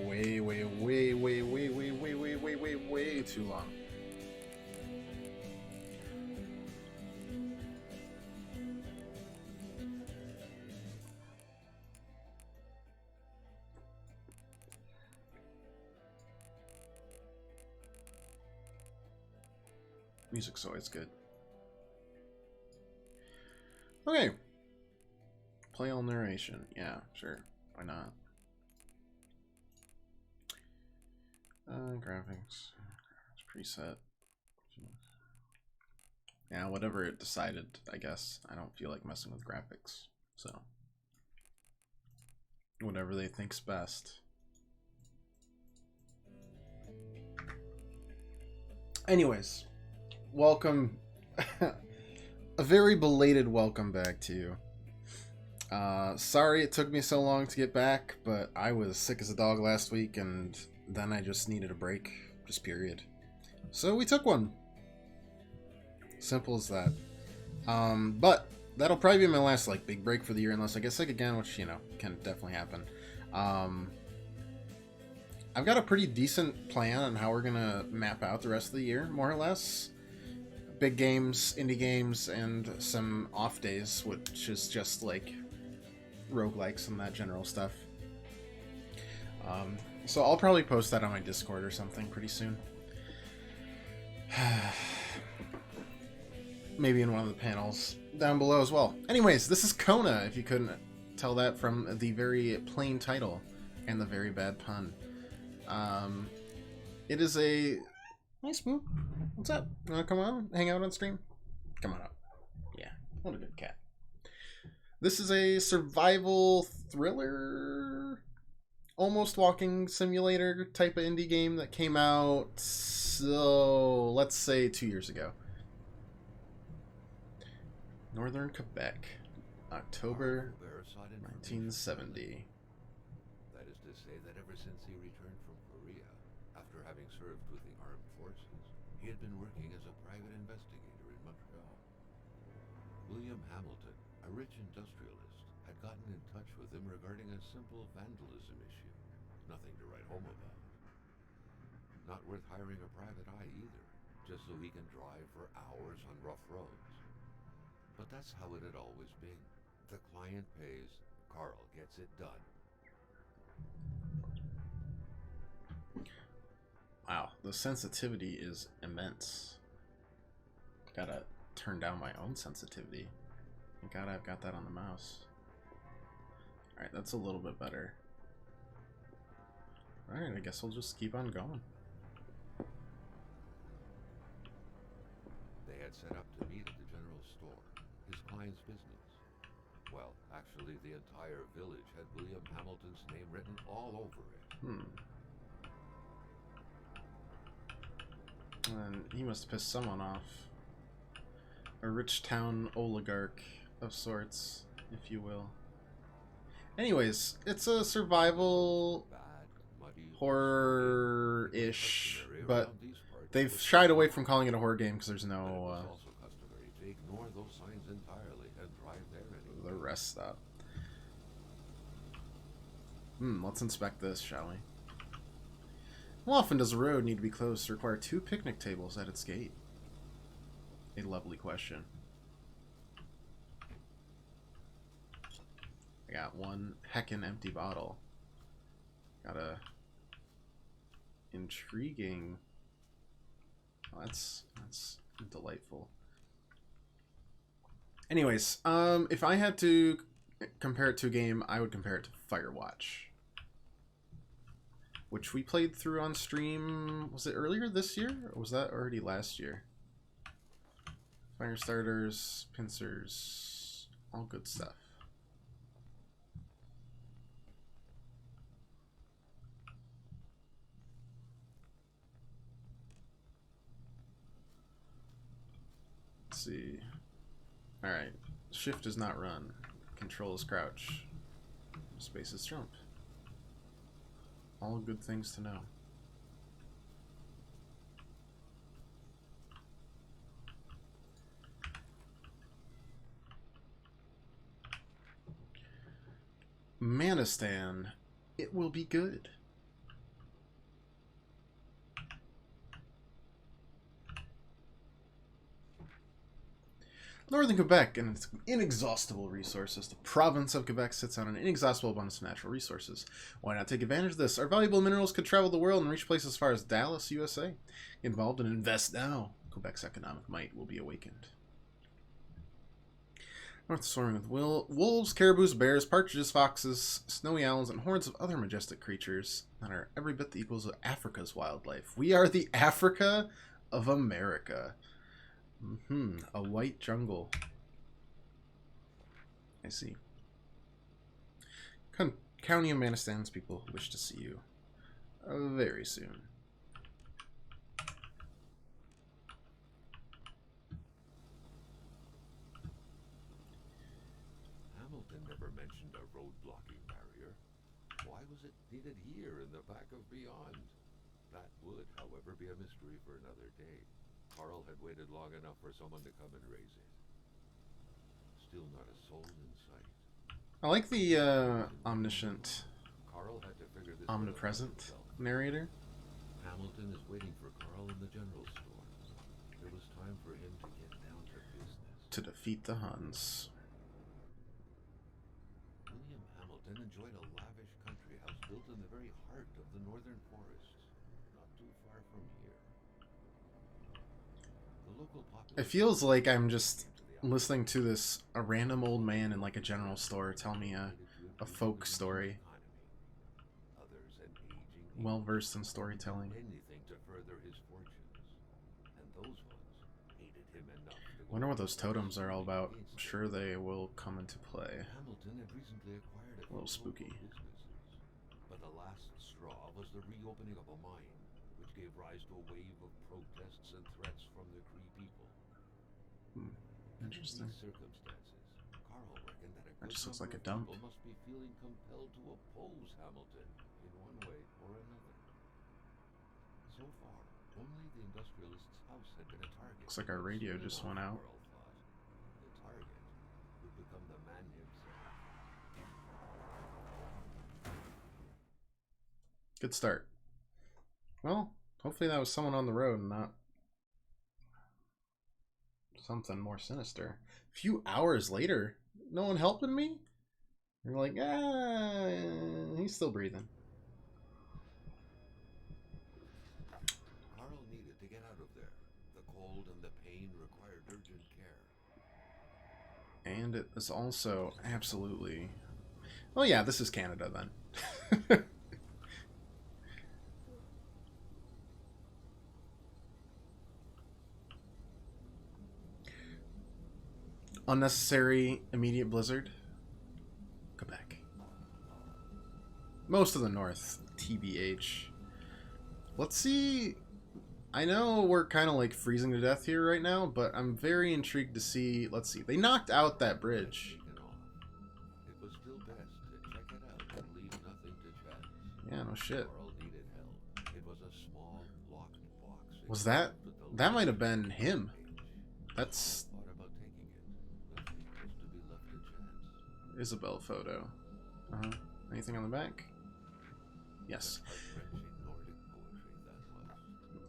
way, way, way, way, way, way, way, way, way, way, way too long. Music's always good. Okay. Play all narration. Yeah, sure. Why not? Graphics. Preset. Yeah, whatever it decided, I guess. I don't feel like messing with graphics. So, whatever they think's best. Anyways, welcome. A very belated welcome back to you. Sorry it took me so long to get back, but I was sick as a dog last week, and then I just needed a break, just period. So we took one. Simple as that. But that'll probably be my last like big break for the year, unless I get sick again, which you know can definitely happen. I've got a pretty decent plan on how we're gonna map out the rest of the year, more or less. Big games, indie games, and some off days, which is just like roguelikes and that general stuff. So I'll probably post that on my Discord or something pretty soon. Maybe in one of the panels down below as well. Anyways, this is Kona, if you couldn't tell that from the very plain title and the very bad pun. It is a... Nice Boo. What's up? Wanna come on? Hang out on stream? Come on up. Yeah, what a good cat. This is a survival thriller, almost walking simulator type of indie game that came out, so let's say 2 years ago. Northern Quebec, October 1970. That is to say that ever since he returned from Korea, after having served with the armed forces, he had been working as a private investigator in Montreal. William Hamilton, a rich industrialist, had gotten in touch with him regarding a simple vandalism issue. Nothing to write home about. Not worth hiring a private eye either, just so he can drive for hours on rough roads. But that's how it had always been. The client pays, Carl gets it done. Wow, the sensitivity is immense. Gotta turn down my own sensitivity. Thank God I've got that on the mouse. Alright, that's a little bit better. Alright, I guess we'll just keep on going. They had set up to meet at the general store, his client's business. Well, actually, the entire village had William Hamilton's name written all over it. And he must have pissed someone off. A rich town oligarch of sorts, if you will. Anyways, it's a survival horror-ish, but they've shied away from calling it a horror game because there's no the rest stop. Let's inspect this, shall we? How often does a road need to be closed to require 2 picnic tables at its gate? A lovely question. I got one heckin' empty bottle. Got a intriguing... Oh, that's delightful. Anyways, if I had to compare it to a game, I would compare it to Firewatch, which we played through on stream. Was it earlier this year, or was that already last year? Fire starters, pincers, all good stuff. Let's see. Alright. Shift is not run. Control is crouch. Space is jump. All good things to know. Manistan. It will be good. Northern Quebec and its inexhaustible resources. The province of Quebec sits on an inexhaustible abundance of natural resources. Why not take advantage of this? Our valuable minerals could travel the world and reach places as far as Dallas, USA. Get involved and invest now. Quebec's economic might will be awakened. North swarming with wolves, caribous, bears, partridges, foxes, snowy owls, and hordes of other majestic creatures that are every bit the equals of Africa's wildlife. We are the Africa of America. A white jungle. I see. County of Manistan's people wish to see you very soon. Hamilton never mentioned a road-blocking barrier. Why was it needed here in the back of Beyond? That would, however, be a mystery for another day. Carl had waited long enough for someone to come and raise it. Still not a soul in sight. I like the omniscient, Carl had to figure this omnipresent narrator. Hamilton is waiting for Carl in the general store. It was time for him to get down to business. To defeat the Huns. William Hamilton enjoyed a lavish country house built in the very heart of the northern forests, not too far from here. The local population... It feels like I'm just listening to a random old man in like a general store tell me a folk story. Well versed in storytelling. Anything to further his fortunes. And those ones hated him enough to Wonder what those totems are all about. I'm sure they will come into play. Hamilton had recently acquired A little spooky. businesses, but the last straw was the reopening of a mine, which gave rise to a wave of protests and threats from the Cree people. Interesting. In these circumstances, Carl reckoned that That just looks like a number dump. of people must be feeling compelled to oppose Hamilton in one way or another. So far, only the industrialist's house had been a target. Looks like our radio just went out. Carl thought the target would become the man himself. Good start. Well, hopefully that was someone on the road and not something more sinister. A few hours later, no one helping me? You're like, he's still breathing. Carl needed to get out of there. The cold and the pain required urgent care. And it is also absolutely... Oh yeah, this is Canada then. Unnecessary immediate blizzard. Quebec. Most of the north, TBH. Let's see. I know we're kind of like freezing to death here right now, but I'm very intrigued to see. Let's see. They knocked out that bridge. It was still best to check it out and leave nothing to chance. Yeah, no shit. Carl needed help. It was a small locked box. Was that? That might have been him. That's Thought about taking it. Nothing was to be left to chance. Isabel photo. Anything on the back? Yes. Heart-wrenching Nordic poetry,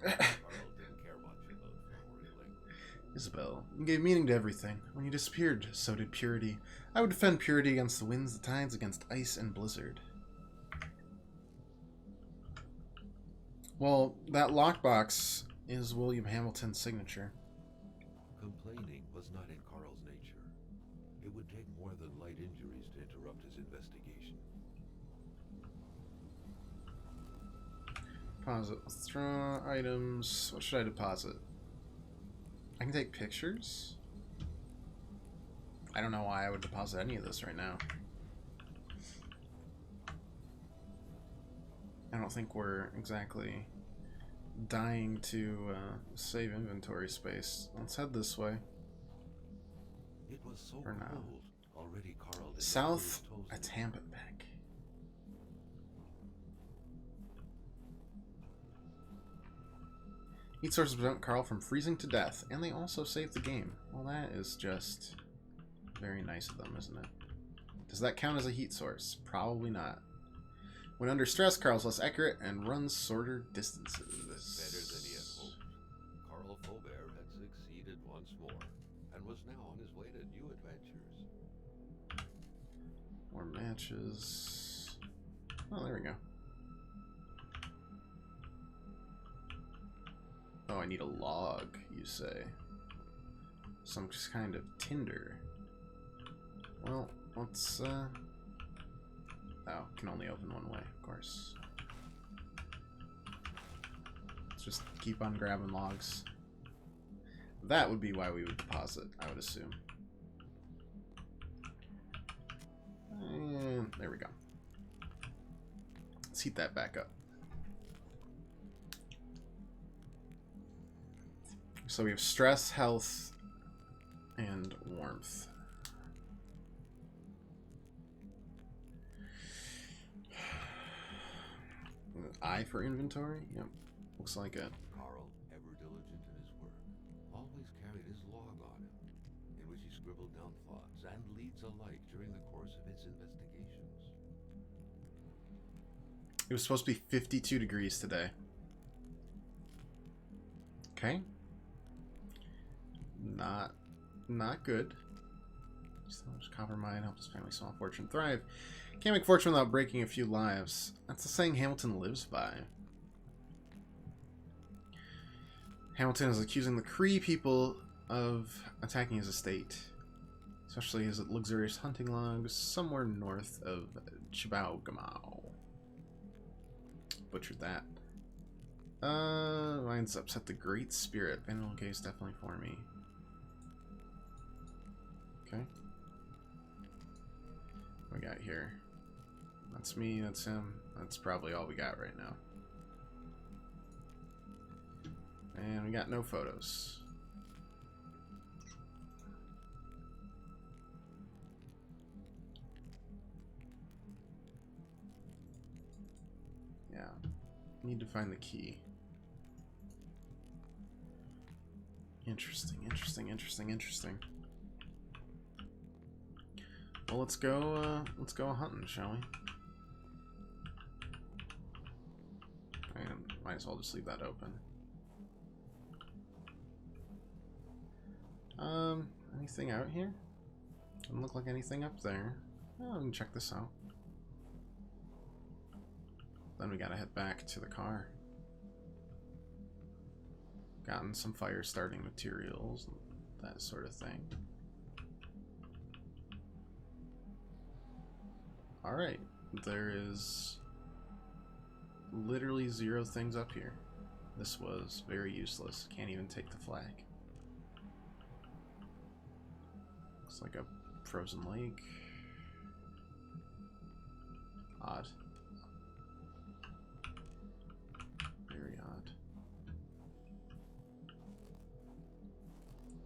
that was. Carl didn't care much about flowery language. Isabel, you gave meaning to everything. When you disappeared, so did purity. I would defend purity against the winds, the tides, against ice and blizzard. Well, that lockbox is William Hamilton's signature. Complaining was not in Carl's nature. It would take more than light injuries to interrupt his investigation. Deposit. Withdraw items. What should I deposit? I can take pictures? I don't know why I would deposit any of this right now. I don't think we're exactly dying to save inventory space. Let's head this way. It was so For now. cold. Already Carl did South not at Hamptonbank. Heat sources prevent Carl from freezing to death, and they also save the game. Well, that is just very nice of them, isn't it? Does that count as a heat source? Probably not. When under stress, Carl's less accurate and runs shorter distances. better than he had hoped. Carl Faubert had succeeded once more, and was was now on his way to new adventures. More matches. Oh, there we go. Oh, I need a log, you say. Some kind of tinder. Well, let's, oh, can only open one way, of course. Let's just keep on grabbing logs. That would be why we would deposit, I would assume. And there we go. Let's heat that back up. So we have stress, health, and warmth. I for inventory? Yep. Looks like it. Carl, ever diligent in his work, always carried his log on him, in which he scribbled down thoughts and leads alike during the course of his investigations. It was supposed to be 52 degrees today. Okay. Not good. So much copper mine helped his family small fortune thrive. Can't make fortune without breaking a few lives. That's the saying Hamilton lives by. Hamilton is accusing the Cree people of attacking his estate, especially his luxurious hunting logs somewhere north of Chibougamau. Butchered that. Mine's upset the Great Spirit. Pendant case definitely for me. Okay. What we got here? That's me, that's him. That's probably all we got right now. And we got no photos. Yeah. Need to find the key. Interesting, interesting, interesting, interesting. Well, let's go hunting, shall we? And might as well just leave that open. Anything out here? Doesn't look like anything up there. Oh, we can check this out. Then we gotta head back to the car. Gotten some fire starting materials, that sort of thing. Alright, there is literally 0 things up here. This was very useless. Can't even take the flag. Looks like a frozen lake. Odd. Very odd.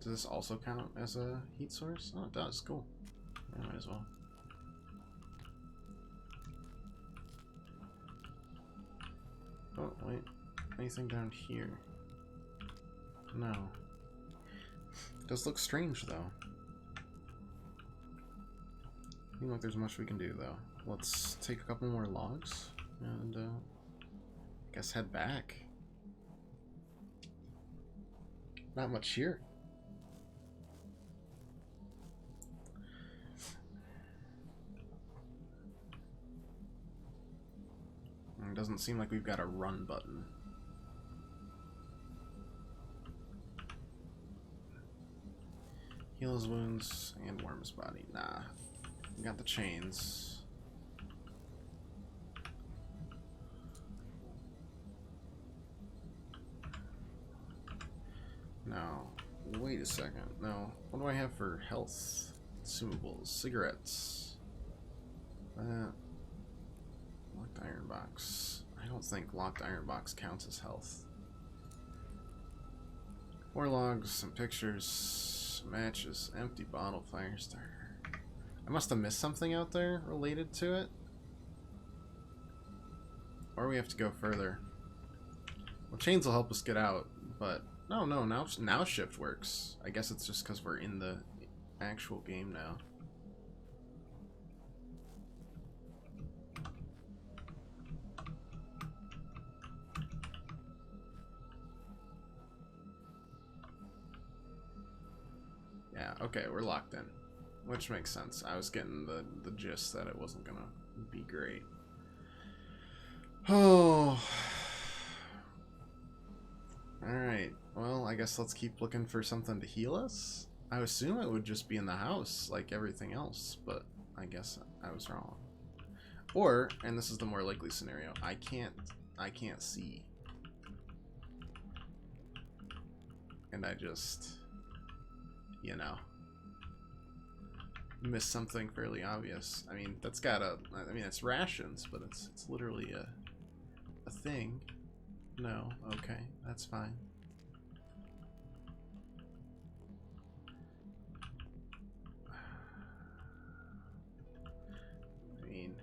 Does this also count as a heat source? Oh, it does. Cool. Yeah, might as well. Oh, wait. Anything down here? No. It does look strange, though. Doesn't look like there's much we can do, though. Let's take a couple more logs and, I guess head back. Not much here. It doesn't seem like we've got a run button. Heal his wounds and warm his body. Nah. We got the chains. No. Wait a second. No. What do I have for health? Consumables. Cigarettes. Locked iron box. I don't think locked iron box counts as health. 4 logs, some pictures, some matches, empty bottle, fire starter. I must have missed something out there related to it. Or we have to go further. Well, chains will help us get out, but no, now shift works. I guess it's just because we're in the actual game now. Yeah, Yeah, okay, we're locked in. Which makes sense. I was getting the gist that it wasn't gonna be great. Oh. Alright, well, I guess let's keep looking for something to heal us. I assume it would just be in the house, like everything else, but I guess I was wrong. Or, and this is the more likely scenario, I can't see. And I just, you know, miss something fairly obvious. I mean, that's gotta, I mean, it's rations, but it's literally a thing. No, okay, that's fine. I mean,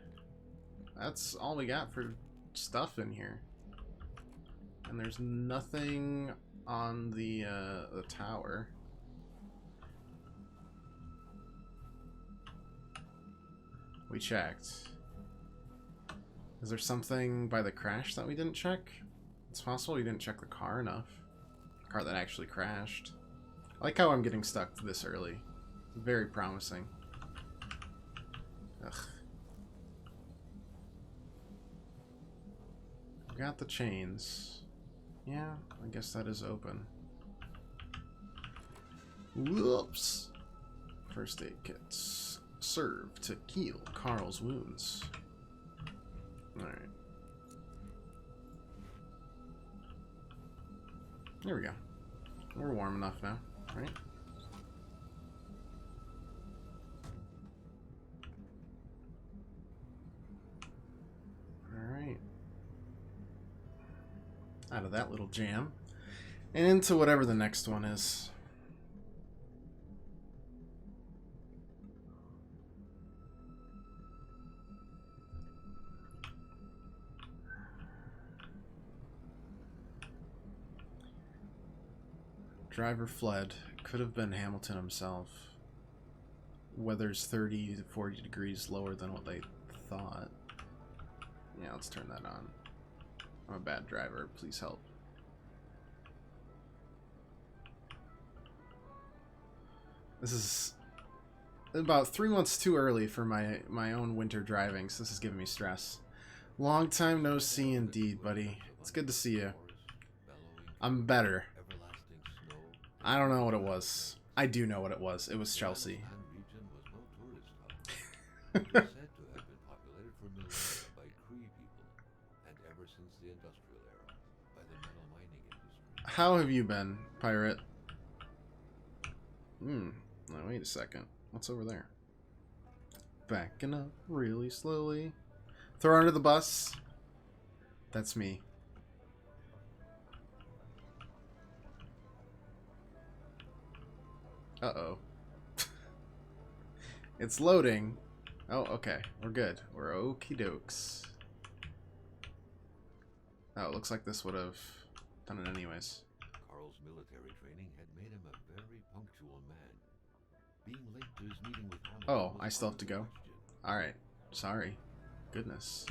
that's all we got for stuff in here. And there's nothing on the tower. We checked. Is there something by the crash that we didn't check? It's possible we didn't check the car enough. The car that actually crashed. I like how I'm getting stuck this early. Very promising. Ugh. We got the chains. Yeah, I guess that is open. Whoops. First aid kits. Serve to heal Carl's wounds. Alright. There we go. We're warm enough now, right? Alright. Out of that little jam. And into whatever the next one is. Driver fled. Could have been Hamilton himself. Weather's 30 to 40 degrees lower than what they thought. Yeah, let's turn that on. I'm a bad driver. Please help. This is about 3 months too early for my own winter driving, so this is giving me stress. Long time no see indeed, buddy. It's good to see you. I'm better. I don't know what it was. I do know what it was. It was Chelsea. How have you been, pirate? Now wait a second. What's over there? Backing up really slowly. Throw her under the bus. That's me. Uh-oh. It's loading. Oh, okay. We're good. We're okie dokes. Oh, it looks like this would have done it anyways. Carl's military training had made him a very punctual man. Being late to his meeting with Hamilton. Oh, I still have to go? Alright. Sorry. Goodness.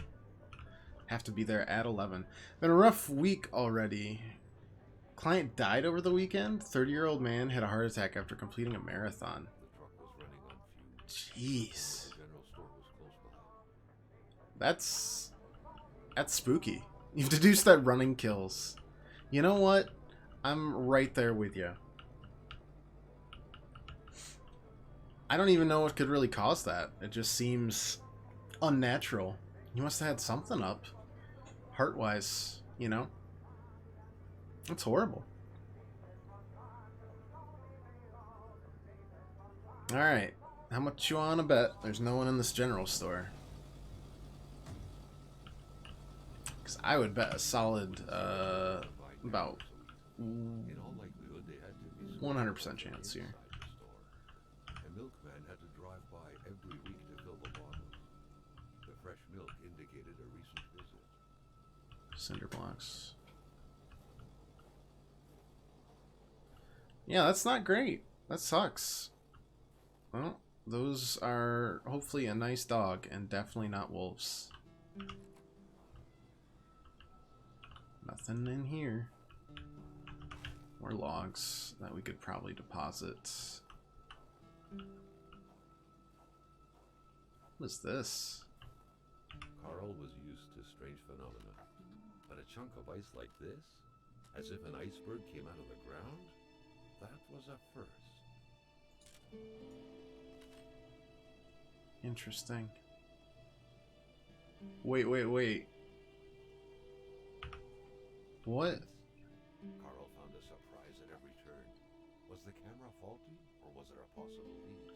Have to be there at 11. Been a rough week already. Client died over the weekend. 30-year-old man had a heart attack after completing a marathon. The truck was running on fumes. Jeez. The general store was close by. That's spooky. You've deduced that running kills. You know what? I'm right there with you. I don't even know what could really cause that. It just seems unnatural. He must have had something up. Heart-wise, you know? That's horrible. Alright. How much you want to bet? There's no one in this general store. Because I would bet a solid, about 100% chance here. The milkman had to drive by every week to fill the bottles. The fresh milk indicated a recent visit. Cinder blocks. Yeah, that's not great. That sucks. Well, those are hopefully a nice dog and definitely not wolves. Nothing in here. More logs that we could probably deposit. What is this? Carl was used to strange phenomena, but a chunk of ice like this, as if an iceberg came out of the ground, that was a first. Interesting. Wait. What? Carl found a surprise at every turn. Was the camera faulty, or was there a possible lead?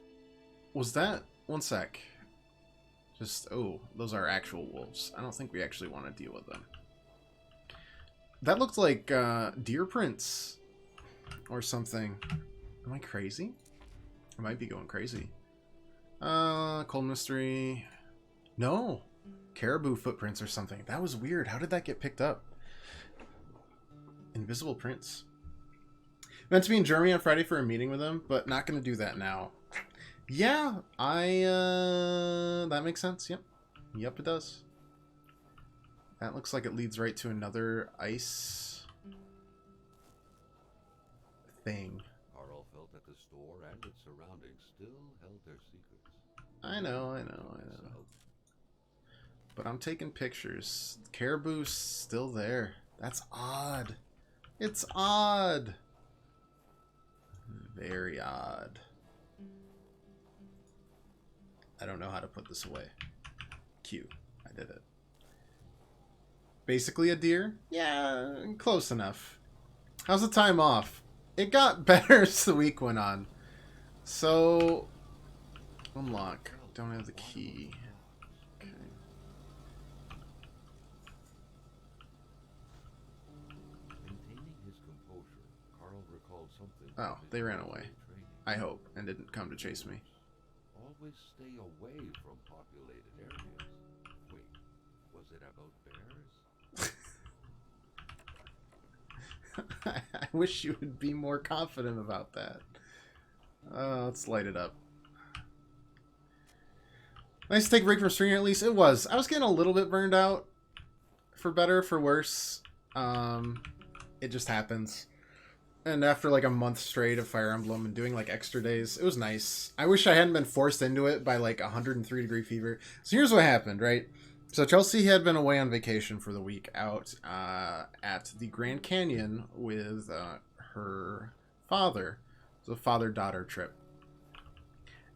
Was that... One sec. Just... Oh, those are actual wolves. I don't think we actually want to deal with them. That looked like deer prints or something. Am I crazy? I might be going crazy. Cold mystery. No. Caribou footprints or something. That was weird. How did that get picked up? Invisible prints. Meant to be in Germany on Friday for a meeting with him, but not going to do that now. Yeah, that makes sense. Yep. Yep, it does. That looks like it leads right to another ice thing. Carl felt that the store and its surroundings still held their secrets. I know. But I'm taking pictures. Caribou's still there. That's odd. It's odd. Very odd. I don't know how to put this away. Q. I did it. Basically a deer? Yeah, close enough. How's the time off? It got better as the week went on. So, unlock. Don't have the key. Okay. Maintaining his composure, Carl recalled something. Oh, they ran away. I hope, and didn't come to chase me. Always stay away from populated areas. Wait, was it about bears? I wish you would be more confident about that. Let's light it up. Nice to take a break from streaming at least. It was. I was getting a little bit burned out. For better, for worse. It just happens. And after like a month straight of Fire Emblem and doing like extra days, it was nice. I wish I hadn't been forced into it by like 103-degree fever. So here's what happened, right? So Chelsea had been away on vacation for the week out at the Grand Canyon with her father. It was a father-daughter trip.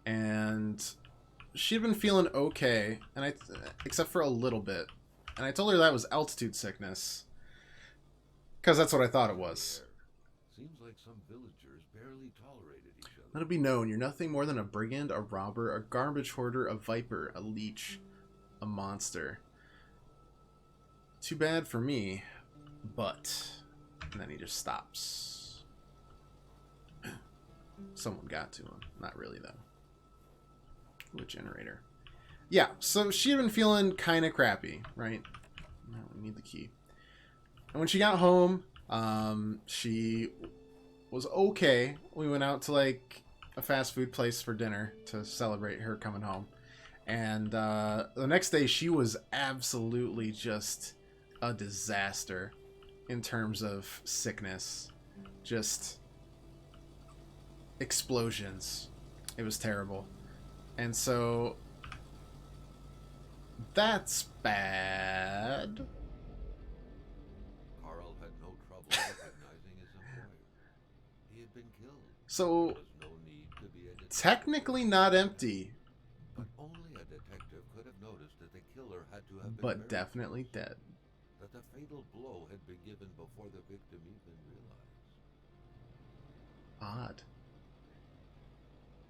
And she'd been feeling okay, and except for a little bit. And I told her that was altitude sickness. Because that's what I thought it was. Seems like some villagers barely tolerated each other. Let it be known, you're nothing more than a brigand, a robber, a garbage hoarder, a viper, a leech, a monster. Too bad for me, but... And then he just stops. Someone got to him. Not really, though. Ooh, a generator. Yeah, so she had been feeling kind of crappy, right? No, we need the key. And when she got home, she was okay. We went out to like a fast food place for dinner to celebrate her coming home. And the next day she was absolutely just a disaster in terms of sickness. Just explosions. It was terrible. And so that's bad. Carl had no trouble recognizing his employer. He had been killed. So There was no need to be a detective. technically not empty, But only a detective could have noticed that the killer had to have been but very definitely close, dead. that the fatal blow had been given before the victim even realized. Odd.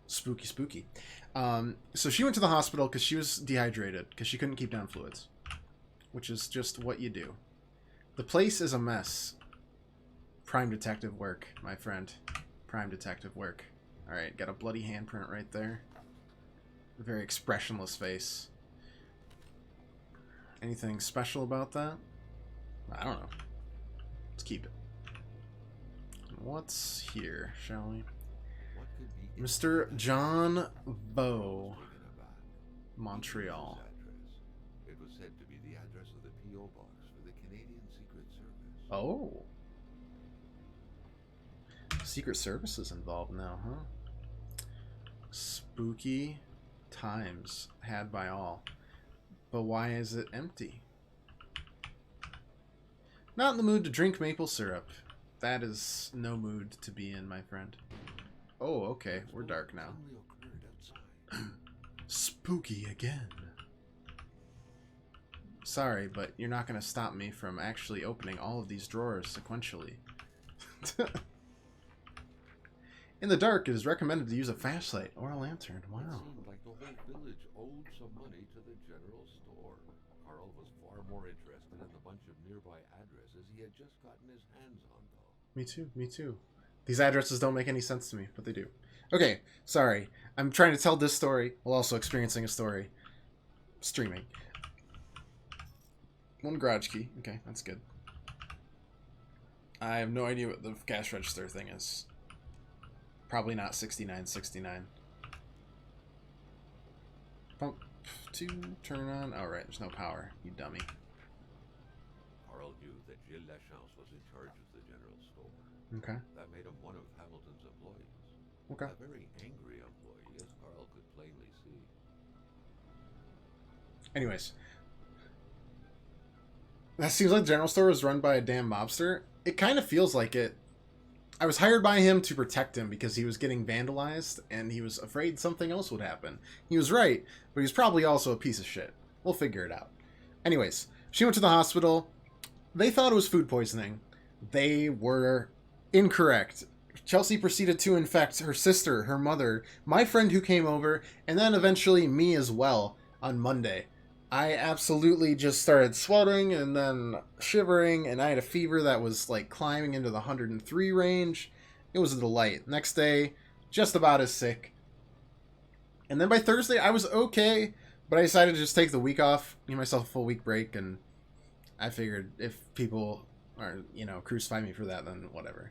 Spooky, spooky. So she went to the hospital because she was dehydrated, because she couldn't keep down fluids. Which is just what you do. The place is a mess. Prime detective work, my friend. Prime detective work. Alright, got a bloody handprint right there. A very expressionless face. Anything special about that? I don't know. Let's keep it. What's here, shall we? What could be Mr. John Bow, taken aback? Montreal. His address. It was said to be the address of the P.O. box for the Canadian Secret Service. Oh. Secret Service is involved now, huh? Spooky. times had by all. But why is it empty? Not in the mood to drink maple syrup. That is no mood to be in, my friend. Oh, okay. We're dark now. Spooky again. Sorry, but you're not going to stop me from actually opening all of these drawers sequentially. In the dark, it is recommended to use a flashlight or a lantern. Wow. It seemed like the whole village owed some money to the general store. Carl was far more interested in the bunch of nearby addresses he had just gotten his hands on, though. Me too, me too. These addresses don't make any sense to me, but they do. Okay, sorry. I'm trying to tell this story while also experiencing a story. Streaming. One garage key. Okay, that's good. I have no idea what the cash register thing is. Probably not 6969. Pump 2, turn on. Oh, right, there's no power. You dummy. Carl knew that Gilles Lachance was in charge of the general store. Okay. That made him one of Hamilton's employees. Okay. A very angry employee, as Carl could plainly see. Anyways. That seems like the general store was run by a damn mobster. It kind of feels like it. I was hired by him to protect him because he was getting vandalized and he was afraid something else would happen. He was right, but he was probably also a piece of shit. We'll figure it out. Anyways, she went to the hospital. They thought it was food poisoning. They were incorrect. Chelsea proceeded to infect her sister, her mother, my friend who came over, and then eventually me as well on Monday. I absolutely just started sweating and then shivering, and I had a fever that was like climbing into the 103 range. It was a delight. Next day, just about as sick. And then by Thursday, I was okay, but I decided to just take the week off, give myself a full week break, and I figured if people are, crucify me for that, then whatever.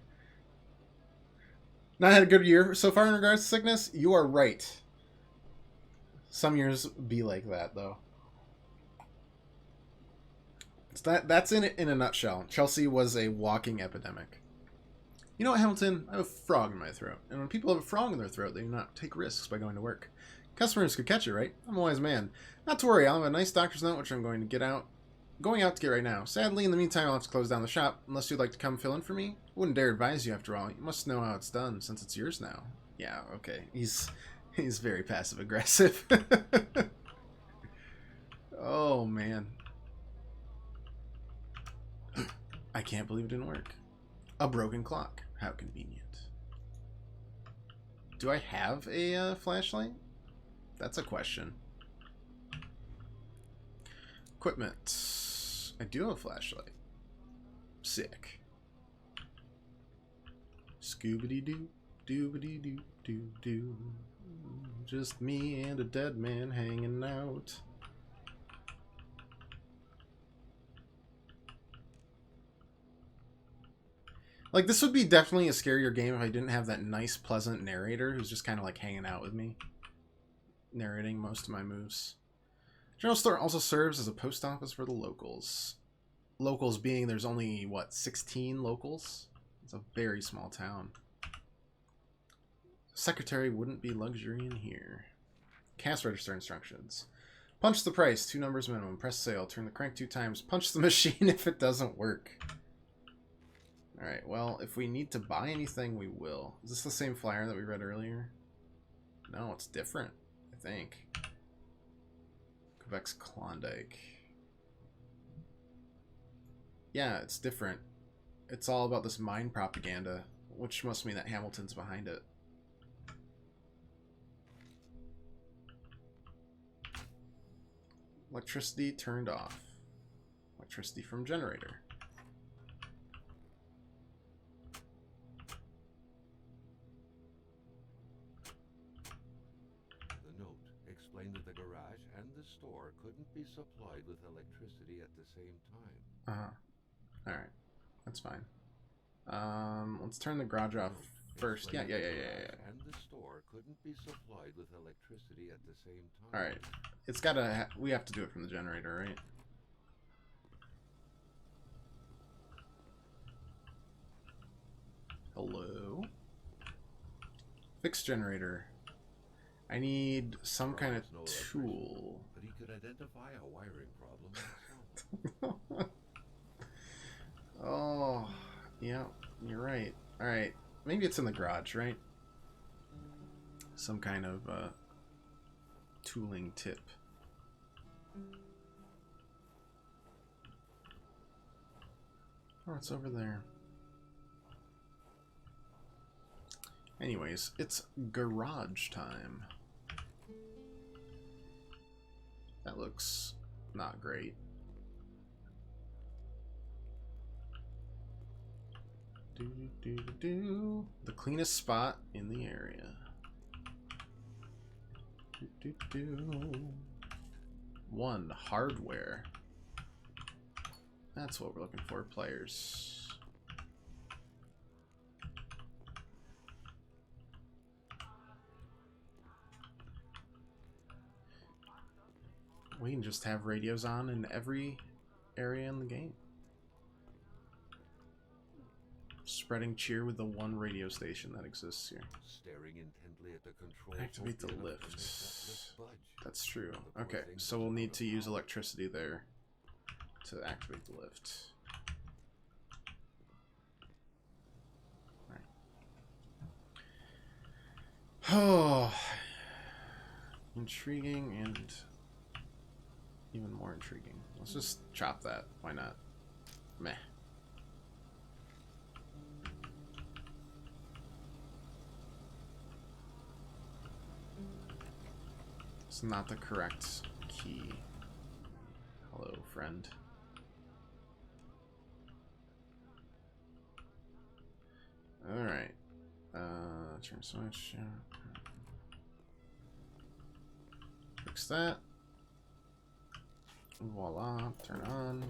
Not had a good year so far in regards to sickness. You are right. Some years be like that, though. That's in it in a nutshell. Chelsea was a walking epidemic. You know what, Hamilton? I have a frog in my throat. And when people have a frog in their throat, they do not take risks by going to work. Customers could catch it, right? I'm a wise man. Not to worry, I'll have a nice doctor's note, which I'm going out to get right now. Sadly, in the meantime, I'll have to close down the shop. Unless you'd like to come fill in for me? I wouldn't dare advise you, after all. You must know how it's done, since it's yours now. Yeah, okay. He's very passive-aggressive. Oh, man. I can't believe it didn't work. A broken clock. How convenient. Do I have a flashlight? That's a question. Equipment. I do have a flashlight. Sick. Scooby-doo, doobity-doo, doo-doo. Just me and a dead man hanging out. Like, this would be definitely a scarier game if I didn't have that nice, pleasant narrator who's just kind of like hanging out with me, narrating most of my moves. General store also serves as a post office for the locals. Locals being there's only, what, 16 locals? It's a very small town. Secretary wouldn't be luxury in here. Cash register instructions. Punch the price, 2 numbers minimum. Press sale, turn the crank 2 times. Punch the machine if it doesn't work. Alright, well, if we need to buy anything, we will. Is this the same flyer that we read earlier? No, it's different, I think. Quebec's Klondike. Yeah, it's different. It's all about this mine propaganda, which must mean that Hamilton's behind it. Electricity turned off. Electricity from generator. Explained that the garage and the store couldn't be supplied with electricity at the same time. Alright. That's fine. Let's turn the garage off first. Yeah. And the store couldn't be supplied with electricity at the same time. Alright. It's gotta... we have to do it from the generator, right? Hello? Fixed generator. I need some kind of Perhaps no electrician, tool. but he could identify a wiring problem himself. Oh, yeah, you're right. Alright, maybe it's in the garage, right? Some kind of tooling tip. Oh, it's over there. Anyways, it's garage time. That looks not great. The cleanest spot in the area. One, hardware. That's what we're looking for, players. We can just have radios on in every area in the game. Spreading cheer with the one radio station that exists here. Staring intently at the controls. Activate the won't be enough lift. to make that lift budge. That's true. The poor Okay, thing so was we'll out need of to use power. electricity there to activate the lift. Oh, intriguing and even more intriguing. Let's just chop that. Why not? Meh. It's not the correct key. Hello, friend. Alright. Turn switch. Fix that. Voila. Turn on.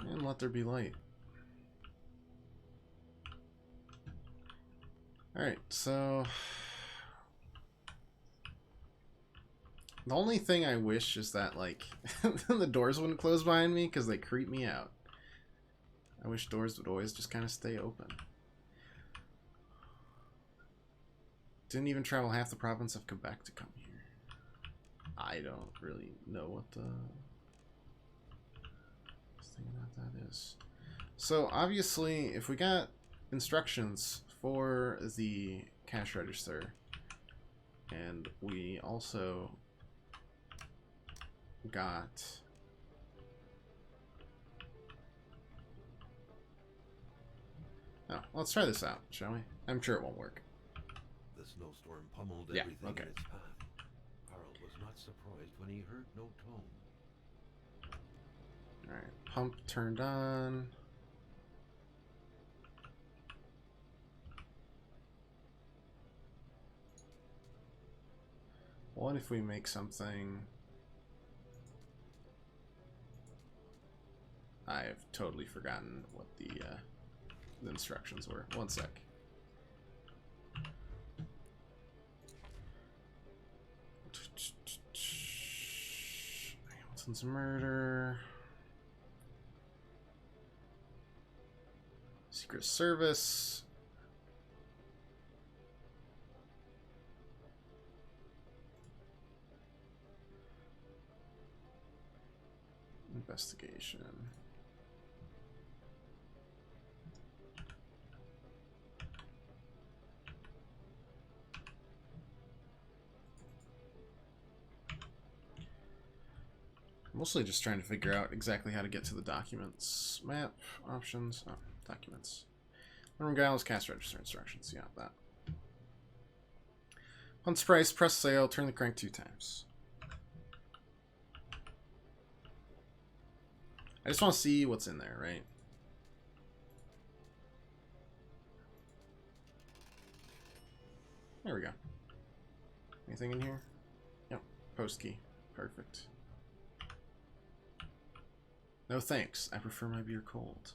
And let there be light. Alright, so the only thing I wish is that, like, the doors wouldn't close behind me because they creep me out. I wish doors would always just kind of stay open. Didn't even travel half the province of Quebec to come here. I don't really know what the thing about that is. So obviously, if we got instructions for the cash register, and we also got let's try this out, shall we? I'm sure it won't work. The snowstorm pummeled Yeah, everything okay. in its path. Carl was not surprised when he heard no tone. Alright, pump turned on. What if we make something... I've totally forgotten what the instructions were. One sec. Hamilton's murder. Secret Service. Investigation. Mostly just trying to figure out exactly how to get to the documents. Map, options, documents. Remember Geils, cast register instructions. Yeah, that. Hunt's price, press sale, turn the crank 2 times. I just want to see what's in there, right? There we go. Anything in here? Yep. Post key. Perfect. No thanks. I prefer my beer cold.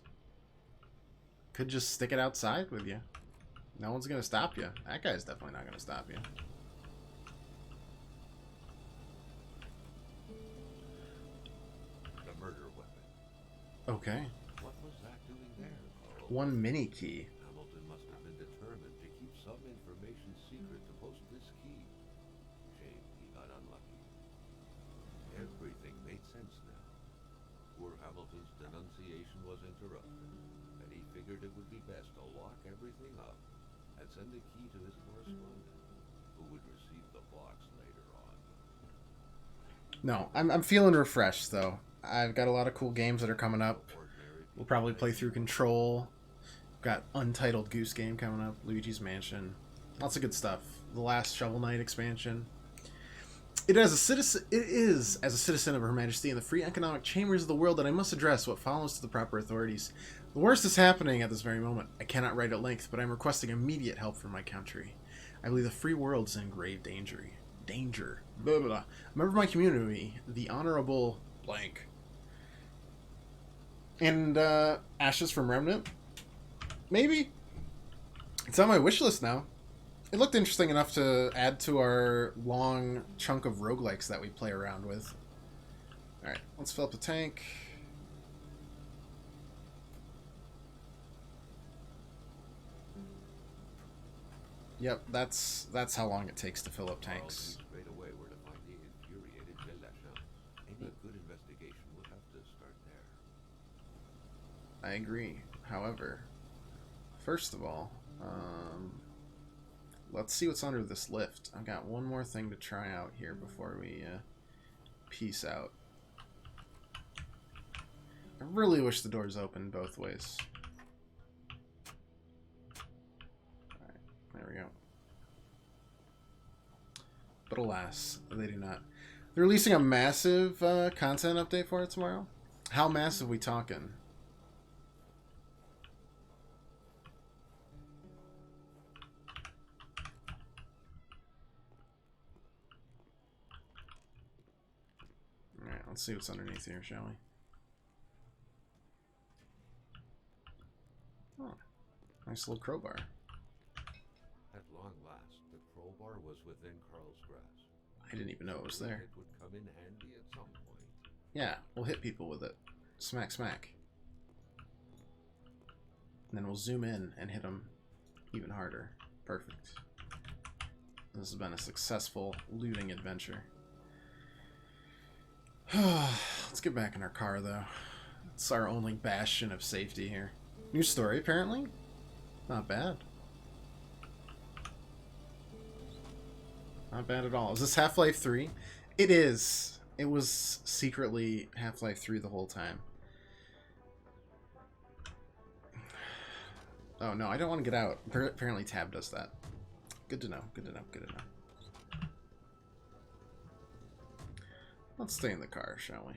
Could just stick it outside with you. No one's gonna stop you. That guy's definitely not gonna stop you. The murder weapon. Okay. What was that doing there, Carl? One mini key. Hamilton must have negotiation was interrupted, and he figured it would be best to lock everything up and send the key to his correspondent, who would receive the box later on. No, I'm feeling refreshed though. I've got a lot of cool games that are coming up. We'll probably play through Control. Got Untitled Goose Game coming up. Luigis Mansion. Lots of good stuff. The last Shovel Knight expansion. It is as a citizen of Her Majesty in the free economic chambers of the world that I must address what follows to the proper authorities. The worst is happening at this very moment. I cannot write at length, but I'm requesting immediate help from my country. I believe the free world is in grave danger. Blah, blah, blah. A member of my community, the Honorable Blank. And Ashes from Remnant? Maybe? It's on my wish list now. It looked interesting enough to add to our long chunk of roguelikes that we play around with. Alright, let's fill up the tank. Yep, that's how long it takes to fill up tanks. Straight away where to find the infuriated Pendant. Any good investigation would have to start there. I agree. However, first of all, let's see what's under this lift. I've got one more thing to try out here before we peace out. I really wish the doors opened both ways. Alright, there we go. But alas, they do not. They're releasing a massive content update for it tomorrow. How massive we talking? Alright, let's see what's underneath here, shall we? Oh, nice little crowbar. At long last, the crowbar was within Carl's grasp. I didn't even know it was there. It would come in handy at some point. Yeah, we'll hit people with it. Smack, smack. And then we'll zoom in and hit them even harder. Perfect. This has been a successful looting adventure. Let's get back in our car, though. It's our only bastion of safety here. New story, apparently. Not bad. Not bad at all. Is this Half-Life 3? It is. It was secretly Half-Life 3 the whole time. Oh, no, I don't want to get out. Apparently Tab does that. Good to know. Good to know. Good to know. Let's stay in the car, shall we?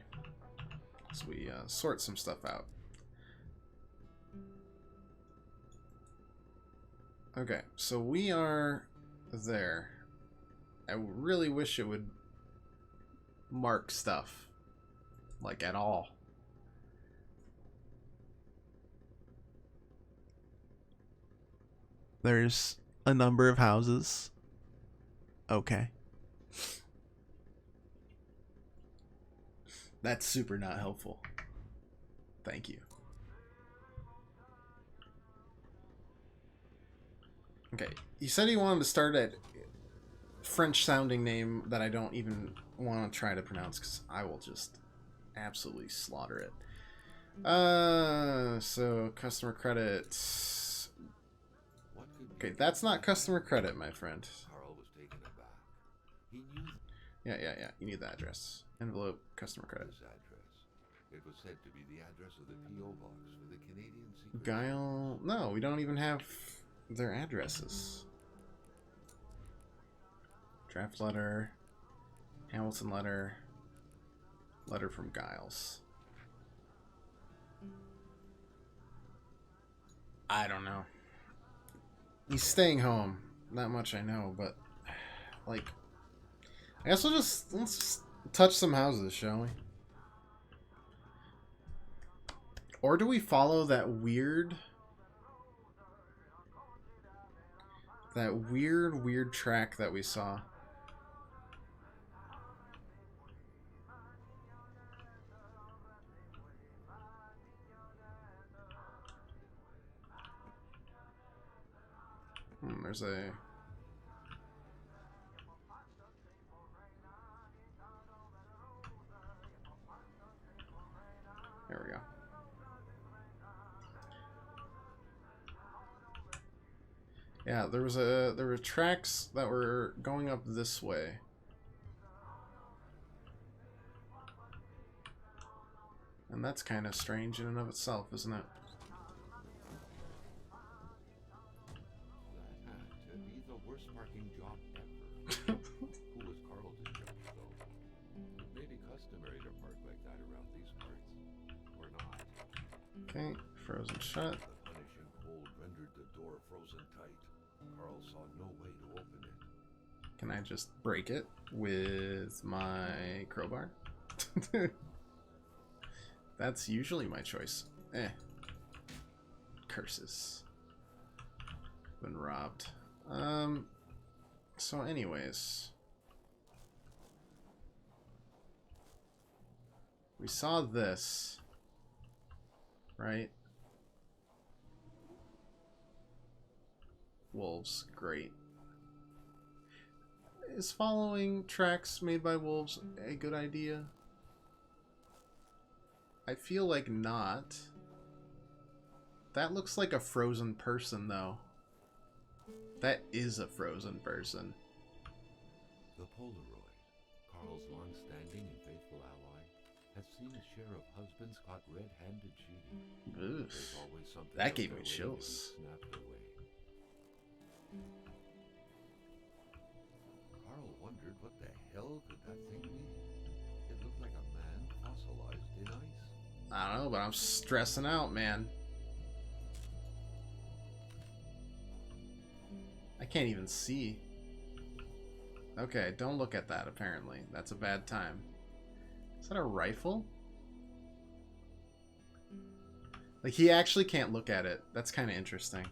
As we sort some stuff out. Okay, so we are there. I really wish it would mark stuff. Like, at all. There's a number of houses. Okay. That's super not helpful. Thank you. Okay, he said he wanted to start at French-sounding name that I don't even want to try to pronounce because I will just absolutely slaughter it. So customer credit. Okay, that's not customer credit, my friend. Carl was taken aback. He knew Yeah. You need the address. Envelope, customer credit. this address. It was said to be the address of the P.O. box for the Canadian Secret Geils. No, we don't even have their addresses. Draft letter. Hamilton letter. Letter from Geils. I don't know. He's staying home. Not much I know, but like, I guess let's just touch some houses, shall we? Or do we follow that weird track that we saw? There's a... There we go. Yeah, there were tracks that were going up this way. And that's kind of strange in and of itself, isn't it? That had to be the worst parking job ever. Who was Carl to judge, though? It may be customary to park like that around these parts. Or not. Okay, frozen shut. The punishing cold rendered the door frozen tight. Carl saw no way to open it. Can I just break it with my crowbar? That's usually my choice. Curses. Been robbed. So anyways. We saw this. Right? Wolves. Great. Is following tracks made by wolves a good idea? I feel like not. That looks like a frozen person, though. That is a frozen person. The Polaroid, Carl's long-standing and faithful ally, has seen a share of husbands caught red-handed cheating. Ugh. There's always something That gave up me their way chills. when snapped away. Carl wondered what the hell could that thing be? It looked like a man fossilized in ice. I don't know, but I'm stressing out, man. I can't even see. Okay, don't look at that, apparently. That's a bad time. Is that a rifle? Like, he actually can't look at it. That's kind of interesting.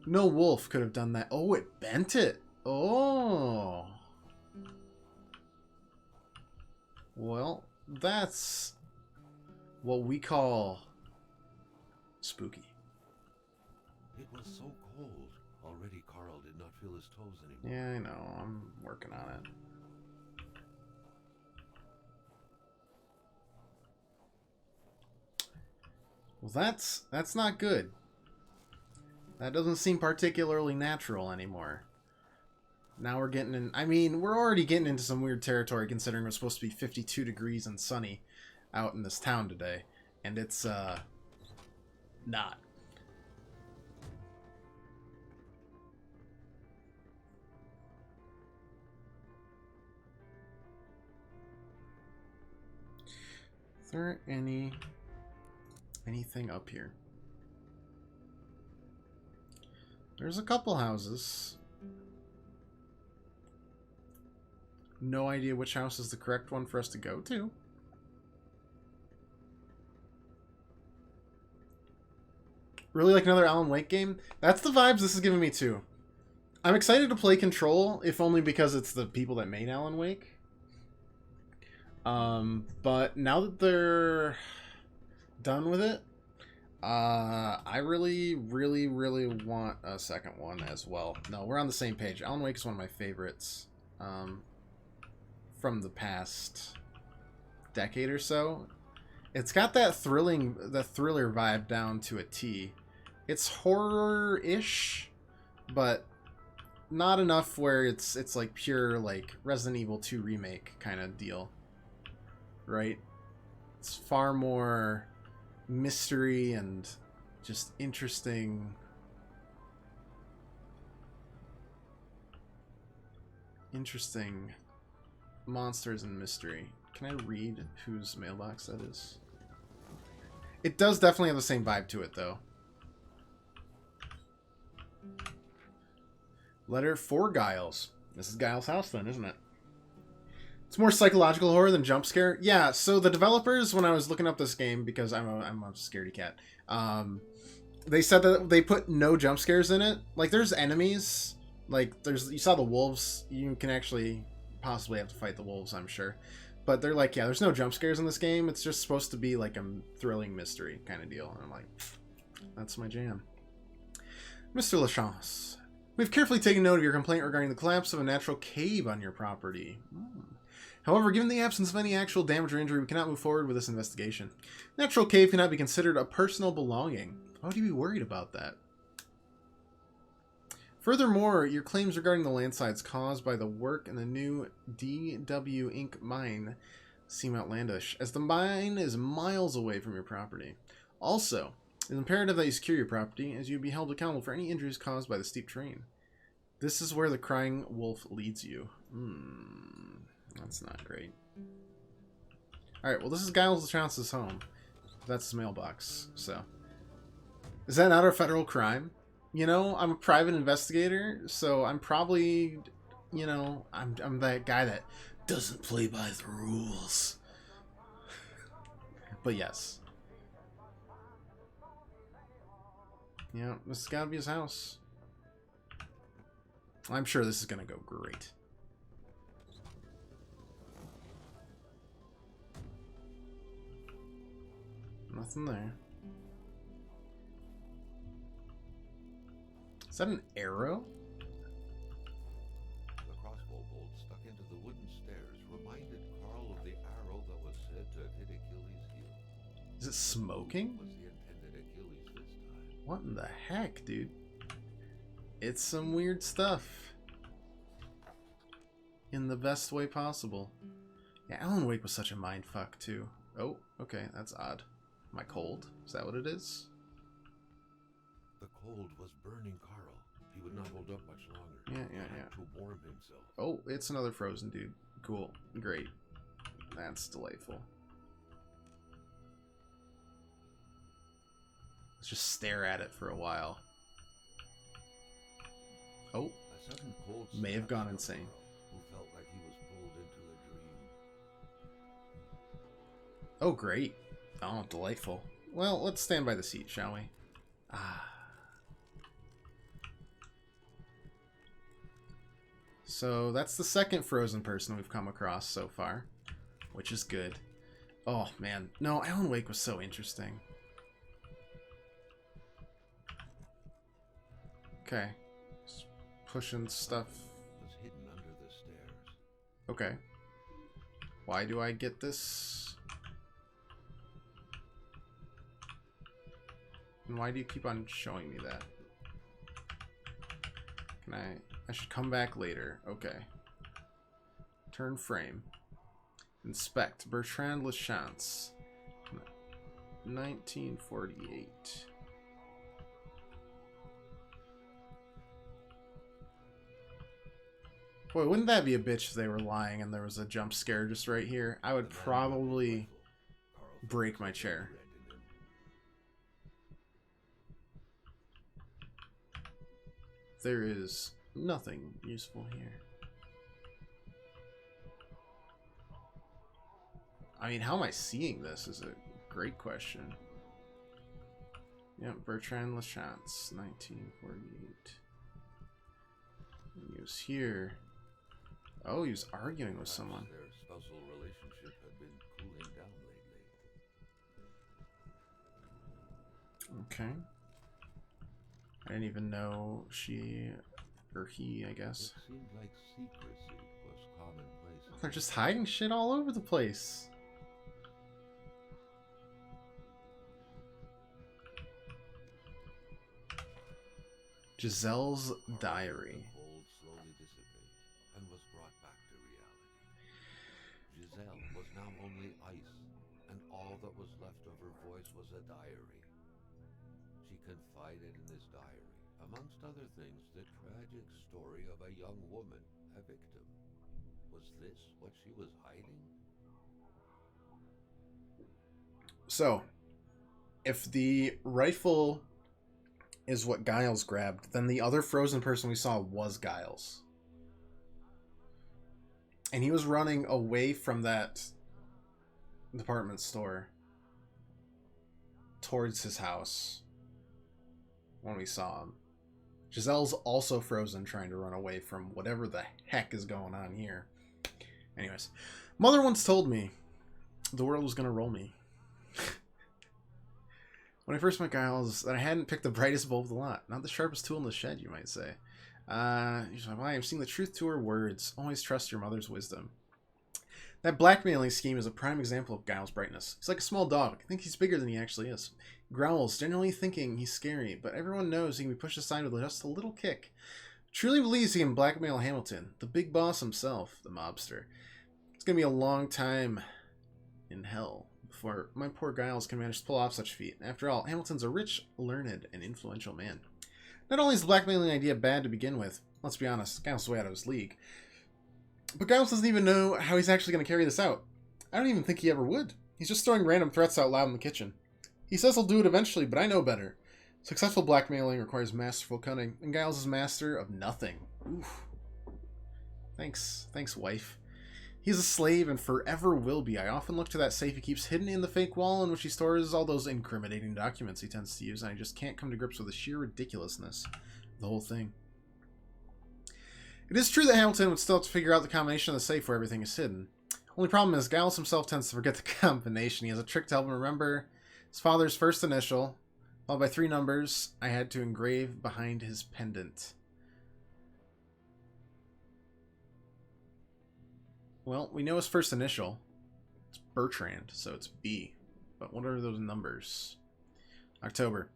No wolf could have done that. Oh, it bent it. Oh. Well, that's what we call spooky. It was so cold. Already Carl did not feel his toes anymore. Yeah, I know. I'm working on it. Well, that's not good. That doesn't seem particularly natural anymore. Now we're getting in... I mean, we're already getting into some weird territory considering we're supposed to be 52 degrees and sunny out in this town today. And it's, not. Is there anything up here? There's a couple houses. No idea which house is the correct one for us to go to. Really like another Alan Wake game? That's the vibes this is giving me too. I'm excited to play Control, if only because it's the people that made Alan Wake. But now that they're done with it, I really want a second one as well. No, we're on the same page. Alan Wake is one of my favorites from the past decade or so. It's got that thriller vibe down to a T. It's horror-ish, but not enough where it's like pure like Resident Evil 2 remake kind of deal. Right? It's far more mystery and just interesting monsters and mystery. Can I read whose mailbox that is? It does definitely have the same vibe to it, though. Letter for Geils. This is Geils' house, then, isn't it? It's more psychological horror than jump scare. Yeah, so the developers, when I was looking up this game, because I'm a scaredy cat, they said that they put no jump scares in it. Like, there's enemies. Like, you saw the wolves. You can actually possibly have to fight the wolves, I'm sure. But they're like, yeah, there's no jump scares in this game. It's just supposed to be like a thrilling mystery kind of deal. And I'm like, that's my jam. Mr. Lachance, we've carefully taken note of your complaint regarding the collapse of a natural cave on your property. However, given the absence of any actual damage or injury, we cannot move forward with this investigation. Natural cave cannot be considered a personal belonging. Why would you be worried about that? Furthermore, your claims regarding the landslides caused by the work in the new DW Inc. mine seem outlandish, as the mine is miles away from your property. Also, it's imperative that you secure your property, as you'd be held accountable for any injuries caused by the steep terrain. This is where the crying wolf leads you. That's not great. Alright, well, this is Geils Chance's home. That's his mailbox, so. Is that not a federal crime? You know, I'm a private investigator, so I'm probably, you know, I'm that guy that doesn't play by the rules. But yes. Yeah, this has got to be his house. I'm sure this is going to go great. Nothing there. Is that an arrow? The crossbow bolt stuck into the wooden stairs reminded Carl of the arrow that was said to hit Achilles' heel. Is it smoking? Was the intended Achilles this time? What in the heck, dude? It's some weird stuff. In the best way possible. Yeah, Alan Wake was such a mindfuck, too. Oh, okay, that's odd. Am I cold? Is that what it is? The cold was burning Carl. He would not hold up much longer. Yeah. To warm himself. Oh, it's another frozen dude. Cool. Great. That's delightful. Let's just stare at it for a while. Oh. A sudden cold May have gone snap insane. Carl, who felt like he was pulled into a dream. Oh, great. Oh, delightful. Well, let's stand by the seat, shall we? Ah. So that's the second frozen person we've come across so far, which is good. Oh, man. No, Alan Wake was so interesting. Okay. Just pushing stuff. Was hidden under the stairs. Okay. Why do I get this? And why do you keep on showing me that? Can I should come back later. Okay. Turn frame. Inspect. Bertrand Lachance. 1948. Boy, wouldn't that be a bitch if they were lying and there was a jump scare just right here? I would probably break my chair. There is nothing useful here. I mean, how am I seeing this is a great question. Yep, Bertrand Lachance, 1948. He was here. Oh, he was arguing with someone. Their spousal relationship had been cooling down lately. Okay. I didn't even know she or he, I guess. It seemed like secrecy was commonplace. They're just hiding shit all over the place. Giselle's diary. The cold slowly dissipated and was brought back to reality. Giselle was now only ice, and all that was left of her voice was a diary. She confided in this diary, amongst other things, the tragic story of a young woman, a victim. Was this what she was hiding? So, if the rifle is what Geils grabbed, then the other frozen person we saw was Geils. And he was running away from that department store towards his house when we saw him. Giselle's also frozen, trying to run away from whatever the heck is going on here. Anyways, Mother once told me the world was going to roll me. When I first met Geils, that I hadn't picked the brightest bulb of the lot. Not the sharpest tool in the shed, you might say. She's like, well, I'm seeing the truth to her words. Always trust your mother's wisdom. That blackmailing scheme is a prime example of Geils' brightness. He's like a small dog. I think he's bigger than he actually is. He growls, generally thinking he's scary, but everyone knows he can be pushed aside with just a little kick. Truly believes he can blackmail Hamilton, the big boss himself, the mobster. It's gonna be a long time in hell before my poor Geils can manage to pull off such a feat. After all, Hamilton's a rich, learned, and influential man. Not only is the blackmailing idea bad to begin with, let's be honest, Giles is way out of his league, but Giles doesn't even know how he's actually going to carry this out. I don't even think he ever would. He's just throwing random threats out loud in the kitchen. He says he'll do it eventually, but I know better. Successful blackmailing requires masterful cunning, and Giles is master of nothing. Oof. Thanks, wife. He's a slave and forever will be. I often look to that safe he keeps hidden in the fake wall in which he stores all those incriminating documents he tends to use, and I just can't come to grips with the sheer ridiculousness of the whole thing. It is true that Hamilton would still have to figure out the combination of the safe where everything is hidden. Only problem is, Giles himself tends to forget the combination. He has a trick to help him remember his father's first initial, followed by 3 numbers I had to engrave behind his pendant. Well, we know his first initial. It's Bertrand, so it's B. But what are those numbers? October.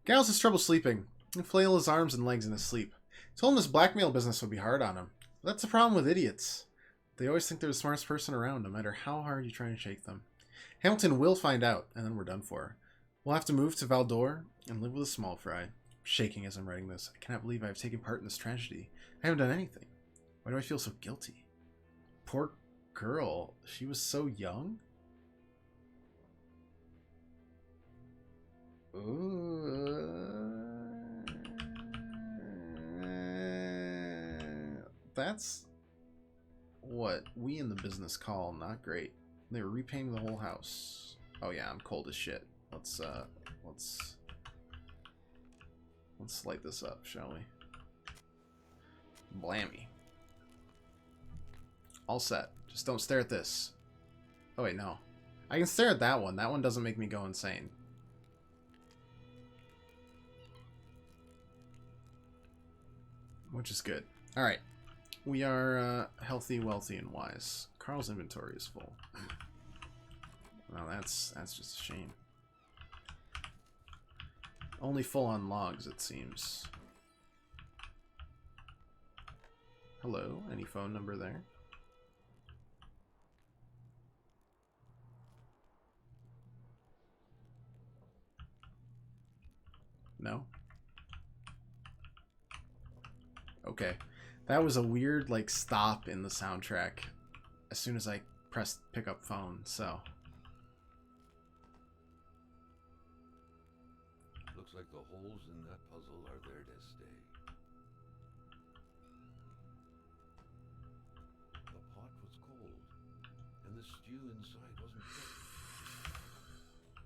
Giles has trouble sleeping. He'll flail his arms and legs in his sleep. Told him this blackmail business would be hard on him. That's the problem with idiots. They always think they're the smartest person around, no matter how hard you try and shake them. Hamilton will find out, and then we're done for. We'll have to move to Valdor and live with a small fry. I'm shaking as I'm writing this. I cannot believe I have taken part in this tragedy. I haven't done anything. Why do I feel so guilty? Poor girl. She was so young? That's what we in the business call not great. They were repainting the whole house. Oh yeah, I'm cold as shit. Let's light this up, shall we? Blammy. All set. Just don't stare at this. Oh wait, no. I can stare at that one. That one doesn't make me go insane. Which is good. Alright. We are healthy, wealthy, and wise. Carl's inventory is full. Well, that's just a shame. Only full on logs, it seems. Hello? Any phone number there? No? Okay. That was a weird, like, stop in the soundtrack as soon as I pressed pick up phone, so. Looks like the holes in that puzzle are there to stay. The pot was cold, and the stew inside wasn't cooked.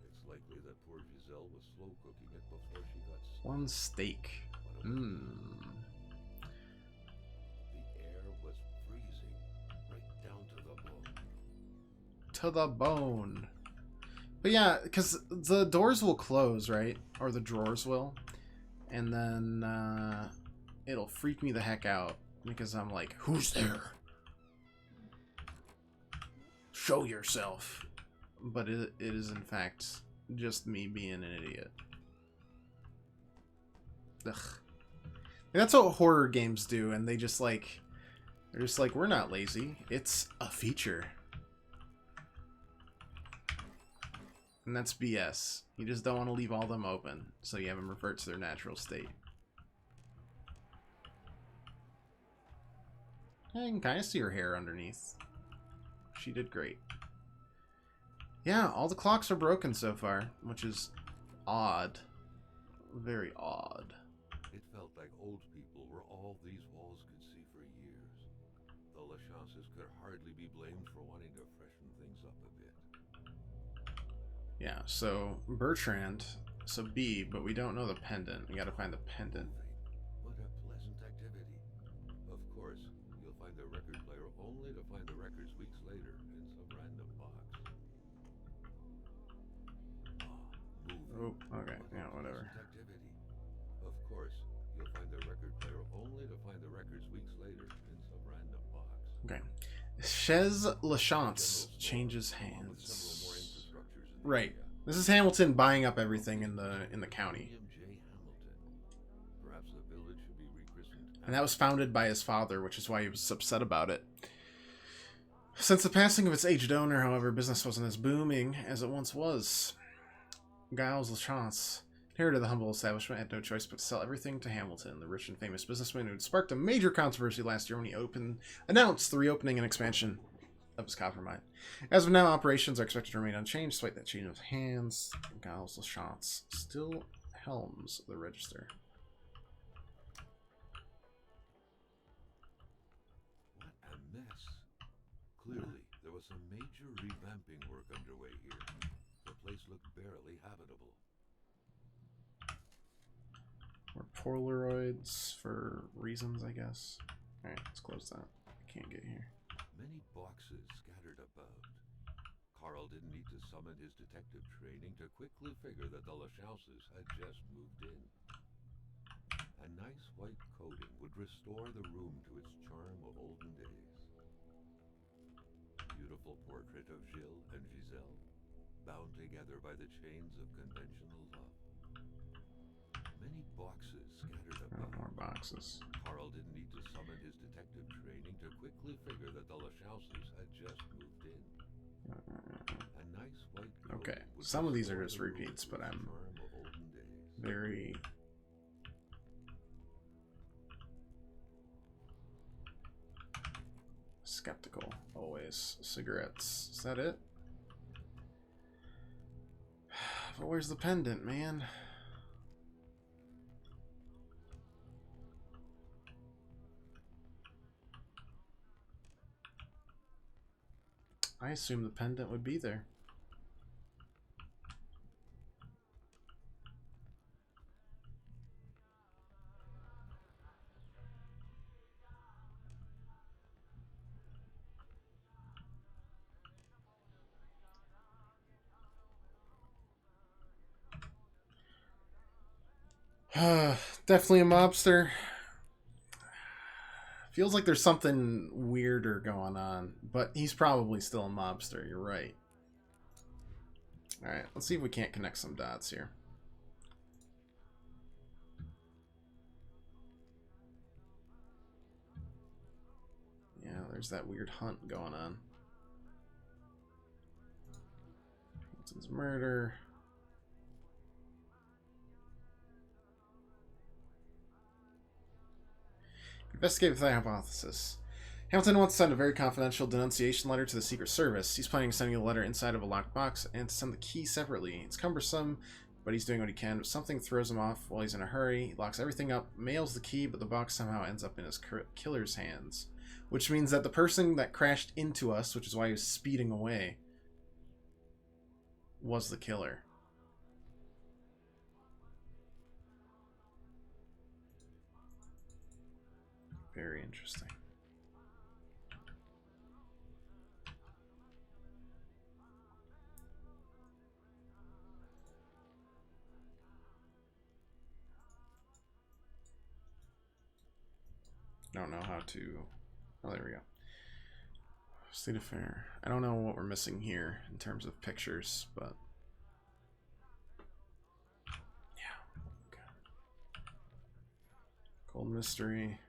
It's likely that poor Giselle was slow cooking it before she got stuck. One steak. Mmm. To the bone. But yeah, because the doors will close, right? Or the drawers will. And then it'll freak me the heck out. Because I'm like, who's there? Show yourself. But it is in fact just me being an idiot. Ugh. That's what horror games do, and they're just like, we're not lazy. It's a feature. And that's BS. You just don't want to leave all of them open, so you have them revert to their natural state. Yeah, you can kind of see her hair underneath. She did great. Yeah, all the clocks are broken so far, which is odd. Very odd. It felt like old people were all these walls could see for years. The Lachances could hardly be blamed for wanting to freshen things up a bit. Yeah, so Bertrand, so B, but we don't know the pendant. We gotta find the pendant. What a pleasant activity. Of course, you'll find the record player only to find the records weeks later in some random box. Oh, okay, yeah, whatever. Activity. Of course, you'll find the record player only to find the records weeks later in some random box. Okay. Chez Lachance changes hands. Right. This is Hamilton buying up everything in the county. Perhaps the village should be magnificent. And that was founded by his father, which is why he was upset about it. Since the passing of its aged owner, however, business wasn't as booming as it once was. Geils Lachance inherited the humble establishment, had no choice but to sell everything to Hamilton, the rich and famous businessman who had sparked a major controversy last year when he announced the reopening and expansion of his copper mine. As of now, operations are expected to remain unchanged, despite that change of hands. Geils Lachance still helms the register. What a mess. Clearly, there was some major revamping work underway here. The place looked barely habitable. More Polaroids for reasons, I guess. Alright, let's close that. I can't get here. Many boxes scattered about. Carl didn't need to summon his detective training to quickly figure that the Lachauses had just moved in. A nice white coating would restore the room to its charm of olden days. Beautiful portrait of Gilles and Giselle, bound together by the chains of conventional love. Many boxes scattered about. More boxes. Carl didn't need to summon his detective training to quickly figure that the Lachauses had just moved in. A nice white coat. Okay, some of these are just repeats, but I'm very skeptical always. Cigarettes. Is that it? But where's the pendant, man? I assume the pendant would be there. Definitely a mobster. Feels like there's something weirder going on, but he's probably still a mobster. You're right. Alright, let's see if we can't connect some dots here. Yeah, there's that weird hunt going on. Hamilton's murder. Investigate with the hypothesis. Hamilton wants to send a very confidential denunciation letter to the Secret Service. He's planning on sending the letter inside of a locked box and to send the key separately. It's cumbersome, but he's doing what he can. But something throws him off while he's in a hurry. He locks everything up, mails the key, but the box somehow ends up in his killer's hands. Which means that the person that crashed into us, which is why he was speeding away, was the killer. Very interesting. Don't know how to... Oh, there we go. State affair. I don't know what we're missing here in terms of pictures, but... Yeah. Okay. Cold mystery.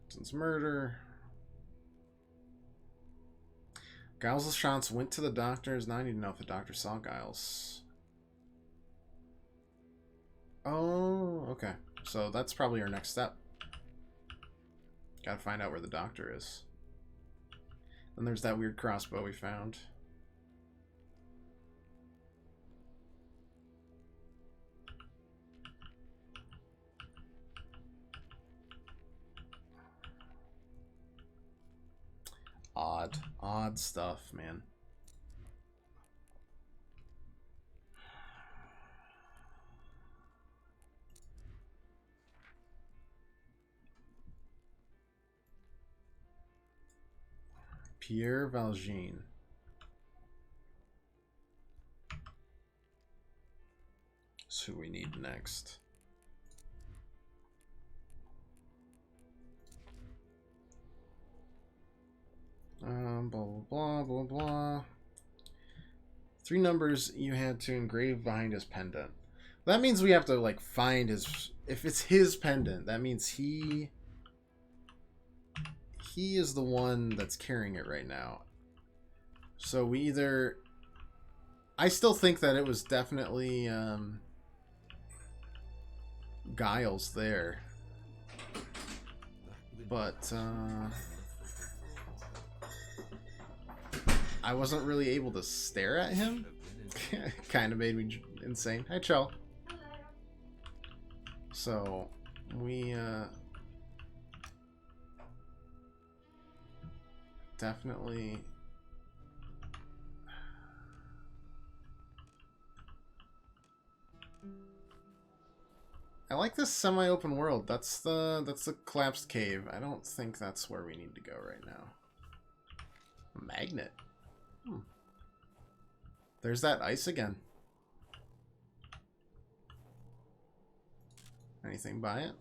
Since murder. Geils Lachance went to the doctors. Now I need to know if the doctor saw Geils. Oh, okay. So that's probably our next step. Gotta find out where the doctor is. Then there's that weird crossbow we found. Odd stuff, man. Pierre Valjean. That's who we need next. Blah, blah, blah, blah. 3 numbers you had to engrave behind his pendant. That means we have to, like, find his... If it's his pendant, that means he is the one that's carrying it right now. So we either... I still think that it was definitely Geils there. But I wasn't really able to stare at him. Kind of made me insane. Hi, Chell. So we definitely... I like this semi-open world. That's the collapsed cave. I don't think that's where we need to go right now. A magnet. There's that ice again. Anything by it?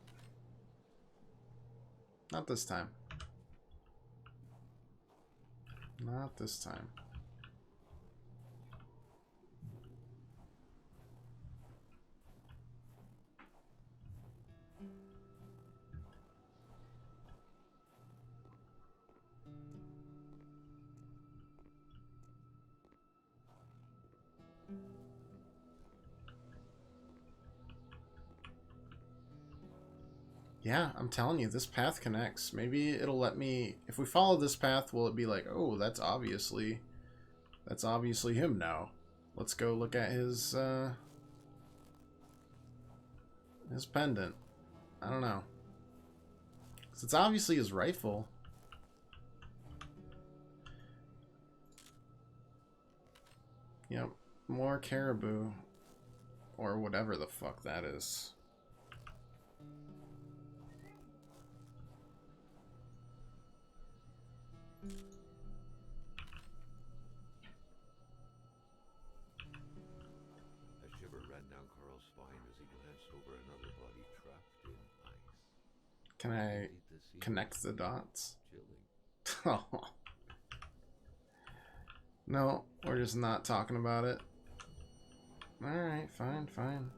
Not this time. Not this time. Yeah, I'm telling you, this path connects. Maybe it'll let me... If we follow this path, will it be like, oh, that's obviously him now. Let's go look at his pendant. I don't know. 'Cause it's obviously his rifle. Yep, more caribou. Or whatever the fuck that is. Can I connect the dots? Oh. No, we're just not talking about it. Alright, fine, fine.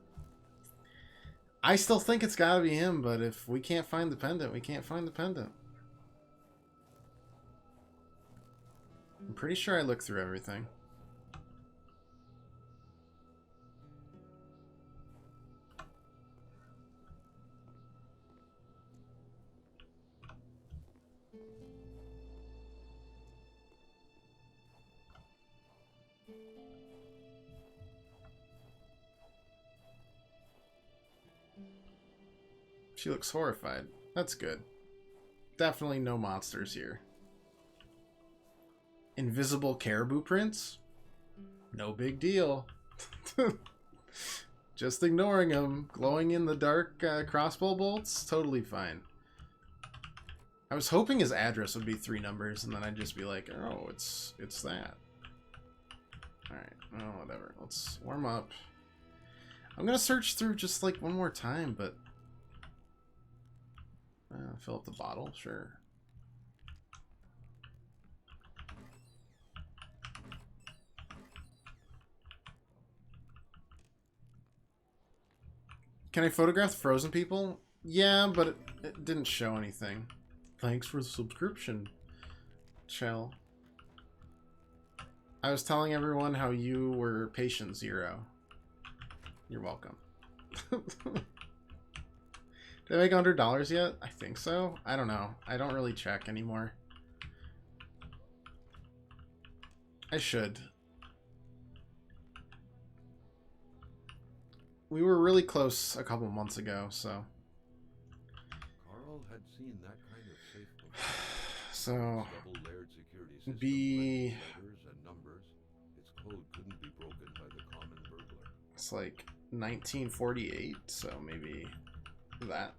I still think it's gotta be him, but if we can't find the pendant, we can't find the pendant. I'm pretty sure I looked through everything. She looks horrified. That's good. Definitely no monsters here. Invisible caribou prints? No big deal. Just ignoring them. Glowing in the dark crossbow bolts? Totally fine. I was hoping his address would be 3 numbers, and then I'd just be like, oh, it's that. Alright, well, whatever. Let's warm up. I'm gonna search through just like one more time, but... fill up the bottle, sure. Can I photograph frozen people? Yeah, but it didn't show anything. Thanks for the subscription, Chell. I was telling everyone how you were patient zero. You're welcome. Did I make $100 yet? I think so. I don't know. I don't really check anymore. I should. We were really close a couple months ago, so. Carl had seen that kind of safe before. So Double-layered security system be letters and numbers. Its code couldn't be broken by the common burglar. It's like 1948, so maybe that.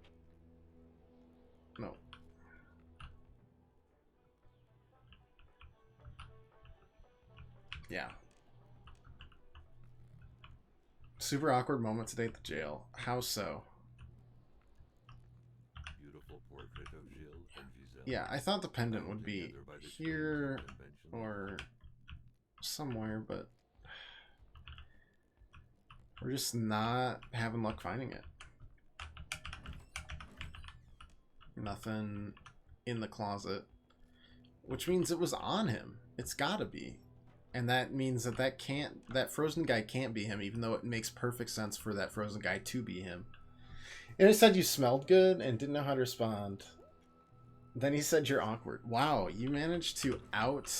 No. Yeah. Super awkward moment today at the jail. How so? Beautiful portrait of Gilles and Giselle. Yeah, I thought the pendant would be here or somewhere, but we're just not having luck finding it. Nothing in the closet, which means it was on him. It's gotta be. And that means that that frozen guy can't be him, even though it makes perfect sense for that frozen guy to be him. And it said you smelled good and didn't know how to respond. Then he said you're awkward. Wow, you managed to out...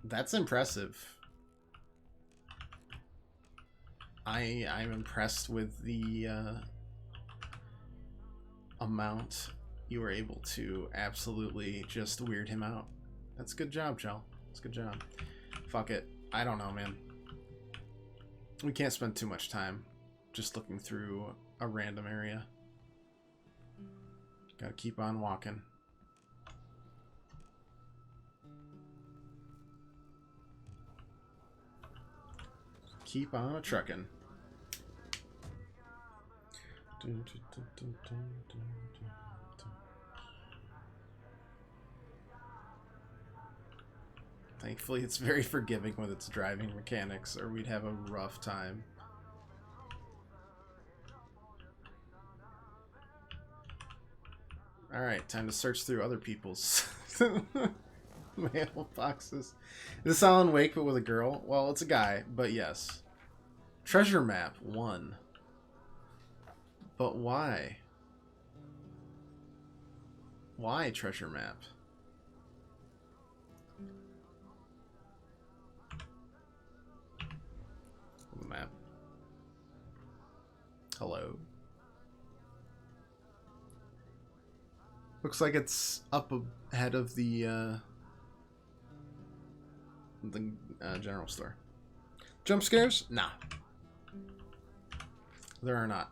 That's impressive. I'm impressed with the amount you were able to absolutely just weird him out. That's a good job, Gel. That's a good job. Fuck it. I don't know, man. We can't spend too much time just looking through a random area. Gotta keep on walking. Keep on a-trucking. Thankfully, it's very forgiving with its driving mechanics, or we'd have a rough time. Alright, time to search through other people's mailboxes. Is this Alan Wake, but with a girl? Well, it's a guy, but yes. Treasure map 1. But why? Why treasure map? Map. Hello. Looks like it's up ahead of the general store. Jump scares? Nah. There are not.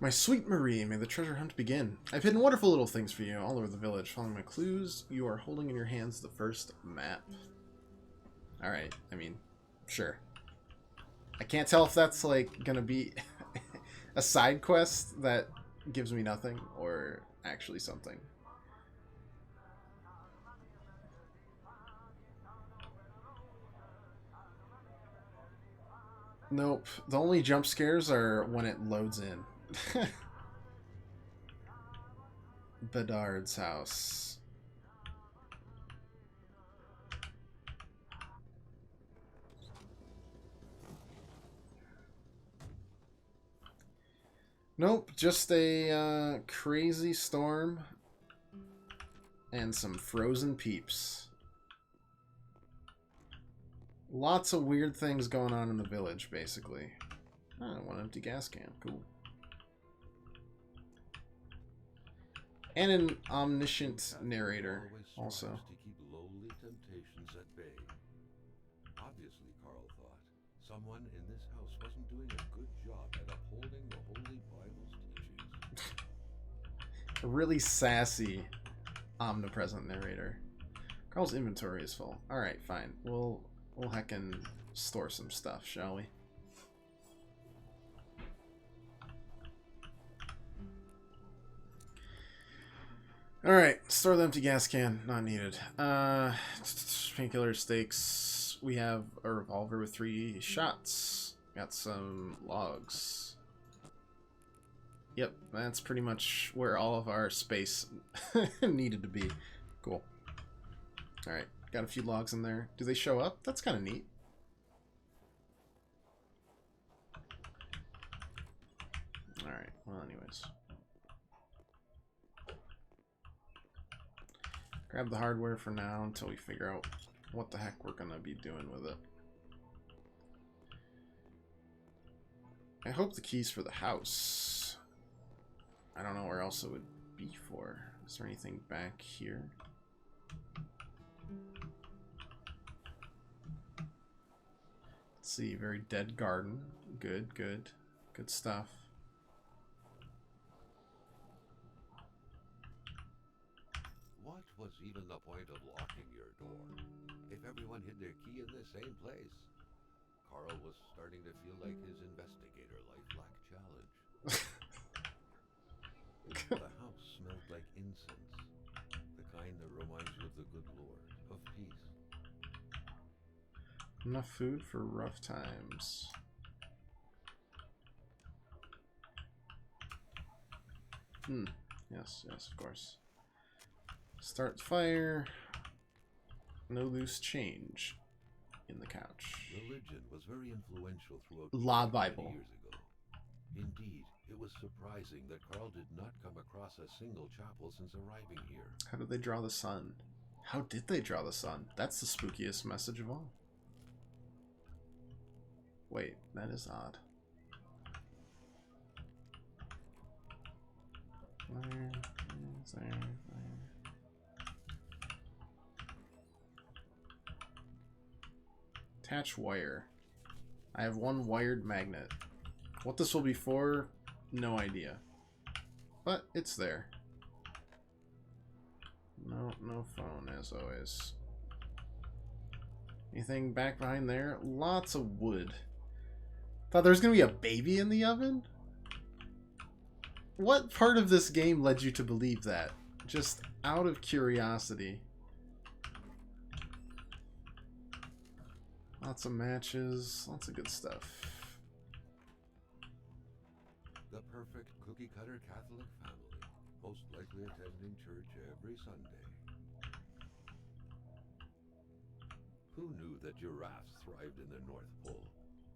My sweet Marie, may the treasure hunt begin. I've hidden wonderful little things for you all over the village. Following my clues, you are holding in your hands the first map. Alright, I mean, sure. I can't tell if that's, like, gonna be a side quest that gives me nothing, or actually something. Nope. The only jump scares are when it loads in. Bedard's house. Nope, just a crazy storm and some frozen peeps. Lots of weird things going on in the village, basically. Oh, one empty gas can. Cool. And an omniscient narrator, also. To keep lowly temptations at bay. Obviously, Carl thought, someone in this house wasn't doing a good job at upholding the Holy Bible's teachings. A really sassy, omnipresent narrator. Carl's inventory is full. Alright, fine. We'll heckin' store some stuff, shall we? Alright, store the empty gas can. Not needed. Painkiller steaks. We have a revolver with 3 shots. Got some logs. Yep, that's pretty much where all of our space needed to be. Cool. Alright, got a few logs in there. Do they show up? That's kind of neat. Alright, well anyways. Grab the hardware for now until we figure out what the heck we're going to be doing with it. I hope the key's for the house. I don't know where else it would be for. Is there anything back here? Let's see, very dead garden. Good, good. Good stuff. What was even the point of locking your door? If everyone hid their key in the same place. Carl was starting to feel like his investigator life lacked challenge. The house smelled like incense Enough food for rough times. Yes, yes, of course. Start fire. No loose change in the couch. Religion was very influential throughout La many Bible. years ago. Indeed, it was surprising that Carl did not come across a single chapel since arriving here. How did they draw the sun? How did they draw the sun? That's the spookiest message of all. Wait, that is odd. Fire. Attach wire. I have one wired magnet. What this will be for, no idea. But it's there. No phone, as always. Anything back behind there? Lots of wood. Thought there was going to be a baby in the oven? What part of this game led you to believe that? Just out of curiosity. Lots of matches, lots of good stuff. The perfect cookie-cutter Catholic family, most likely attending church every Sunday. Who knew that giraffes thrived in the North Pole?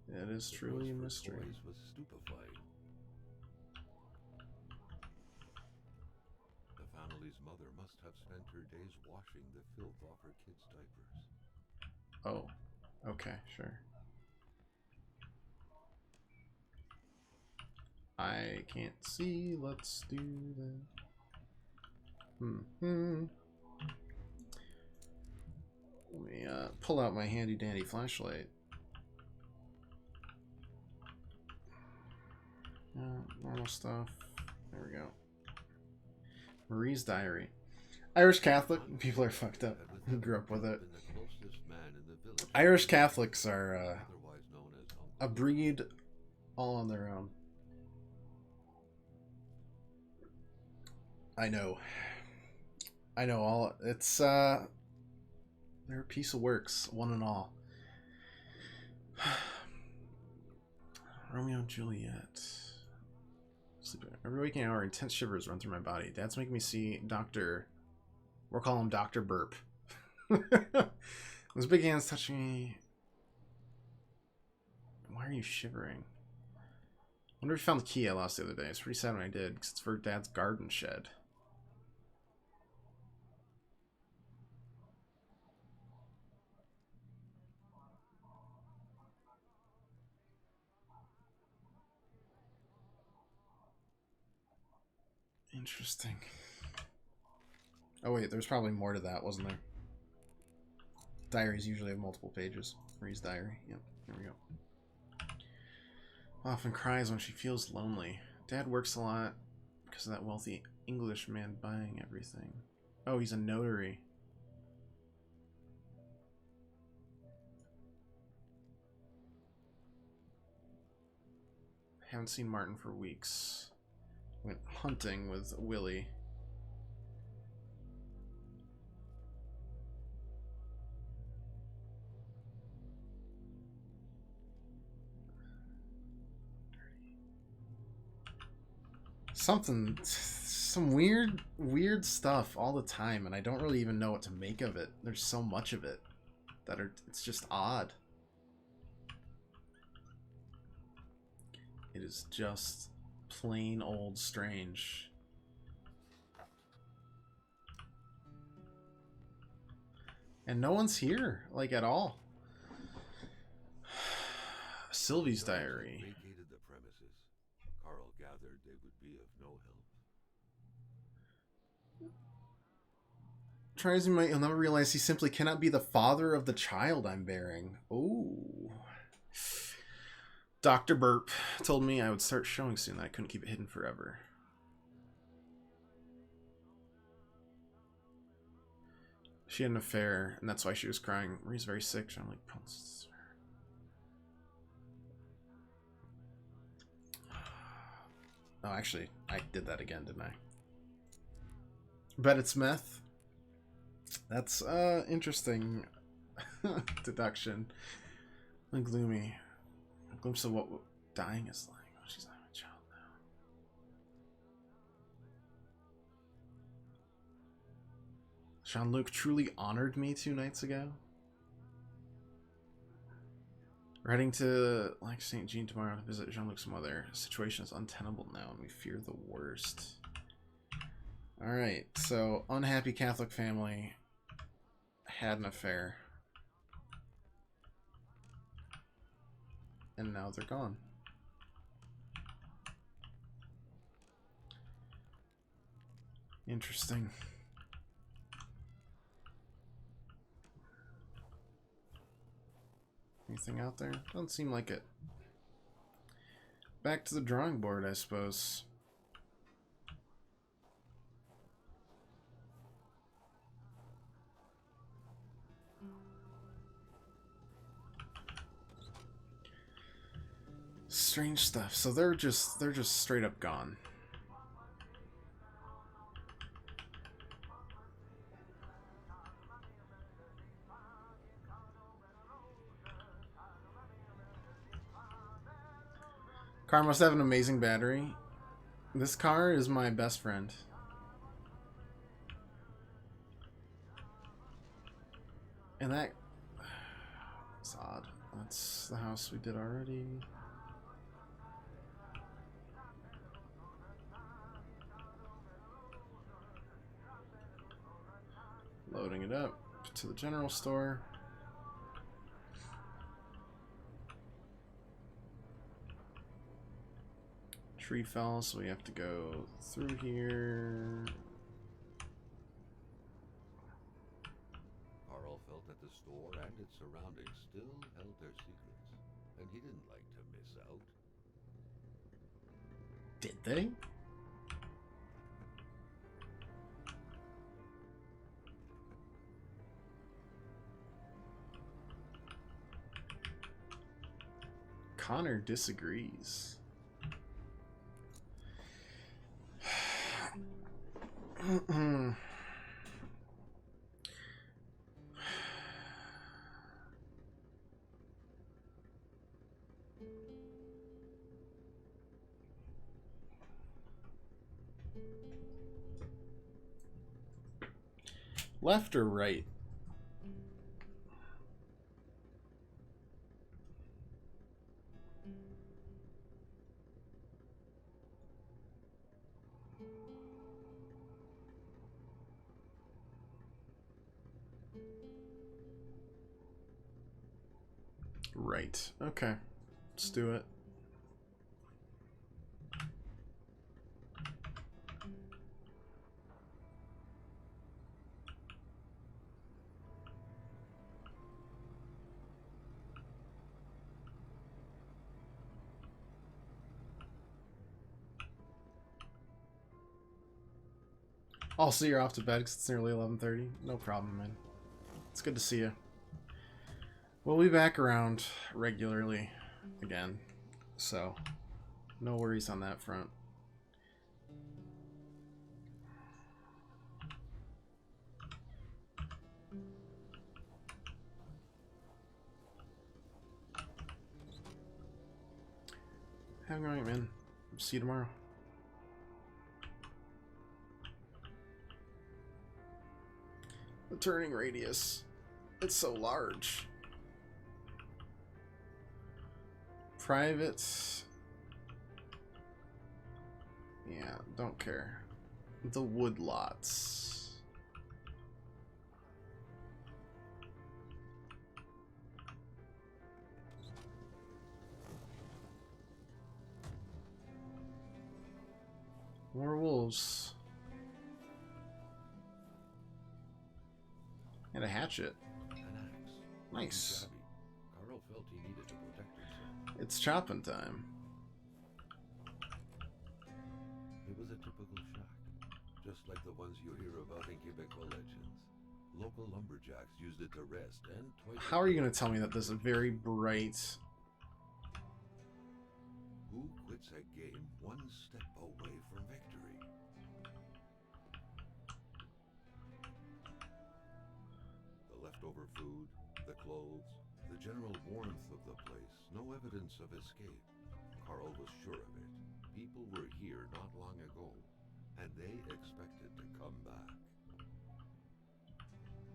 It is truly a mystery. The choice was stupefying. The family's mother must have spent her days washing the filth off her kids' diapers. Oh, okay, sure. I can't see. Let's do that. Let me pull out my handy dandy flashlight. Normal stuff. There we go. Marie's diary. Irish Catholic. People are fucked up. Who grew up with it. Irish Catholics are a breed all on their own. I know all. It's they're a piece of works, one and all. Romeo and Juliet. Sleeping. Every waking hour, intense shivers run through my body. Dad's making me see Dr. We'll call him Dr. Burp. Those big hands touching me. Why are you shivering? I wonder if you found the key I lost the other day. It's pretty sad when I did, because it's for Dad's garden shed. Interesting. Oh wait, there's probably more to that, wasn't there? Diaries usually have multiple pages. Marie's diary. Yep, here we go. Often cries when she feels lonely. Dad works a lot because of that wealthy English man buying everything. Oh, he's a notary. Haven't seen Martin for weeks. Went hunting with Willie. Some weird stuff all the time, and I don't really even know what to make of it. There's so much of it that it's just odd. It is just plain old strange. And no one's here, like, at all. Sylvie's diary. Vacated the premises. Carl gathered they would be of no help. Try as he might, he'll never realize he simply cannot be the father of the child I'm bearing. Ooh. Dr. Burp told me I would start showing soon, that I couldn't keep it hidden forever. She had an affair, and that's why she was crying. Marie's very sick. I'm like, oh, actually, I did that again, didn't I? Bet it's meth. That's interesting deduction. And gloomy. A glimpse of what dying is like. Oh, she's not a child now. Jean-Luc truly honored me 2 nights ago. We're heading to Lac St. Jean tomorrow to visit Jean-Luc's mother. The situation is untenable now and we fear the worst. Alright, so unhappy Catholic family had an affair. And now they're gone. Interesting. Anything out there? Doesn't seem like it. Back to the drawing board, I suppose. Strange stuff. So they're just straight up gone. Car must have an amazing battery. This car is my best friend. And that... It's odd. That's the house we did already. Loading it up to the general store. Tree fell, so we have to go through here. Carl felt that the store and its surroundings still held their secrets, and he didn't like to miss out. Did they? Connor disagrees. Left or right? Right. Okay. Let's do it. Also, you're off to bed because it's nearly 11:30. No problem, man. It's good to see you. We'll be back around regularly again, so no worries on that front. Have a good night, man. See you tomorrow. The turning radius. It's so large. Private. Yeah, don't care. The woodlots. More wolves. And a hatchet. An axe. Nice. Carl felt he needed to protect himself. It's chopping time. It was a typical shack, just like the ones you hear about in Quebecois legends. Local lumberjacks used it to rest and twice. How are you going to tell me that this very bright... Who quits a game one step away from victory? The leftover food, the clothes, The general warmth of the place, no evidence of escape. Carl was sure of it. People were here not long ago, and they expected to come back.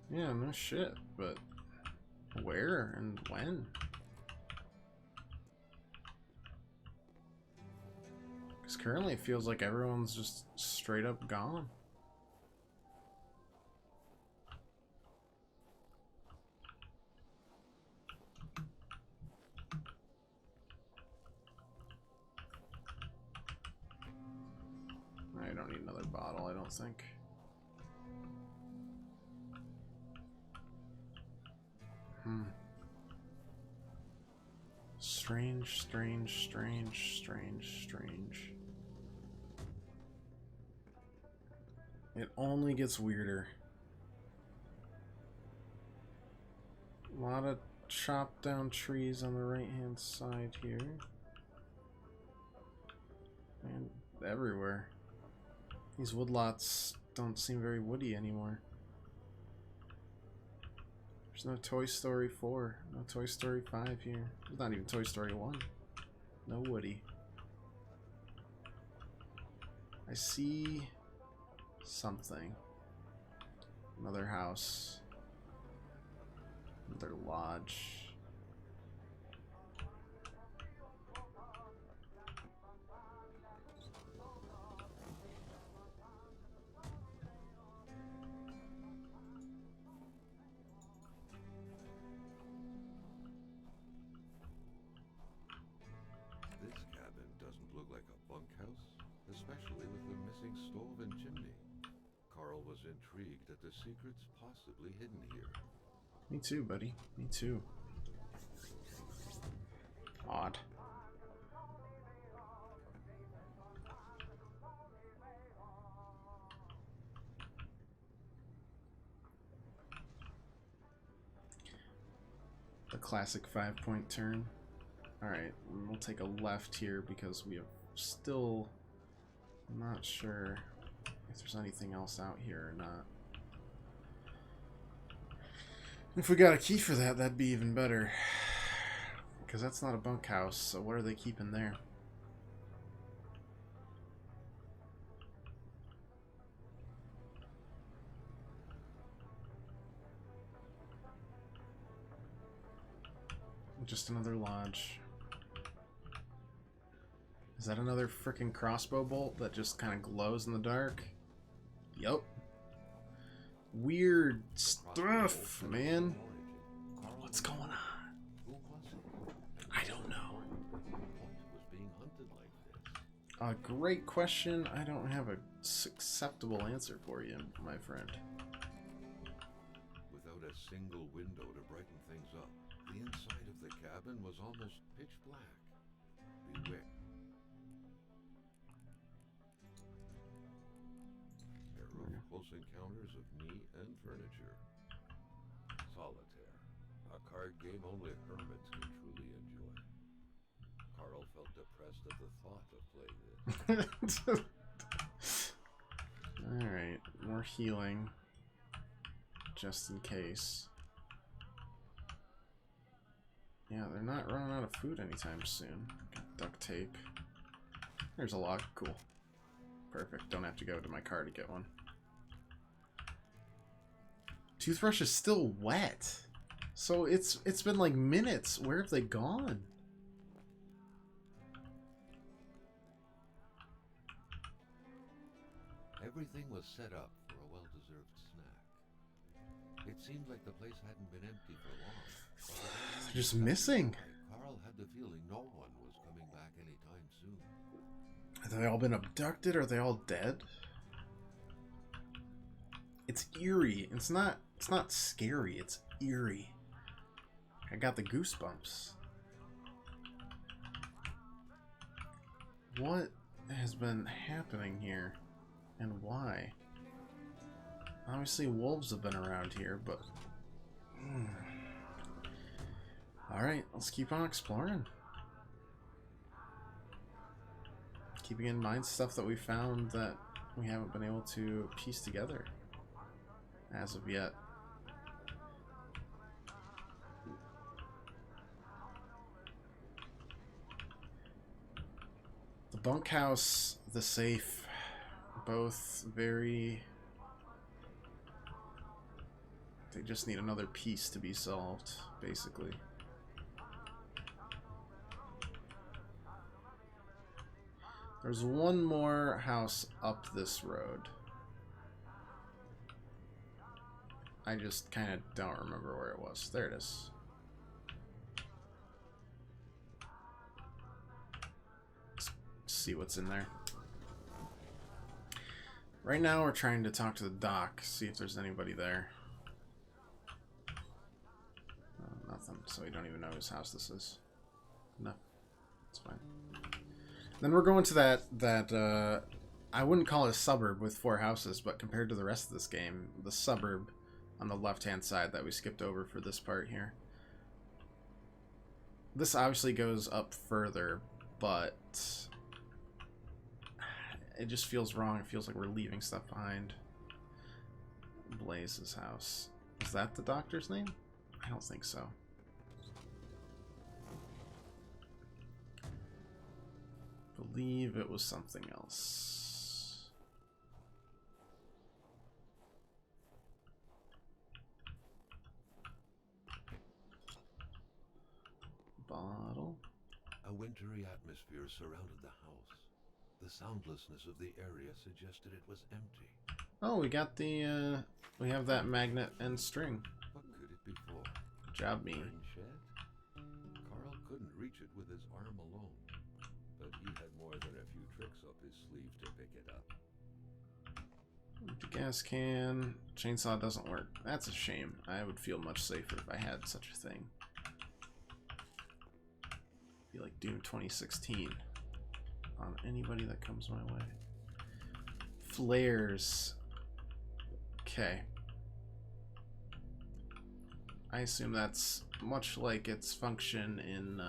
Yeah, no shit, but where and when? Because currently it feels like everyone's just straight up gone. I don't need another bottle, I don't think. Strange, strange, strange, strange, strange. It only gets weirder. A lot of chopped down trees on the right hand side here. And everywhere. These woodlots don't seem very woody anymore. There's no Toy Story 4, no Toy Story 5 here. There's not even Toy Story 1. No Woody. I see something. Another house. Another lodge. This cabin doesn't look like a bunkhouse, especially with the missing stove and chimney. Carl was intrigued at the secrets possibly hidden here. Me too, buddy. Me too. Odd. The classic 5-point turn. Alright, we'll take a left here because we are still not sure if there's anything else out here or not. If we got a key for that, that'd be even better. Because that's not a bunkhouse, so what are they keeping there? Just another lodge. Is that another freaking crossbow bolt that just kind of glows in the dark? Yup. Weird stuff, man. What's going on? I don't know. A great question. I don't have a acceptable answer for you, my friend. Without a single window to brighten things up, the inside of the cabin was almost pitch black. Beware. Close encounters of meat and furniture. Solitaire, a card game only hermits can truly enjoy. Carl felt depressed at the thought of playing this. Alright, more healing. Just in case. Yeah, they're not running out of food anytime soon. Got duct tape. There's a log. Cool. Perfect. Don't have to go to my car to get one. Toothbrush is still wet. So it's been like minutes. Where have they gone? Everything was set up for a well-deserved snack. It seemed like the place hadn't been empty for long. They're just missing. Carl had the feeling no one was coming back anytime soon. Have they all been abducted? Are they all dead? It's eerie. It's not scary. It's eerie. I got the goosebumps. What has been happening here? And why? Obviously wolves have been around here, but... Alright, let's keep on exploring. Keeping in mind stuff that we found that we haven't been able to piece together as of yet. bunkhouse, the safe, both very... They just need another piece to be solved, basically. There's one more house up this road. I just kind of don't remember where it was. There it is. Let's see what's in there. Right now we're trying to talk to the dock, see if there's anybody there. Nothing, so we don't even know whose house this is. No, it's fine. Then we're going to that I wouldn't call it a suburb with 4 houses, but compared to the rest of this game, the suburb on the left-hand side that we skipped over for this part here. This obviously goes up further, but it just feels wrong. It feels like we're leaving stuff behind. Blaze's house. Is that the doctor's name? I don't think so. Believe it was something else. Bottle. A wintry atmosphere surrounded the house. The soundlessness of the area suggested it was empty. Oh, we got the we have that magnet and string. What could it be for? Good job, me. Iron shed? Carl couldn't reach it with his arm alone, but he had more than a few tricks up his sleeve to pick it up. The gas can. Chainsaw doesn't work. That's a shame. I would feel much safer if I had such a thing. Be like Doom 2016 on anybody that comes my way. Flares. Okay. I assume that's much like its function in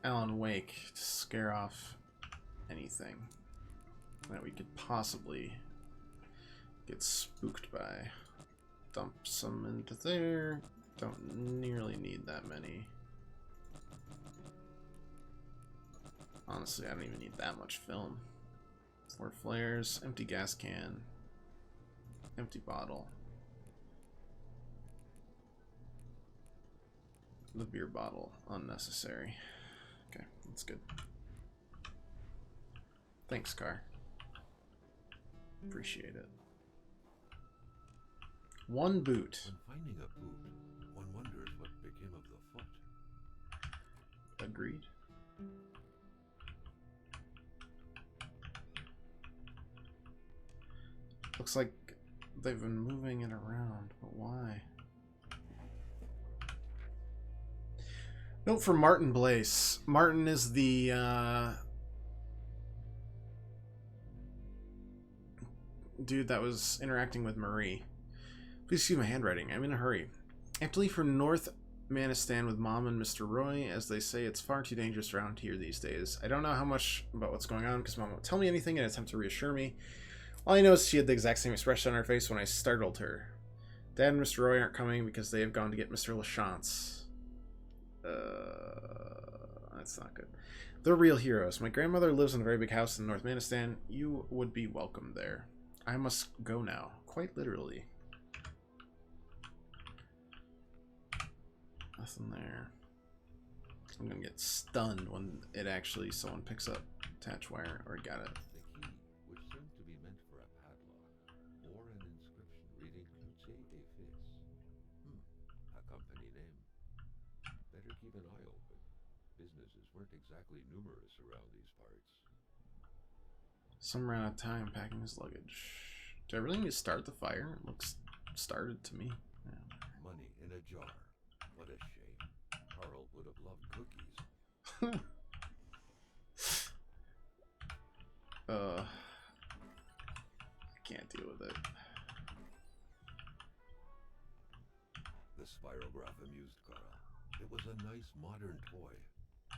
Alan Wake, to scare off anything that we could possibly get spooked by. Dump some into there. Don't nearly need that many. Honestly, I don't even need that much film. 4 flares, empty gas can, empty bottle. The beer bottle, unnecessary. Okay, that's good. Thanks, car. Appreciate it. 1 boot. When finding a boot, one wonders what became of the foot. Agreed. Looks like they've been moving it around, but why? Note from Martin Blaze. Martin is the dude that was interacting with Marie. Please excuse my handwriting. I'm in a hurry. I have to leave for North Manistan with Mom and Mr. Roy, as they say it's far too dangerous around here these days. I don't know how much about what's going on because Mom won't tell me anything in an attempt to reassure me. All I know is she had the exact same expression on her face when I startled her. Dad and Mr. Roy aren't coming because they have gone to get Mr. LaChance. That's not good. They're real heroes. My grandmother lives in a very big house in North Manistan. You would be welcome there. I must go now. Quite literally. Nothing there. I'm gonna get stunned when it actually someone picks up attach wire or got it. The key, which seemed to be meant for a padlock, or an inscription reading Luce et Fils. A company name. Better keep an eye open. Businesses weren't exactly numerous around these parts. Some ran out of time packing his luggage. Do I really need to start the fire? It looks started to me. Yeah. Money in a jar. What a shame. Carl would have loved cookies. I can't deal with it. The spirograph amused Carl. It was a nice modern toy,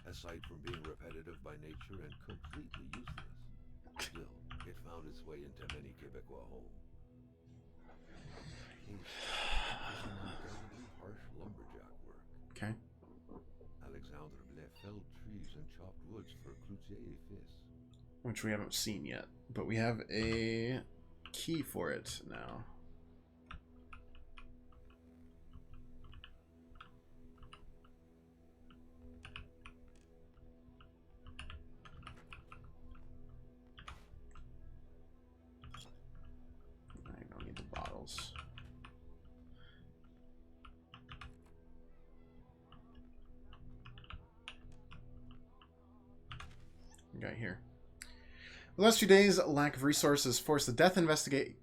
aside from being repetitive by nature and completely useless. Still, it found its way into many Quebecois homes. He's an undoubtedly harsh lumberjack Okay. Alexandre Blais felled trees and chopped woods for Cloutier et Fils. Which we haven't seen yet. But we have a key for it now. I don't need the bottles. We got here. The last few days, lack of resources forced the death investigate.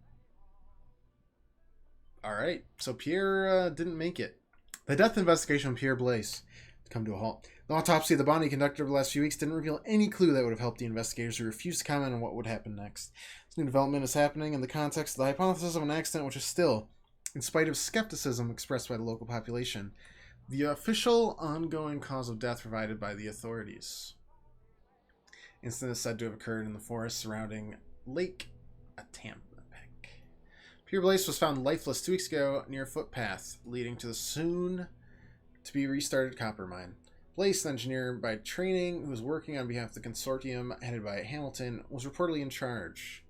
Alright, so Pierre didn't make it. The death investigation of Pierre Blaise to come to a halt. The autopsy of the body conducted over the last few weeks didn't reveal any clue that would have helped the investigators, who refused to comment on what would happen next. This new development is happening in the context of the hypothesis of an accident, which is still, in spite of skepticism expressed by the local population, the official ongoing cause of death provided by the authorities. Incident is said to have occurred in the forest surrounding Lake Atampec. Pierre Blaise was found lifeless 2 weeks ago near a footpath leading to the soon-to-be restarted copper mine. Blaise, an engineer by training who was working on behalf of the consortium headed by Hamilton, was reportedly in charge.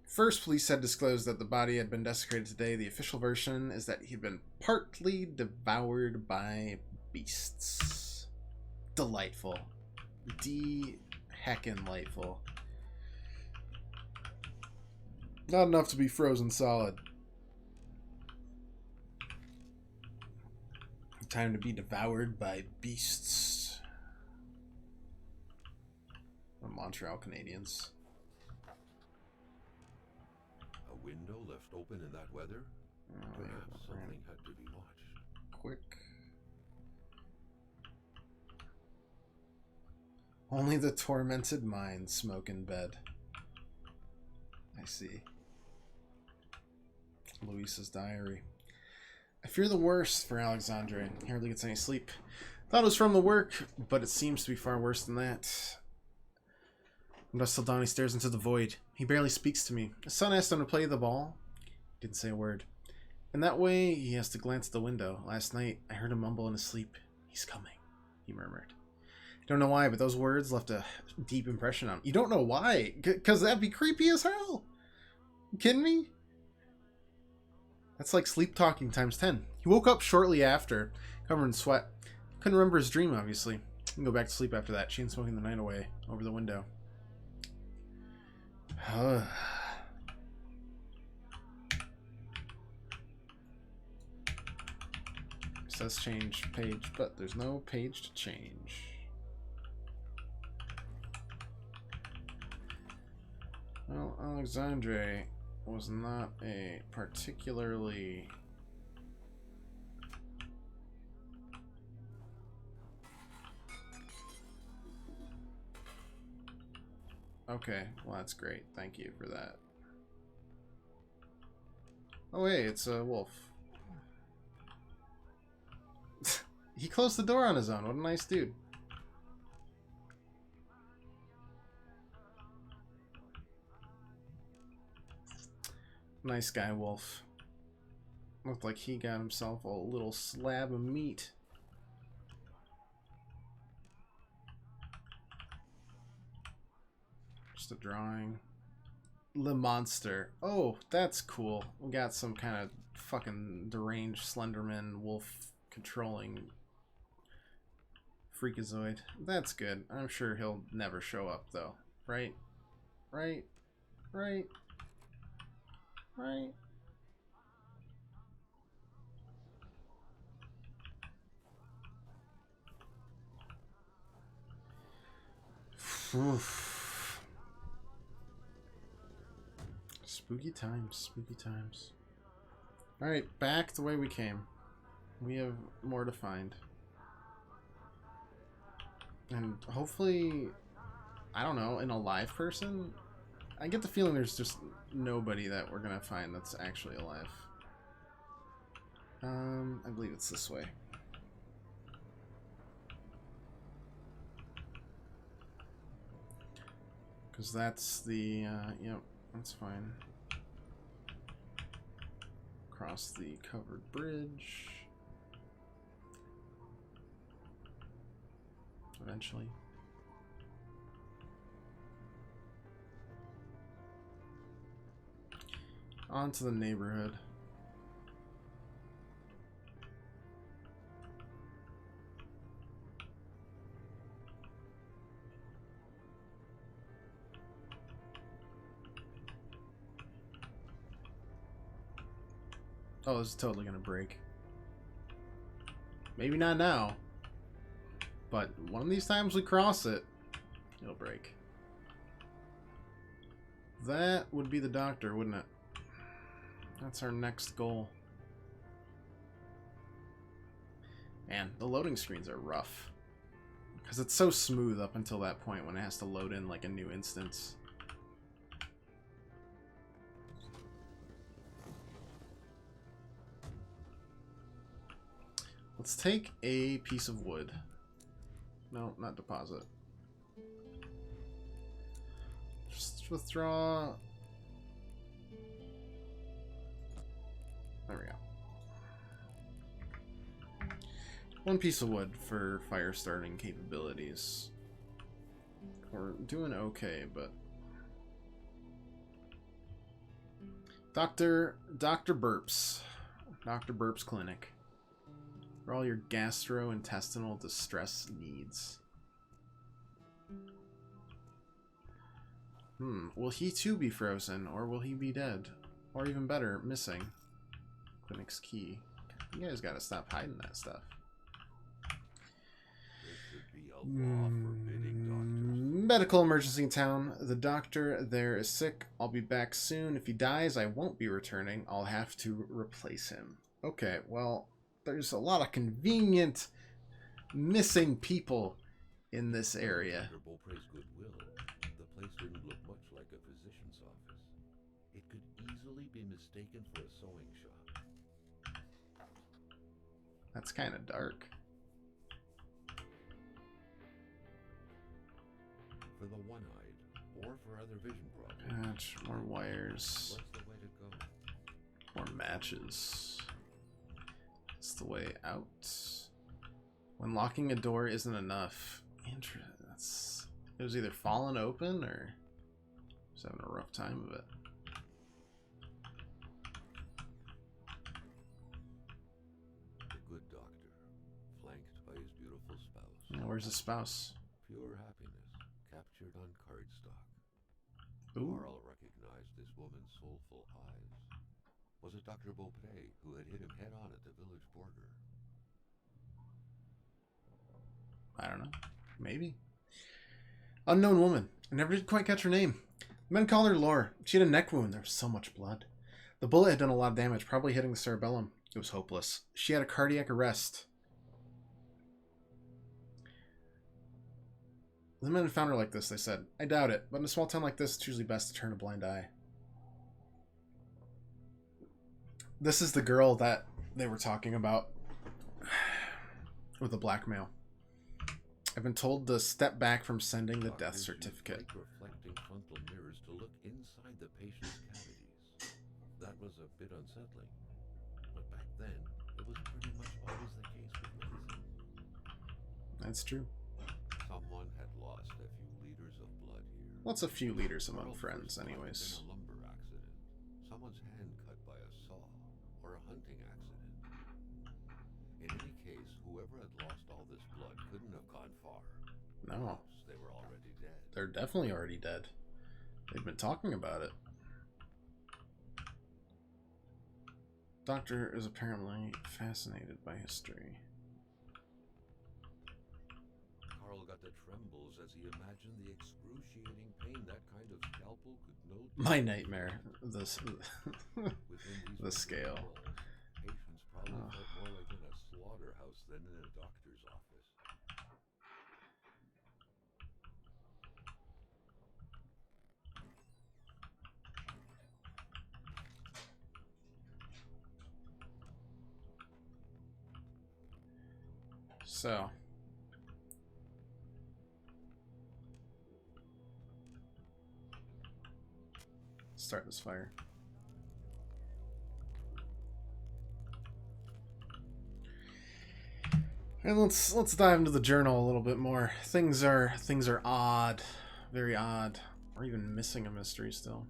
First, police had disclosed that the body had been desecrated today. The official version is that he'd been partly devoured by beasts. Delightful. Heckin'-lightful. Not enough to be frozen solid. Time to be devoured by beasts. The Montreal Canadiens. A window left open in that weather? Perhaps something had to be watched. Quick. Only the tormented mind smoke in bed. I see. Luis's diary. I fear the worst for Alexandre. He hardly gets any sleep. Thought it was from the work, but it seems to be far worse than that. When dusk till dawn, he stares into the void. He barely speaks to me. His son asked him to play the ball. He didn't say a word. In that way, he has to glance at the window. Last night, I heard him mumble in his sleep. He's coming, he murmured. I don't know why, but those words left a deep impression on him. You don't know why? Because that'd be creepy as hell. You kidding me? That's like sleep talking times 10. He woke up shortly after, covered in sweat. Couldn't remember his dream, obviously. He can go back to sleep after that. Chain smoking the night away over the window. It says change page, but there's no page to change. Well, Alexandre was not a particularly okay, well that's great. Thank you for that. Oh hey, it's a wolf. He closed the door on his own. What a nice dude. Nice guy, wolf. Looked like he got himself a little slab of meat. Just a drawing. Le Monster. Oh, that's cool. We got some kind of fucking deranged Slenderman wolf controlling freakazoid. That's good. I'm sure he'll never show up though. Right? Right? Right? Right? Oof. Spooky times, spooky times. Alright, back the way we came. We have more to find. And hopefully, I don't know, in a live person? I get the feeling there's just nobody that we're gonna find that's actually alive. I believe it's this way. Because that's the, yep, that's fine. Cross the covered bridge. eventually. On to the neighborhood. Oh, this is totally gonna break. Maybe not now, but one of these times we cross it, it'll break. That would be the doctor, wouldn't it? That's our next goal. Man, the loading screens are rough. Because it's so smooth up until that point when it has to load in like a new instance. Let's take a piece of wood. No, not deposit. Just withdraw. There we go. One piece of wood for fire starting capabilities. We're doing okay, but Dr. Burps. Dr. Burps Clinic. For all your gastrointestinal distress needs. Will he too be frozen, or will he be dead? Or even better, missing? Clinic's key. You guys gotta stop hiding that stuff. Medical emergency in town. The doctor there is sick. I'll be back soon. If he dies, I won't be returning. I'll have to replace him. Okay, well, there's a lot of convenient missing people in this area. The place didn't look much like a physician's office. It could easily be mistaken for a sewing shop. That's kind of dark. For the one-eyed, or for other vision problems. Patch, more wires. What's the way to go? More matches. That's the way out. When locking a door isn't enough. That's... It was either falling open or just having a rough time of it. The good doctor, flanked by his beautiful spouse. Yeah, where's the spouse? Pure happiness, captured on cardstock. Ooh. Carl recognized this woman's soulful eyes. Was it Dr. Beaupré who had hit him head-on at the village border? I don't know. Maybe. Unknown woman. I never did quite catch her name. Men called her Lore. She had a neck wound. There was so much blood. The bullet had done a lot of damage, probably hitting the cerebellum. It was hopeless. She had a cardiac arrest. The men had found her like this, they said. I doubt it, but in a small town like this, it's usually best to turn a blind eye. This is the girl that they were talking about with the blackmail. I've been told to step back from sending the death certificate. Reflecting frontal mirrors to look inside the patient's cavities. That was a bit unsettling. But back then, it was pretty much always the case with medicine. That's true. Someone had lost a few liters of blood here. What's a few liters among friends, anyways? In a lumber accident, someone's hand cut by a saw, or a hunting accident. In any case, whoever had lost all this blood couldn't have gone far. No. Perhaps they were already dead. They're definitely already dead. They've been talking about it. Doctor is apparently fascinated by history. Carl got the trembles as he imagined the excruciating pain that kind of scalpel could know. My nightmare. The scale. Patients probably felt more like in a slaughterhouse than in a doctor's office. So. Start this fire. And let's dive into the journal a little bit more. Things are odd, very odd. We're even missing a mystery still.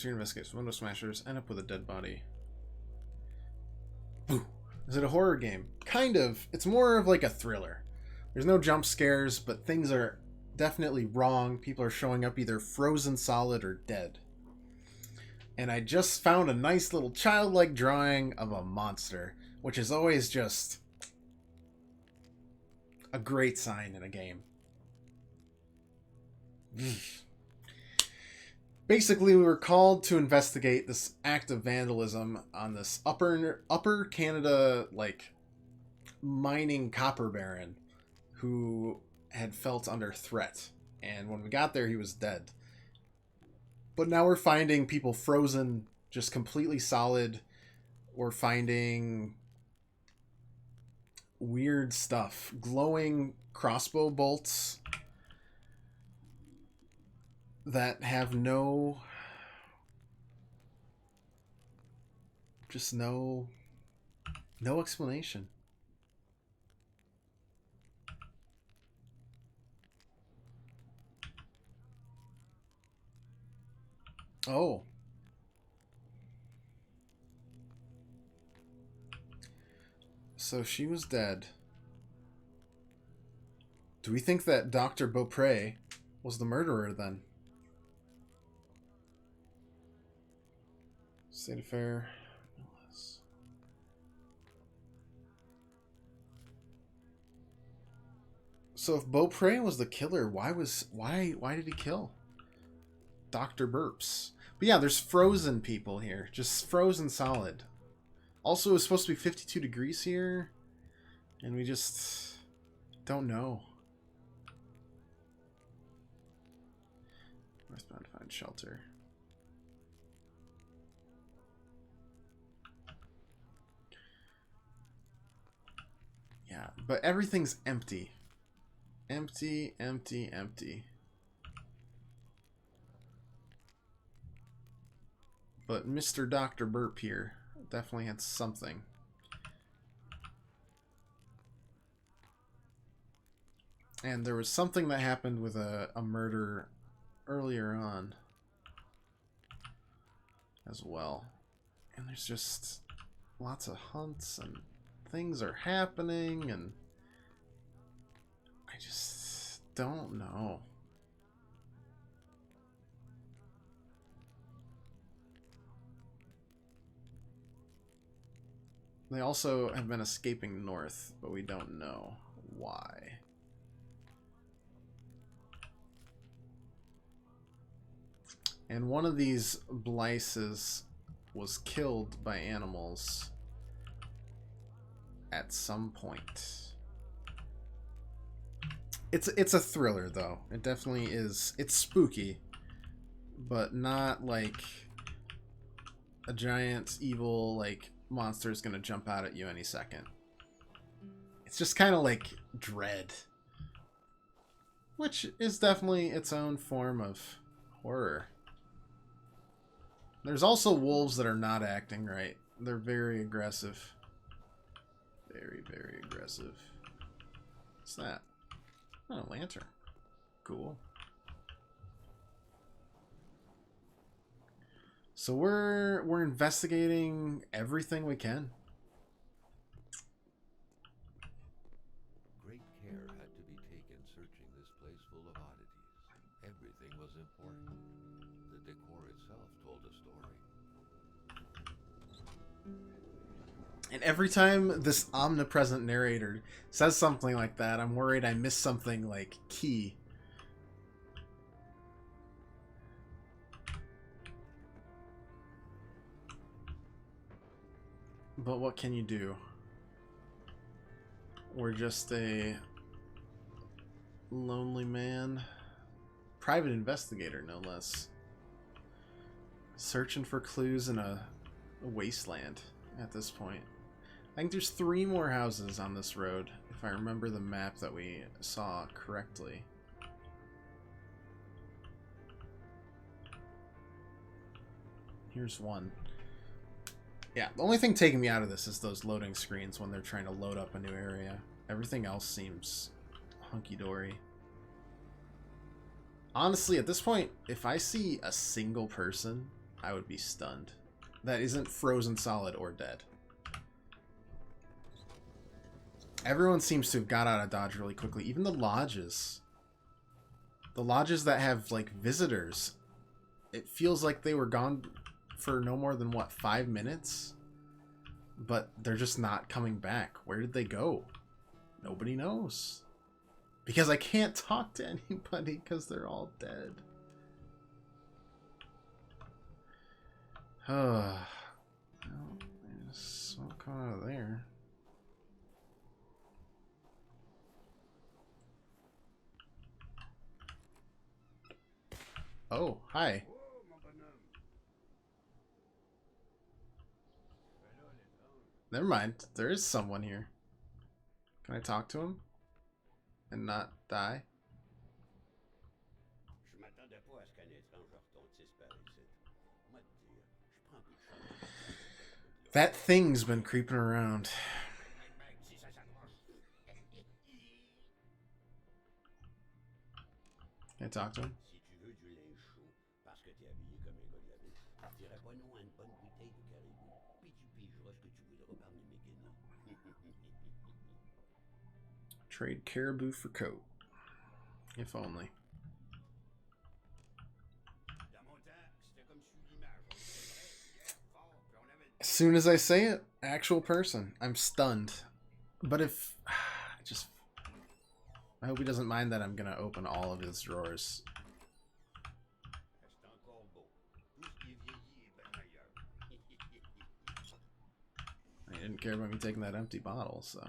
Your investigators, window smashers, end up with a dead body. Boo. Is it a horror game? Kind of. It's more of like a thriller. There's no jump scares, but things are definitely wrong. People are showing up either frozen solid or dead. And I just found a nice little childlike drawing of a monster, which is always just a great sign in a game. Basically, we were called to investigate this act of vandalism on this upper Canada, like, mining copper baron who had felt under threat. And when we got there, he was dead. But now we're finding people frozen, just completely solid. We're finding weird stuff. Glowing crossbow bolts that have no explanation. Oh. So she was dead. Do we think that Dr. Beaupre was the murderer then? State affair. So if Beaupre was the killer, why did he kill Dr. Burps? But yeah, there's frozen people here. Just frozen solid. Also, it was supposed to be 52 degrees here. And we just don't know. Westbound to find shelter. Yeah, but everything's empty. Empty, empty, empty. But Mr. Dr. Burp here definitely had something. And there was something that happened with a murder earlier on as well. And there's just lots of hunts and things are happening and I just don't know. They also have been escaping north, but we don't know why. And one of these Blyces was killed by animals at some point. It's a thriller though. It definitely is. It's spooky, but not like a giant evil like monster is gonna jump out at you any second. It's just kind of like dread, which is definitely its own form of horror. There's also wolves that are not acting right. They're very aggressive. Very, very aggressive. What's that? Oh, a lantern. Cool. So we're investigating everything we can. Great care had to be taken searching this place full of oddities. Everything was important. The decor itself told a story. And every time this omnipresent narrator says something like that, I'm worried I missed something like key. But what can you do? We're just a lonely man. Private investigator, no less. Searching for clues in a wasteland at this point. I think there's 3 more houses on this road, if I remember the map that we saw correctly. Here's one. Yeah, the only thing taking me out of this is those loading screens when they're trying to load up a new area. Everything else seems hunky-dory. Honestly, at this point, if I see a single person, I would be stunned. That isn't frozen solid or dead. Everyone seems to have got out of Dodge really quickly. Even the lodges. The lodges that have, like, visitors. It feels like they were gone for no more than, what, 5 minutes? But they're just not coming back. Where did they go? Nobody knows. Because I can't talk to anybody because they're all dead. Well, there's smoke coming out of there. Oh, hi. Never mind. There is someone here. Can I talk to him? And not die? That thing's been creeping around. Can I talk to him? Trade caribou for coat. If only. As soon as I say it, actual person. I'm stunned. But if... I hope he doesn't mind that I'm going to open all of his drawers. He didn't care about me taking that empty bottle, so...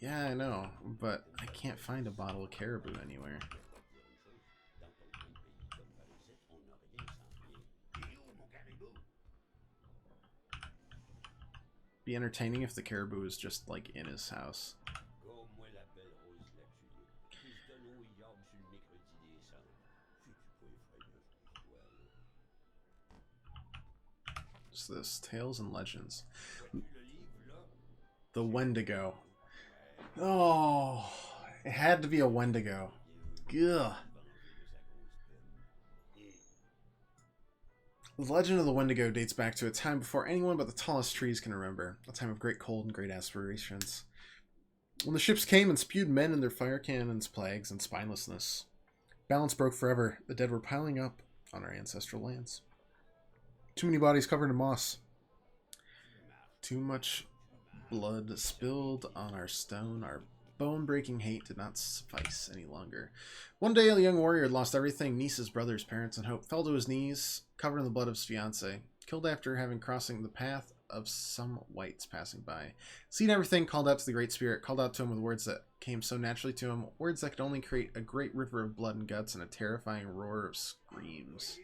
Yeah, I know, but I can't find a bottle of caribou anywhere. Be entertaining if the caribou is just like in his house. What's this? Tales and Legends. The Wendigo. Oh, it had to be a Wendigo. Ugh. The legend of the Wendigo dates back to a time before anyone but the tallest trees can remember. A time of great cold and great aspirations. When the ships came and spewed men in their fire cannons, plagues, and spinelessness. Balance broke forever. The dead were piling up on our ancestral lands. Too many bodies covered in moss. Too much blood spilled on our stone. Our bone-breaking hate did not suffice any longer. One day, a young warrior had lost everything: nieces, brothers, parents, and hope. Fell to his knees, covered in the blood of his fiancée. Killed after having crossing the path of some whites passing by. Seen everything, called out to the Great Spirit, called out to him with words that came so naturally to him, words that could only create a great river of blood and guts and a terrifying roar of screams.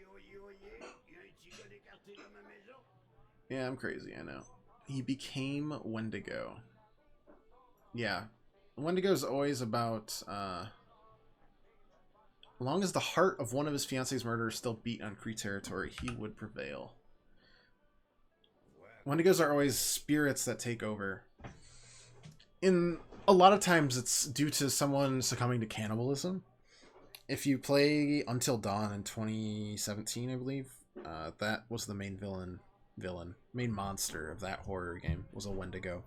Yeah, I'm crazy, I know. He became Wendigo. Yeah. Wendigo's always about, as long as the heart of one of his fiancée's murderers still beat on Kree territory, he would prevail. Wendigos are always spirits that take over. In a lot of times, it's due to someone succumbing to cannibalism. If you play Until Dawn in 2017, I believe, that was the main main monster of that horror game, was a Wendigo.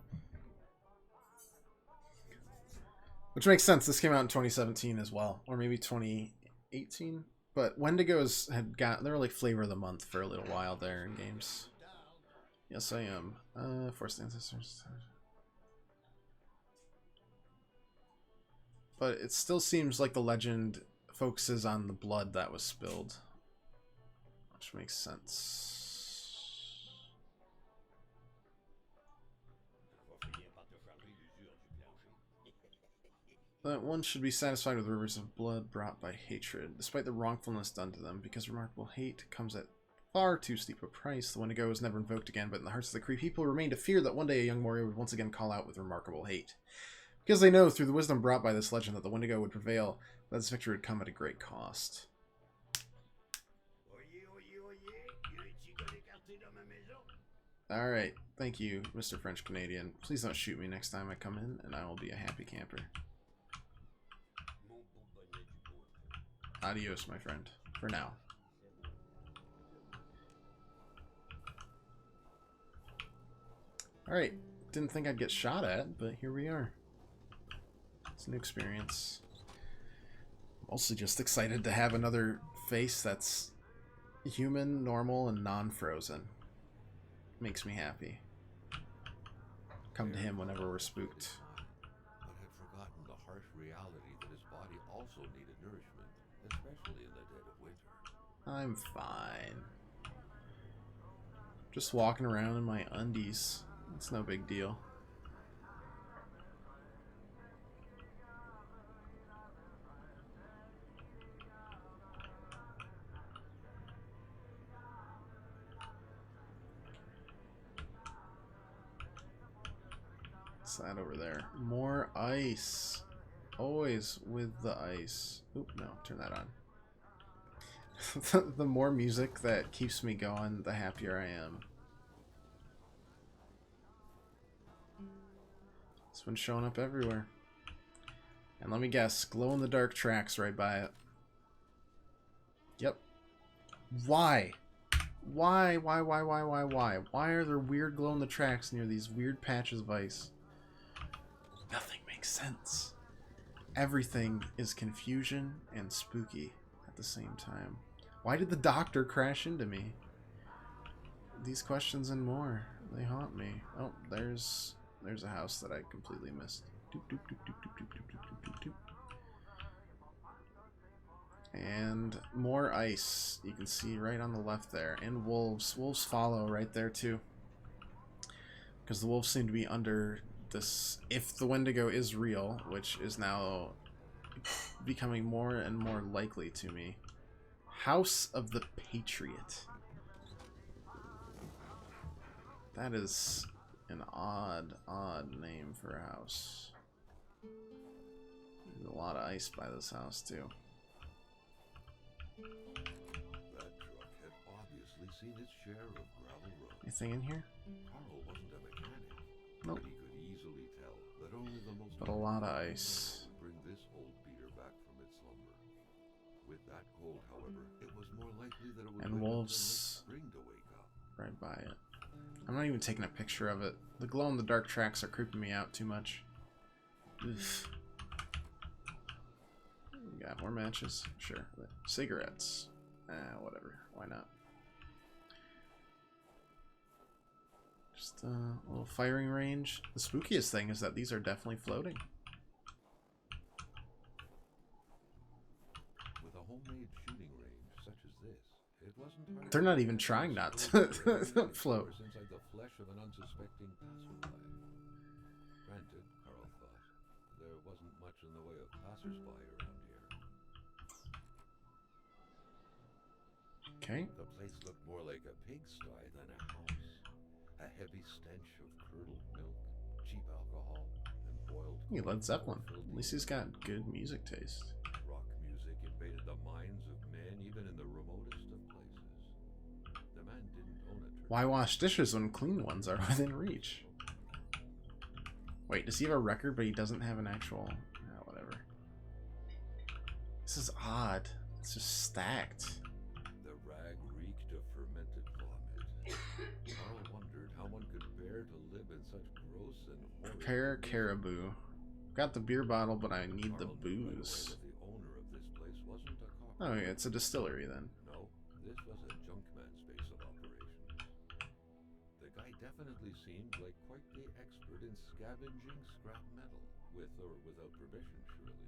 Which makes sense. This came out in 2017 as well, or maybe 2018. But Wendigos they were like flavor of the month for a little while there in games. Yes, I am. Forced Ancestors. But it still seems like the legend focuses on the blood that was spilled, which makes sense. That one should be satisfied with rivers of blood brought by hatred, despite the wrongfulness done to them. Because remarkable hate comes at far too steep a price, the Wendigo was never invoked again, but in the hearts of the Kree people remained a fear that one day a young warrior would once again call out with remarkable hate. Because they know, through the wisdom brought by this legend, that the Wendigo would prevail, that this victory would come at a great cost. Alright, thank you, Mr. French Canadian. Please don't shoot me next time I come in, and I will be a happy camper. Adios, my friend. For now. Alright, didn't think I'd get shot at, but here we are. It's an experience. Mostly just excited to have another face that's human, normal, and non-frozen. Makes me happy. Come to him whenever we're spooked. But had forgotten the harsh reality that his body also needed nourishment, especially in the dead of winter. I'm fine. Just walking around in my undies. It's no big deal. What's that over there? More ice. Always with the ice. Oop, no, turn that on. The more music that keeps me going, the happier I am. It's been showing up everywhere. And let me guess, glow-in-the-dark tracks right by it. Yep. Why? Why? Why are there weird glow-in-the-tracks near these weird patches of ice? Nothing makes sense. Everything is confusion and spooky at the same time. Why did the doctor crash into me? These questions and more, they haunt me. Oh, there's a house that I completely missed. Doop, doop, doop, doop, doop, doop, doop, doop, doop, doop. And more ice. You can see right on the left there. And wolves. Wolves follow right there too. Because the wolves seem to be under this. If the Wendigo is real, which is now becoming more and more likely to me. House of the Patriot. That is an odd name for a house. There's a lot of ice by this house too. That truck had obviously seen its share of gravel road. Anything in here? Carl wasn't a mechanic. Nope. But he could easily tell that only the most But a lot of ice. bring this old beater back from its slumber. With that cold, however, it was more likely that it would And wait wolves until next spring to wake up. right by it. I'm not even taking a picture of it. The glow-in-the-dark tracks are creeping me out too much. Oof. We got more matches? Sure. Cigarettes. Whatever. Why not? Just a little firing range. The spookiest thing is that these are definitely floating. With a homemade shooting range such as this, it wasn't hard. They're not even trying not to float. Inside the flesh of an unsuspecting passerby. Granted, Carl thought, there wasn't much in the way of passersby around here. Okay. The place looked more like a pigsty than a house. A heavy stench of curdled milk, cheap alcohol, and boiled. Hey, Led Zeppelin. At least he's got good music taste. Rock music invaded the minds of men even in the remotest of places. The man didn't own a Why wash dishes when clean ones are within reach? Wait, does he have a record but he doesn't have an actual... whatever. This is odd. It's just stacked. The rag reeked of fermented vomit. Carl wondered how one could bear to live in such gross and horrid Prepare conditions. caribou. Got the beer bottle, but I need the Carl knew right away booze. that the owner of this place wasn't a cop. Oh, yeah, it's a distillery then. No, this was a junkman's base of operations. The guy definitely seemed like quite the expert in scavenging scrap metal, with or without permission, surely.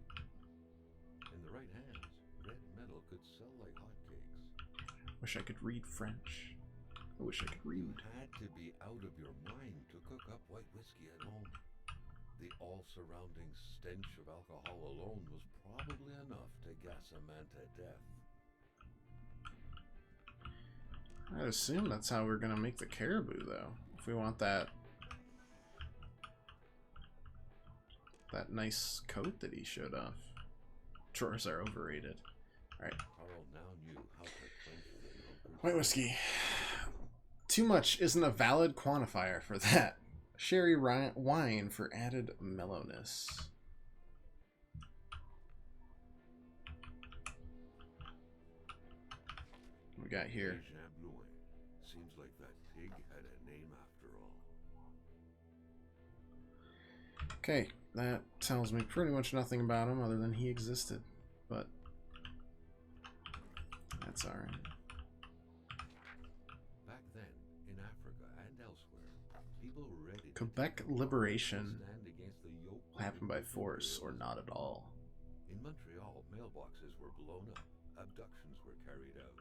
In the right hands, red metal could sell like hotcakes. Wish I could read French. I wish I could read. You had to be out of your mind to cook up white whiskey at home. The all-surrounding stench of alcohol alone was probably enough to gas a man to death. I'd assume that's how we're gonna make the caribou, though. If we want that nice coat that he showed off. Drawers are overrated. Alright. Carl now knew how to quench the hunger. White whiskey. Too much isn't a valid quantifier for that. Sherry wine for added mellowness. What we got here? Seems like that pig had a name after all. Okay, that tells me pretty much nothing about him other than he existed, but that's alright. Back then, in Africa and elsewhere, people were ready to Quebec liberation stand against the yoke will happen by force or not at all. In Montreal, mailboxes were blown up, abductions were carried out,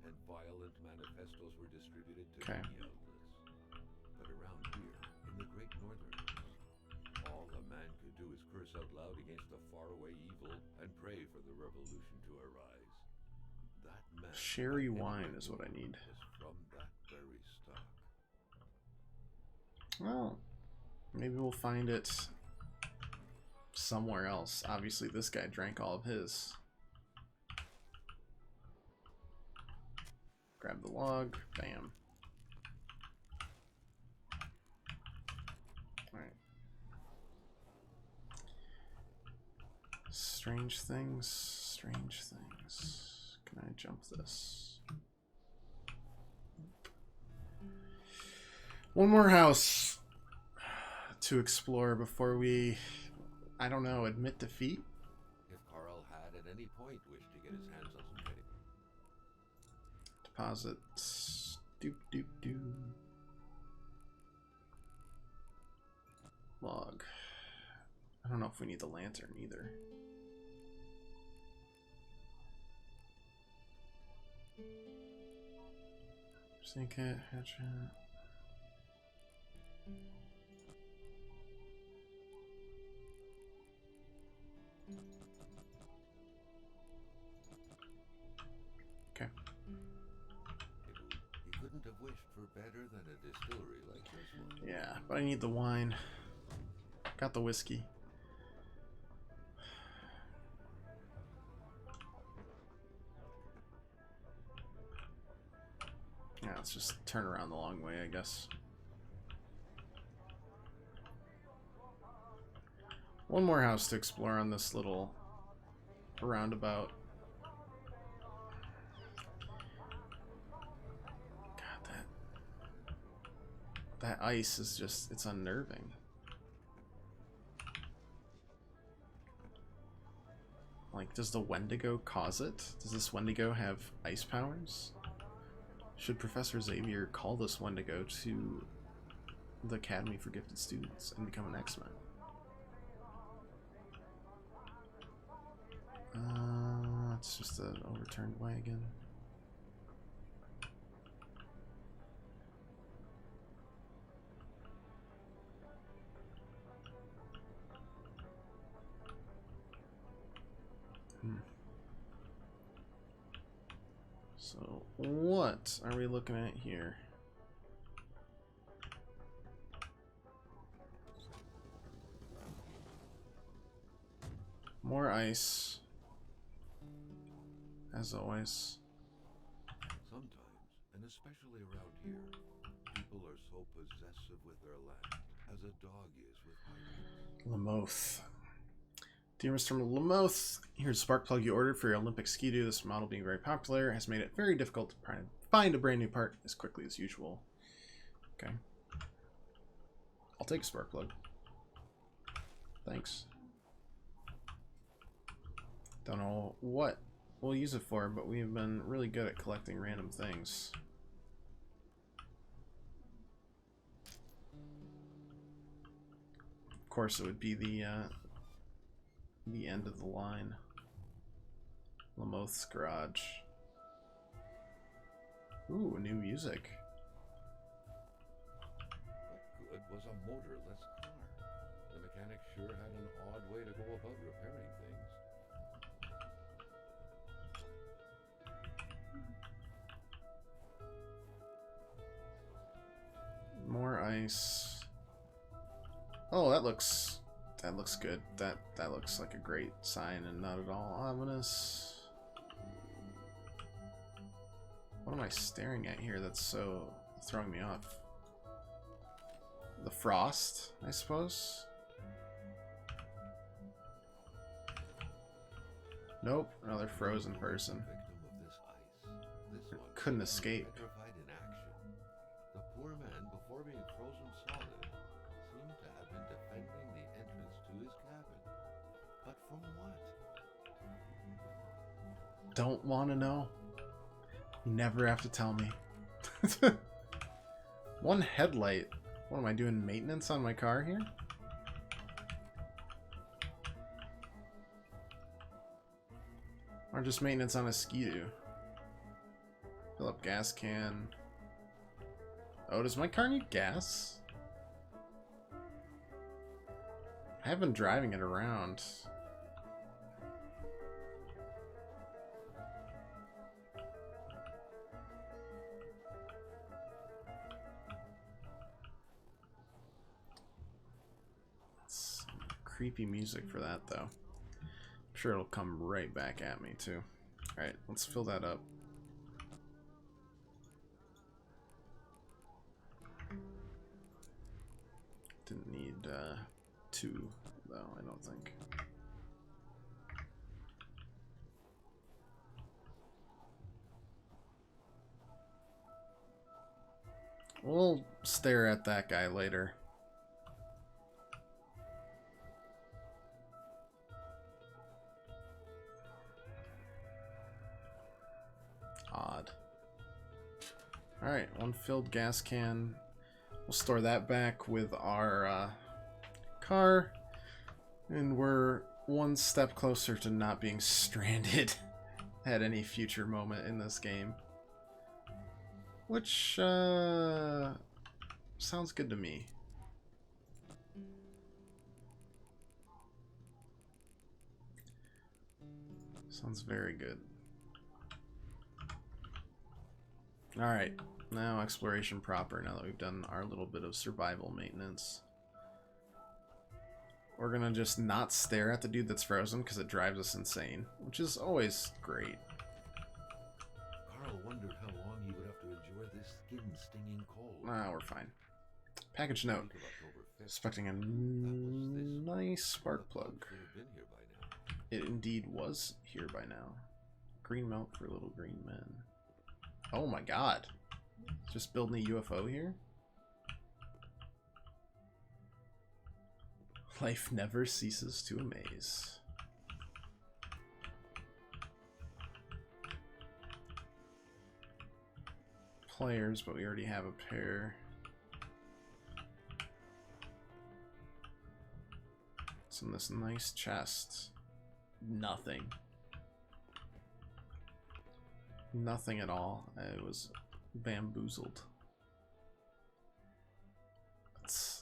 and violent manifestos were distributed to media outlets. But around here, in the Great Northern West, all a man could do is curse out loud against a faraway evil and pray for the revolution to arise. That man, Sherry wine is what I need. was from that very stock. Well, maybe we'll find it somewhere else. Obviously, this guy drank all of his. Grab the log. Bam. Alright. Strange things. Strange things. Can I jump this? One more house to explore before we, I don't know, admit defeat? If Carl had at any point wished to get his hands on some petty Deposits. Doop doop doo. Log. I don't know if we need the lantern either. Sink it, hatchet. Okay. He couldn't have wished for better than a distillery like this one. Yeah, but I need the wine. Got the whiskey. Yeah, let's just turn around the long way, I guess. One more house to explore on this little roundabout. God, that ice is just, it's unnerving. Like, does the Wendigo cause it? Does this Wendigo have ice powers? Should Professor Xavier call this Wendigo to the Academy for Gifted Students and become an X-Men? It's just an overturned wagon. So, what are we looking at here? More ice. As always. Sometimes, and especially around here, people are so possessive with their land, as a dog is with hybrids. Lamoth. Dear Mr. Lamoth, here's a spark plug you ordered for your Olympic Ski-Doo. This model being very popular has made it very difficult to find a brand new part as quickly as usual. Okay. I'll take a spark plug. Thanks. Don't know what we'll use it for, but we've been really good at collecting random things. Of course, it would be the end of the line. Lamoth's Garage. Ooh, new music. What good was a motorless car? The mechanic sure had an odd way to go about repairing things. More ice. Oh, that looks good. That looks like a great sign and not at all ominous. What am I staring at here that's so throwing me off. The frost, I suppose? Nope, another frozen person. Couldn't escape. The poor man, before being frozen solid, seemed to have been defending the entrance to his cabin. But from what? Don't want to know. You never have to tell me. One headlight. What am I doing? Maintenance on my car here? Or just maintenance on a Ski-Doo? Fill up gas can. Oh, does my car need gas? I have been driving it around. That's creepy music for that, though. I'm sure it'll come right back at me, too. Alright, let's fill that up. Didn't need 2, though, I don't think. We'll stare at that guy later. Odd. Alright, one filled gas can. We'll store that back with our car. And we're one step closer to not being stranded at any future moment in this game. Which sounds good to me. Sounds very good. Alright, now exploration proper, now that we've done our little bit of survival maintenance. We're gonna just not stare at the dude that's frozen because it drives us insane, which is always great. Carl wondered how long he would have to endure this skin-stinging cold. Ah, we're fine. Package note. Expecting a nice spark plug. It indeed was here by now. Green milk for little green men. Oh my god. Just building a UFO here? Life never ceases to amaze. Players, but we already have a pair. What's in this nice chest? Nothing. Nothing at all. I was bamboozled. That's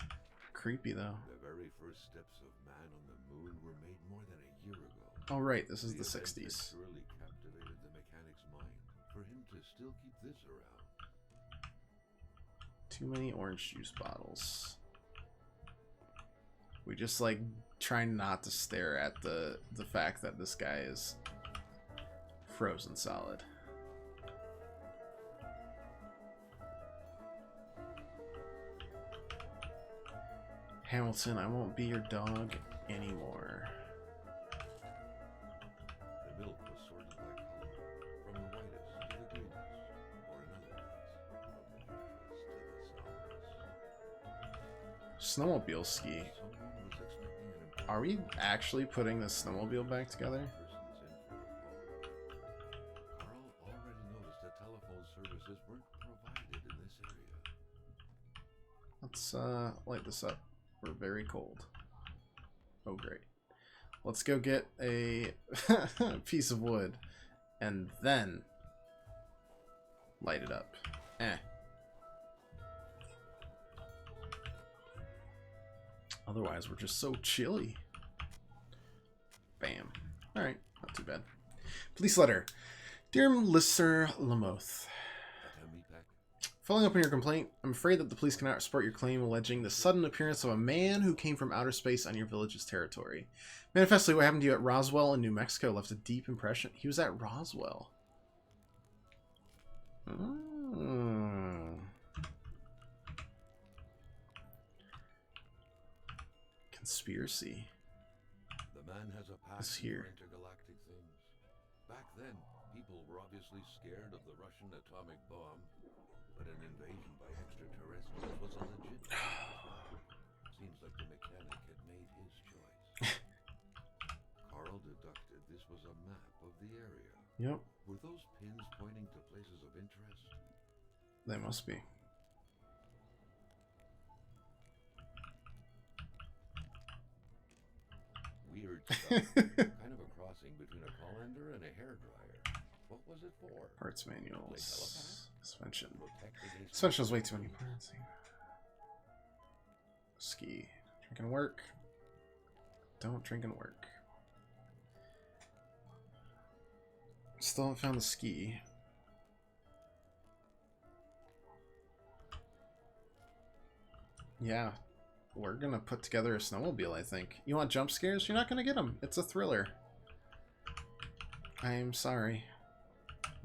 creepy, though. The very first steps of man on the moon were made more than a year ago. Oh, right. This is the event 60s. had surely captivated the mechanic's mind for him to still keep this around. Too many orange juice bottles. We just, like, try not to stare at the fact that this guy is frozen solid. Hamilton, I won't be your dog anymore. The milk was sorted by color, from the whitest to the greenest, or in other words, from the freshest to the sourest. Snowmobile ski. Someone was expecting an important Are we actually putting the snowmobile back together? person's in for a blow. Carl already noticed that telephone services weren't provided in this area. Let's light this up. We're very cold. Oh, great. Let's go get a piece of wood and then light it up. Otherwise, we're just so chilly. Bam. Alright, not too bad. Police letter. Dear Mr. Lamoth, following up on your complaint, I'm afraid that the police cannot support your claim alleging the sudden appearance of a man who came from outer space on your village's territory. Manifestly, what happened to you at Roswell in New Mexico left a deep impression. He was at Roswell. Conspiracy. The man has a It's passion here. for intergalactic things. Back then, people were obviously scared of the Russian atomic bomb, but an invasion by extraterrestrials was a legit threat. Seems like the mechanic had made his choice. Carl deducted this was a map of the area. Yep, Were those pins pointing to places of interest? they must be. Weird stuff. Kind of a crossing between a colander and a hairdryer. What was it for? Parts manuals. Suspension. Protect against Suspension is way too many parts. Ski. Drink and work. Don't drink and work. Still haven't found the ski. Yeah. We're gonna put together a snowmobile, I think. You want jump scares? You're not gonna get them. It's a thriller. I'm sorry.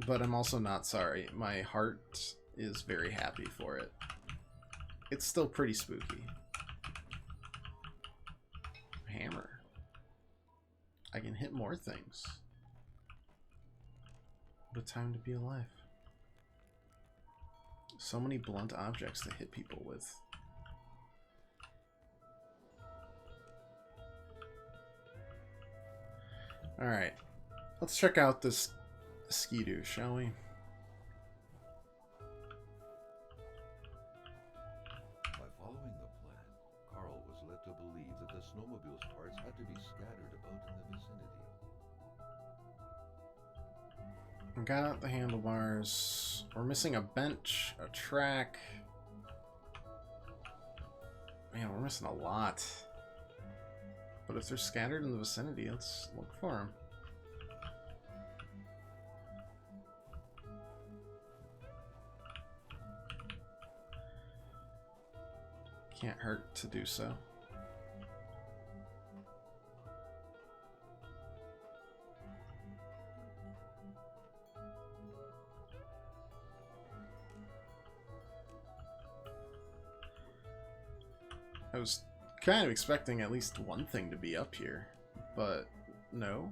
But I'm also not sorry. My heart is very happy for it. It's still pretty spooky. Hammer. I can hit more things. What a time to be alive. So many blunt objects to hit people with. Alright. Let's check out this Ski-Doo, shall we? By following the plan, Carl was led to believe that the snowmobile's parts had to be scattered about in the vicinity. We got out the handlebars. We're missing a bench, a track. Man, we're missing a lot. But if they're scattered in the vicinity, let's look for them. Can't hurt to do so. I was kind of expecting at least one thing to be up here, but no.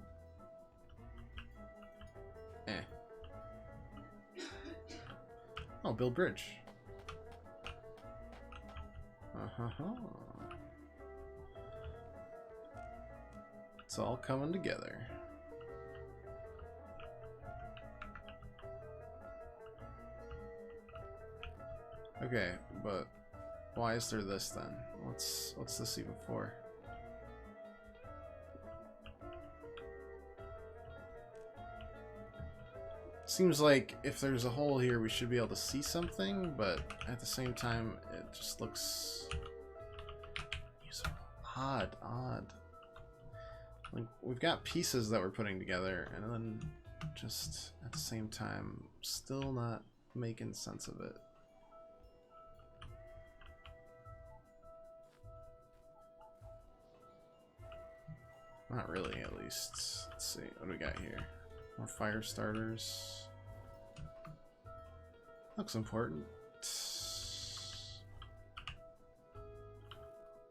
Eh. Oh, build bridge. It's all coming together. Okay, but why is there this then? What's this even for? Seems like if there's a hole here, we should be able to see something, but at the same time, it just looks odd. Like, we've got pieces that we're putting together, and then just at the same time, still not making sense of it. Not really, at least. Let's see, what do we got here? More fire starters. Looks important.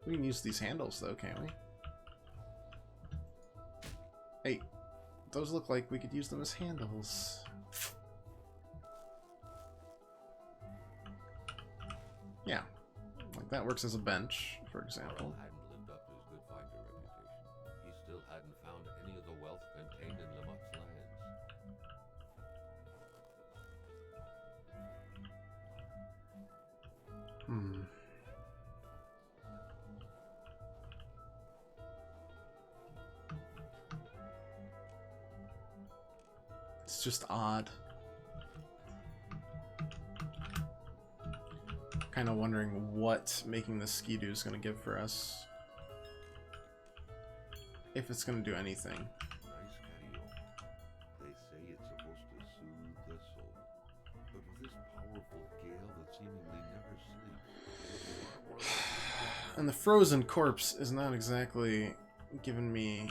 We can use these handles though, can't we? Hey, those look like we could use them as handles. Yeah, like that works as a bench, for example. Carl hadn't lived up to his good finder reputation. He still hadn't found any of the wealth contained in Lamotte's lands. It's just odd. Kind of wondering what making this Ski-Doo is going to give for us. If it's going to do anything. Nice karaoke. They say it's supposed to soothe the soul. But with this powerful gale that seemingly never sleeps. And the frozen corpse is not exactly giving me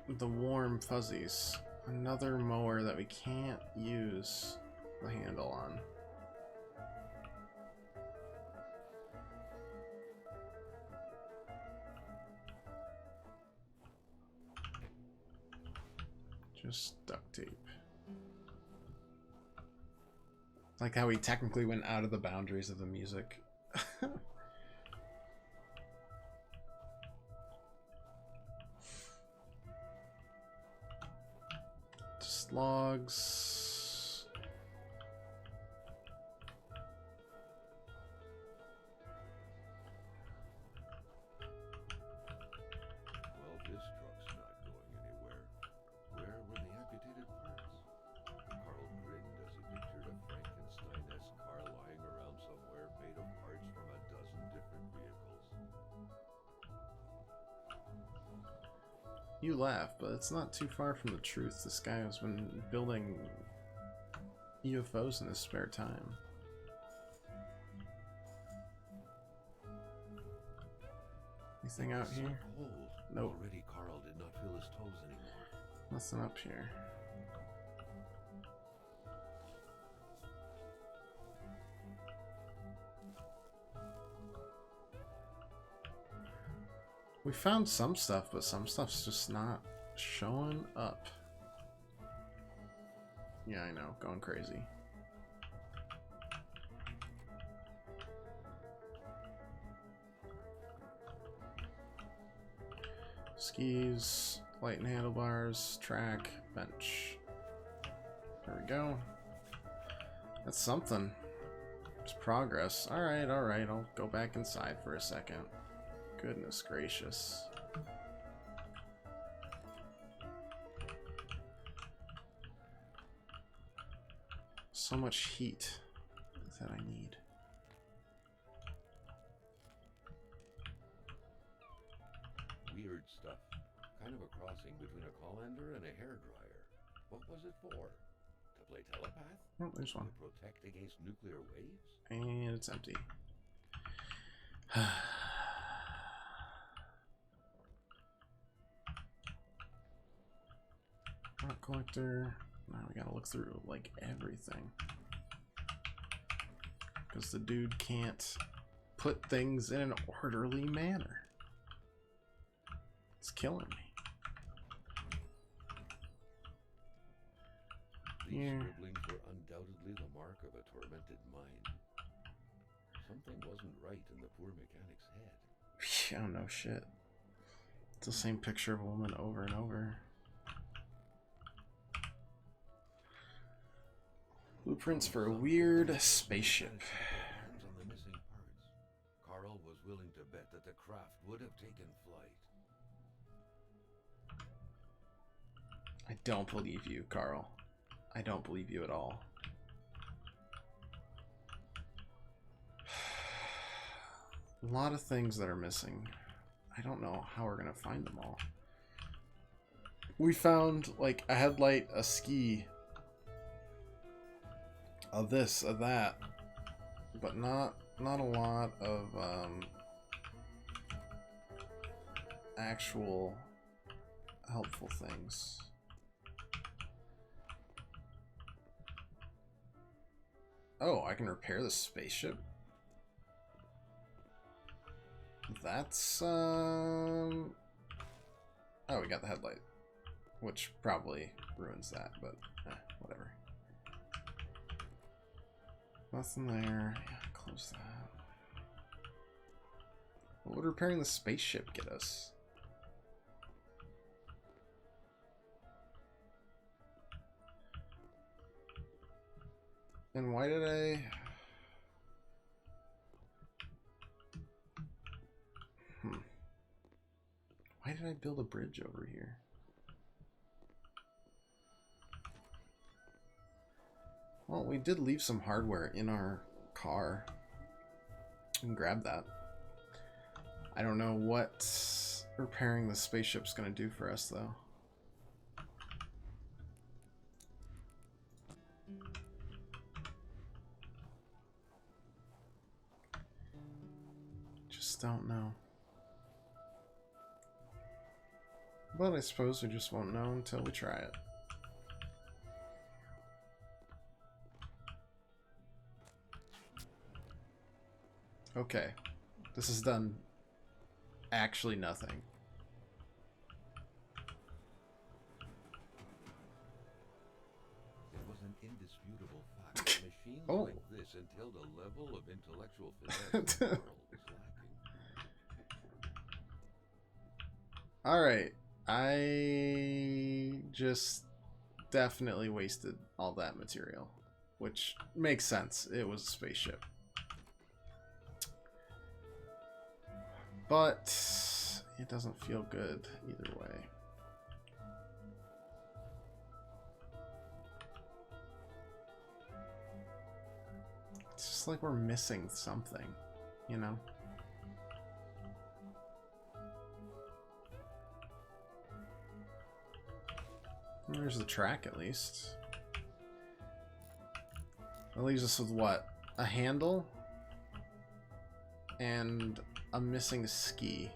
the warm fuzzies. Another mower that we can't use the handle on. Just duct tape. Like how he technically went out of the boundaries of the music. Just logs. Well, this truck's not going anywhere. Where were the amputated parts? Carl grinned as he pictured a Frankenstein-esque car lying around somewhere made of parts from a dozen different vehicles. You laugh, but it's not too far from the truth. This guy has been building UFOs in his spare time. Anything out here? Cold. Nope. Already Carl did not feel his toes anymore. Nothing up here. We found some stuff, but some stuff's just not showing up. Yeah, I know, going crazy. Skis, light and handlebars, track, bench. There we go. That's something. It's progress. Alright, I'll go back inside for a second. Goodness gracious. So much heat that I need. Weird stuff. Kind of a crossing between a colander and a hairdryer. What was it for? To play telepath? Oh, there's one. To protect against nuclear waves? And it's empty. Rock collector. Now we gotta look through like everything. Because the dude can't put things in an orderly manner. It's killing me. These scribblings were undoubtedly the mark of a tormented mind. Something wasn't right in the poor mechanic's head. I don't know shit. It's the same picture of a woman over and over. Blueprints for a weird spaceship. Hands on the missing parts. Carl was willing to bet that the craft would have taken flight. I don't believe you, Carl. I don't believe you at all. A lot of things that are missing. I don't know how we're gonna find them all. We found like a headlight, a ski, a this, a that, but not a lot of actual helpful things. Oh, I can repair the spaceship? That's, oh, we got the headlight, which probably ruins that, but whatever. Nothing there. Yeah, close that. What would repairing the spaceship get us? And why did I... Why did I build a bridge over here? Well, we did leave some hardware in our car. We can grab that. I don't know what repairing the spaceship's gonna do for us, though. Just don't know. But I suppose we just won't know until we try it. Okay. This has done actually nothing. Machines Oh. like this entailed a level of intellectual finesse the world was lacking. Alright. I just definitely wasted all that material. Which makes sense. It was a spaceship. But it doesn't feel good either way. It's just like we're missing something, you know? There's the track, at least. That leaves us with what? A handle? And a missing ski.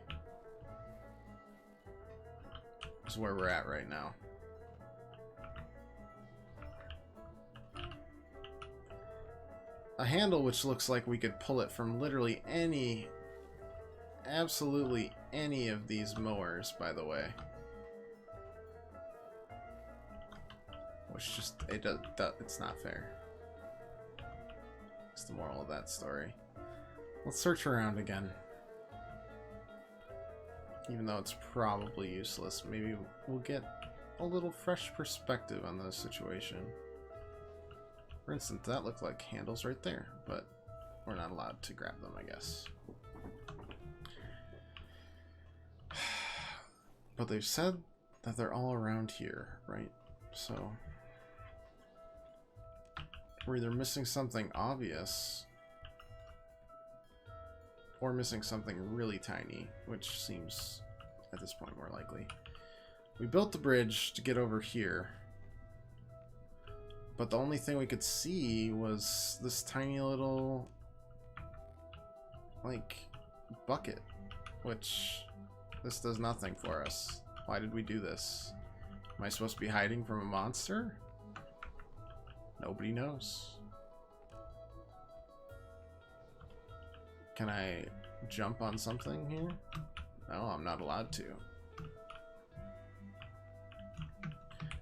Is where we're at right now. A handle which looks like we could pull it from literally any... absolutely any of these mowers, by the way. Which just, it's not fair. It's the moral of that story. Let's search around again. Even though it's probably useless, maybe we'll get a little fresh perspective on the situation. For instance, that looked like handles right there, but we're not allowed to grab them, I guess. But they've said that they're all around here, right? So we're either missing something obvious or missing something really tiny, which seems at this point more likely. We built the bridge to get over here, but the only thing we could see was this tiny little like bucket, which this does nothing for us. Why did we do this? Am I supposed to be hiding from a monster? Nobody knows. Can I jump on something here? No, I'm not allowed to.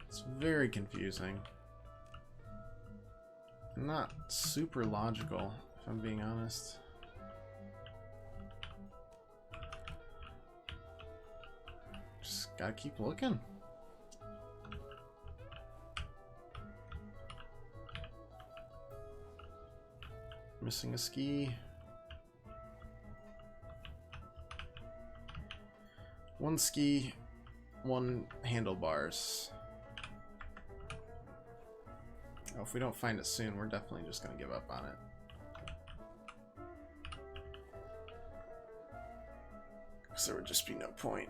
It's very confusing. Not super logical, if I'm being honest. Just gotta keep looking. Missing a ski. One ski, one handlebars. Oh, if we don't find it soon, we're definitely just gonna give up on it. Because there would just be no point.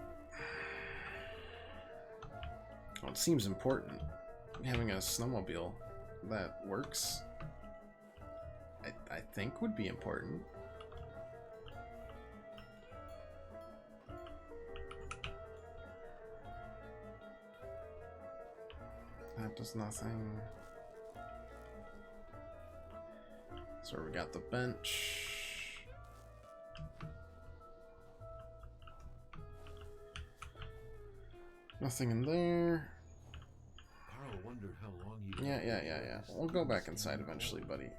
Well, it seems important. Having a snowmobile that works, I think would be important. That does nothing. So we got the bench. Nothing in there. Carl wondered how long he Yeah. We'll go back inside eventually, buddy.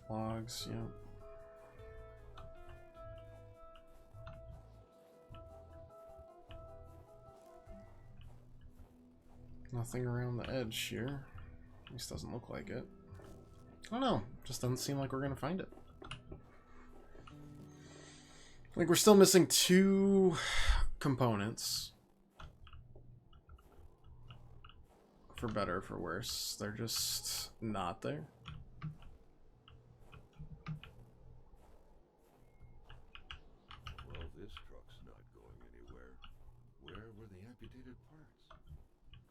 Logs, yeah. Nothing around the edge here. At least doesn't look like it. I don't know. Just doesn't seem like we're gonna find it. Like, we're still missing 2 components. For better or for worse. They're just not there. Well, this truck's not going anywhere. Where were the amputated parts?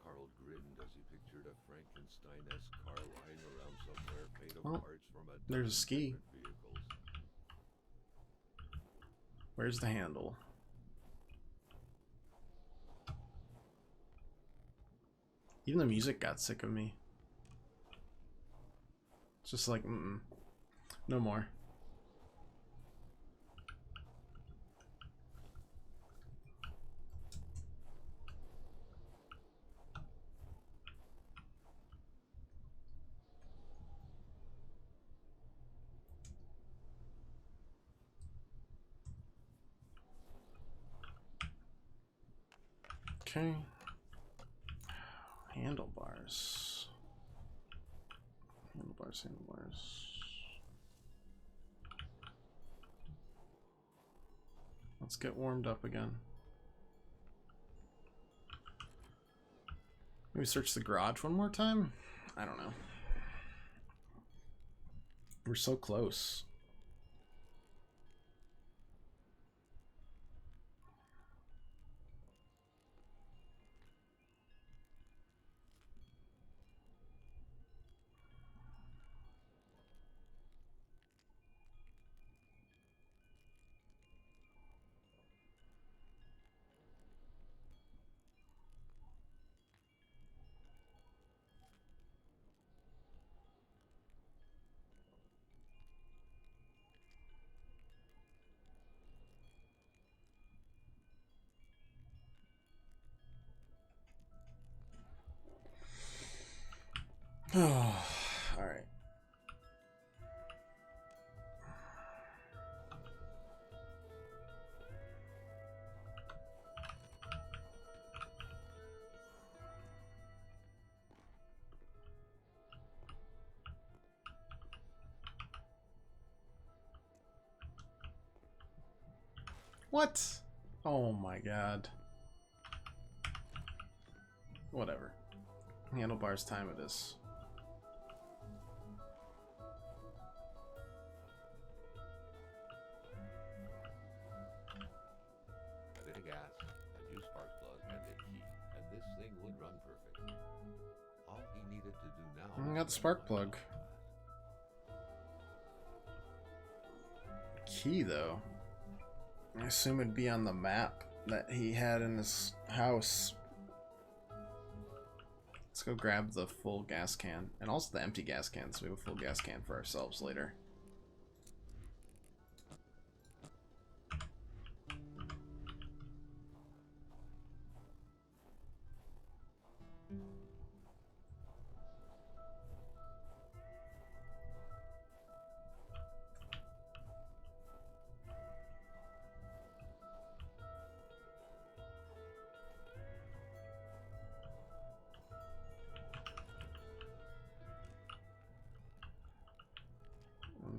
Carl grinned as he pictured a Frankenstein-esque car lying around somewhere made of parts from a there's a dozen ski. different vehicles. Where's the handle? Even the music got sick of me. Just like, no more. Okay. Handlebars. Handlebars. Let's get warmed up again. Maybe search the garage one more time? I don't know. We're so close. Oh, all right. What? Oh my god. Whatever. Handlebars time it is. A bit of gas, a new spark plug, and a key, and this thing would run perfect. All he needed to do now. I got the spark plug. Key though. I assume it'd be on the map that he had in his house. Let's go grab the full gas can. And also the empty gas can, so we have a full gas can for ourselves later.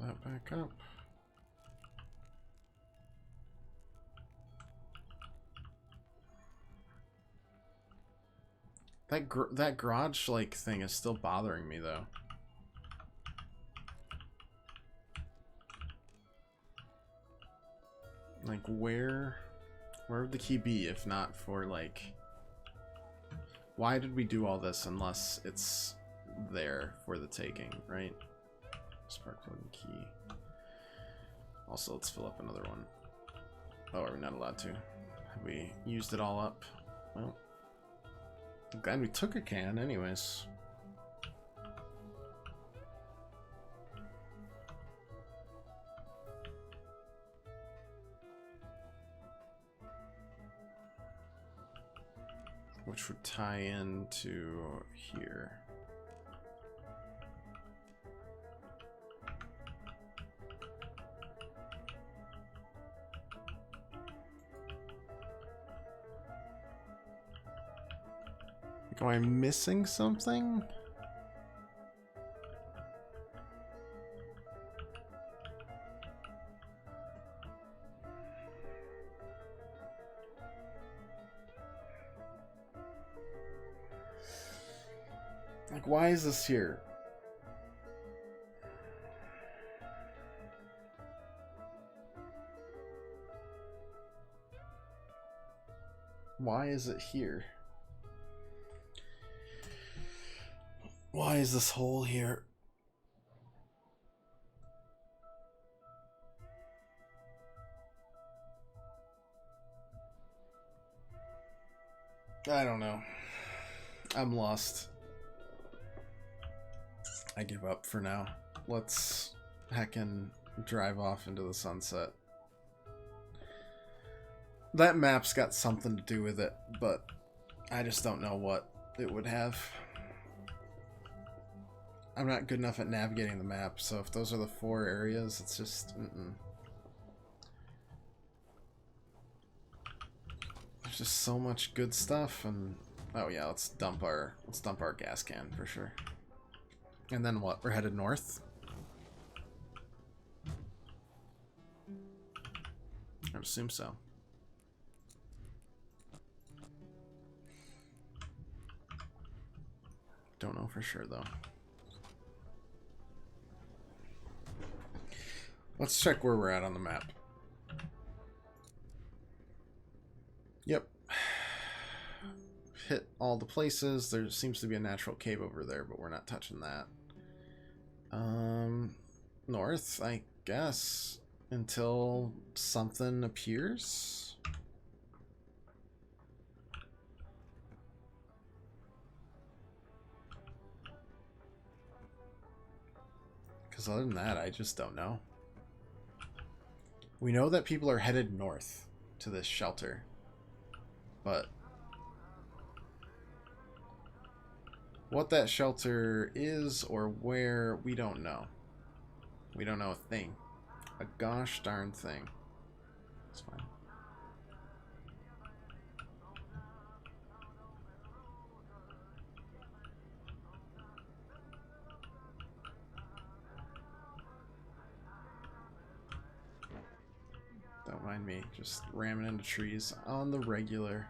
That back up. That garage like thing is still bothering me though. Like where would the key be if not for like, why did we do all this unless it's there for the taking, right? Spark plug and key. Also, let's fill up another one. Oh, are we not allowed to? Have we used it all up? Well, I'm glad we took a can anyways. Which would tie into here. Am I missing something? Like, why is this here? Why is it here? Why is this hole here? I don't know. I'm lost. I give up for now. let's heckin' drive off into the sunset. That map's got something to do with it, but I just don't know what it would have. I'm not good enough at navigating the map, so if those are the 4 areas, it's just... There's just so much good stuff, and... Oh yeah, let's dump our gas can, for sure. And then what? We're headed north? I would assume so. Don't know for sure, though. Let's check where we're at on the map. Yep. Hit all the places. There seems to be a natural cave over there, but we're not touching that. North, I guess, until something appears. Because other than that, I just don't know. We know that people are headed north to this shelter, but what that shelter is or where, we don't know. We don't know a thing. A gosh darn thing. It's fine. Don't mind me, just ramming into trees on the regular.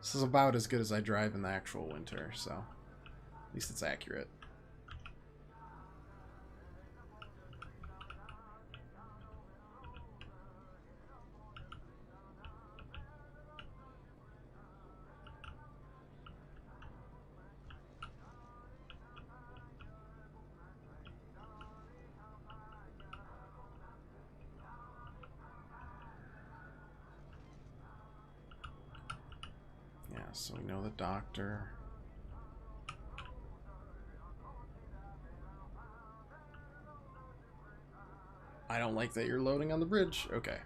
This is about as good as I drive in the actual winter, so at least it's accurate. So we know the doctor. I don't like that you're loading on the bridge. Okay.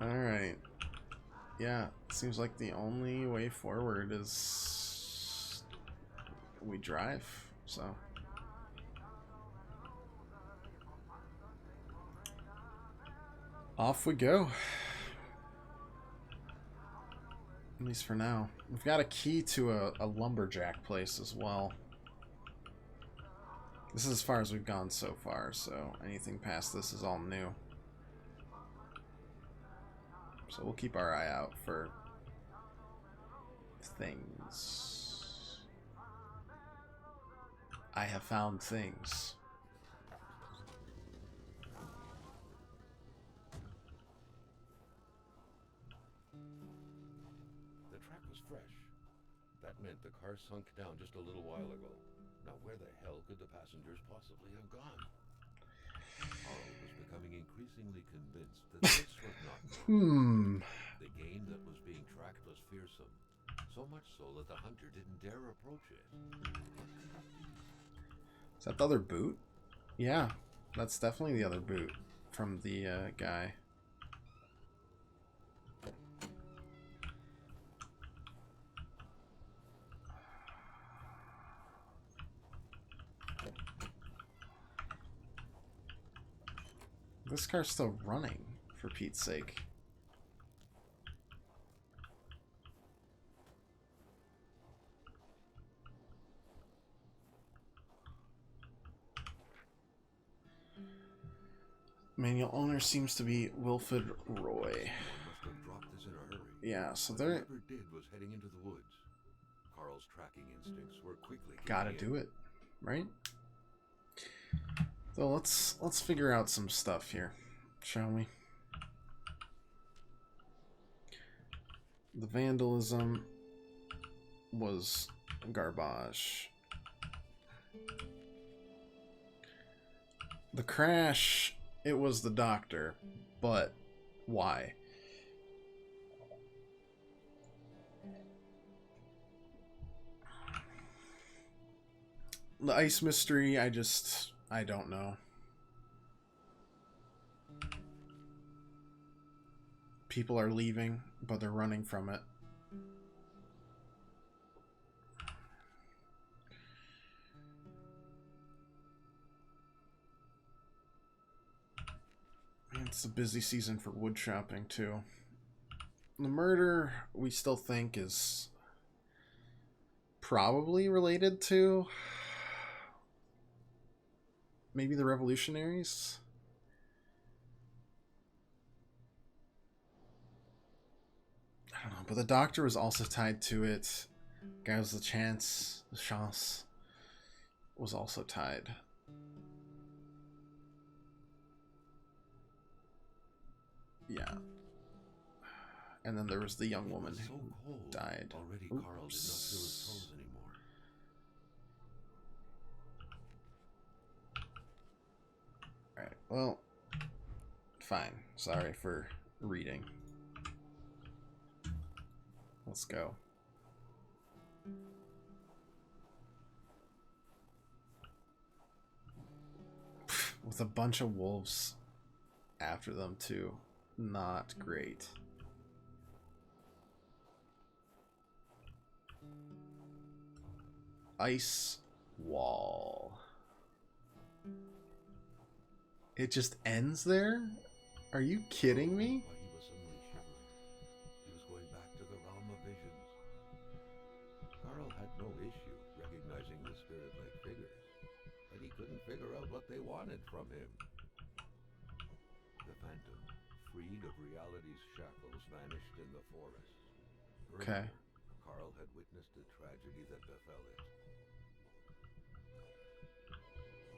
Alright. Yeah, seems like the only way forward is we drive, so. Off we go. At least for now. We've got a key to a lumberjack place as well. This is as far as we've gone so far, so anything past this is all new. So we'll keep our eye out for things. I have found things. Meant the car sunk down just a little while ago. Now where the hell could the passengers possibly have gone? Carl was becoming increasingly convinced that this was not normal. The game that was being tracked was fearsome. So much so that the hunter didn't dare approach it. Is that the other boot? Yeah, that's definitely the other boot from the guy. This car's still running, for Pete's sake. Manual owner seems to be Wilfred Roy. Must have dropped this in a hurry. Yeah, so what they're... whoever did was heading into the woods. Carl's tracking instincts were quickly... Gotta do it, right? So let's figure out some stuff here, shall we? The vandalism was garbage. The crash, it was the doctor, but why? The ice mystery, I don't know. People are leaving, but they're running from it. It's a busy season for wood shopping, too. The murder, we still think, is probably related to maybe the revolutionaries? I don't know, but the doctor was also tied to it. Geils the chance was also tied. Yeah. And then there was the young woman who died. Already Carl did not feel his toes anymore. Alright, well, fine. Sorry for reading. Let's go. With a bunch of wolves after them, too. Not great. Ice wall. It just ends there? Are you kidding me? Why he was suddenly shivering. He was going back to the realm of visions. Carl had no issue recognizing the spirit-like figures, but he couldn't figure out what they wanted from him. The phantom, freed of reality's shackles, vanished in the forest. Okay. Earlier, Carl had witnessed the tragedy that befell it.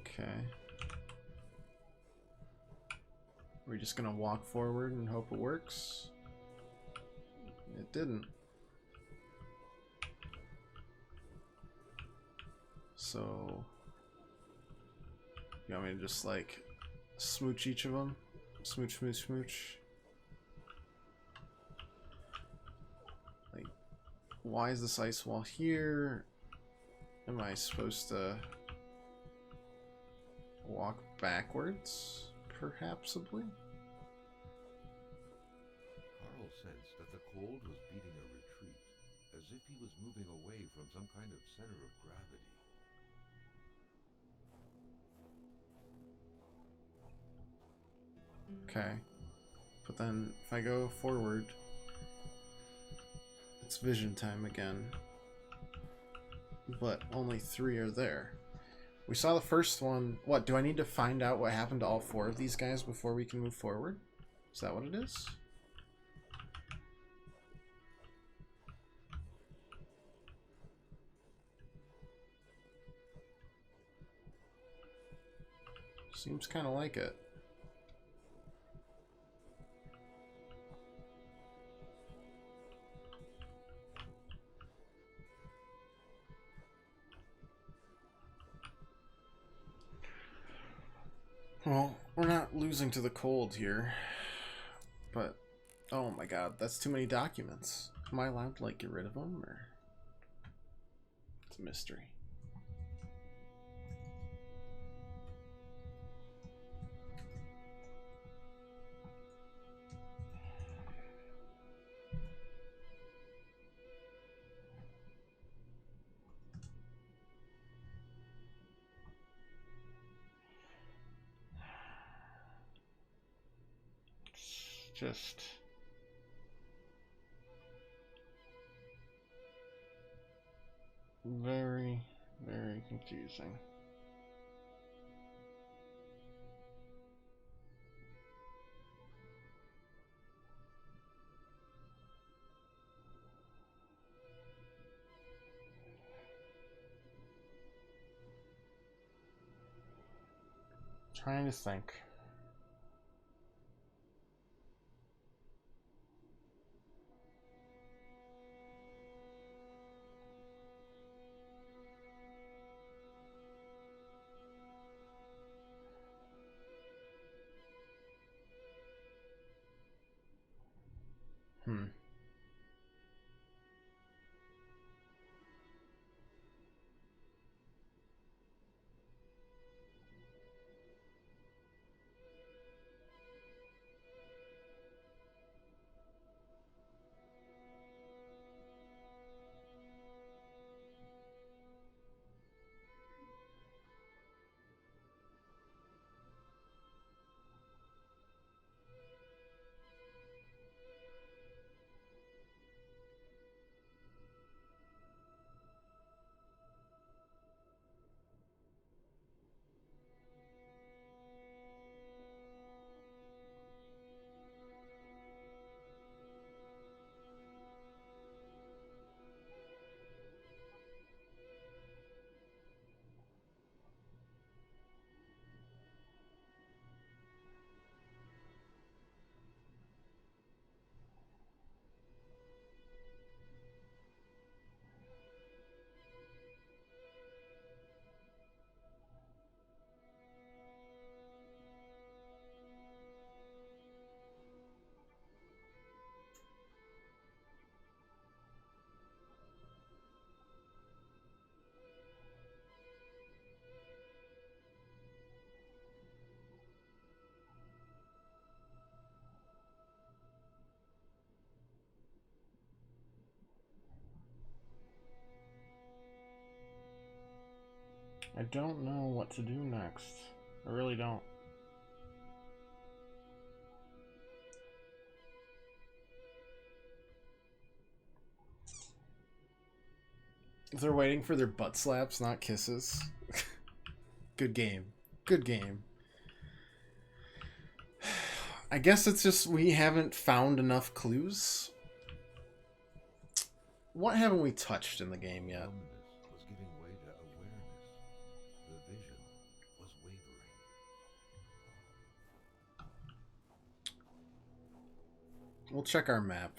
Okay. We're just gonna walk forward and hope it works. It didn't. So, you want me to just like smooch each of them? Smooch, smooch, smooch. Like, why is this ice wall here? Am I supposed to walk backwards? Perhapsably? Carl sensed that the cold was beating a retreat, as if he was moving away from some kind of center of gravity. Okay. But then if I go forward, it's vision time again. But only 3 are there. We saw the first one. What, do I need to find out what happened to all 4 of these guys before we can move forward? Is that what it is? Seems kind of like it. Well, we're not losing to the cold here. But, oh my god, that's too many documents. Am I allowed to, like, get rid of them, or? It's a mystery. Just very, very confusing. Trying to think. I don't know what to do next. I really don't. They're waiting for their butt slaps, not kisses. Good game. Good game. I guess it's just we haven't found enough clues. What haven't we touched in the game yet? Numbness was giving way to awareness. The vision was wavering. We'll check our map.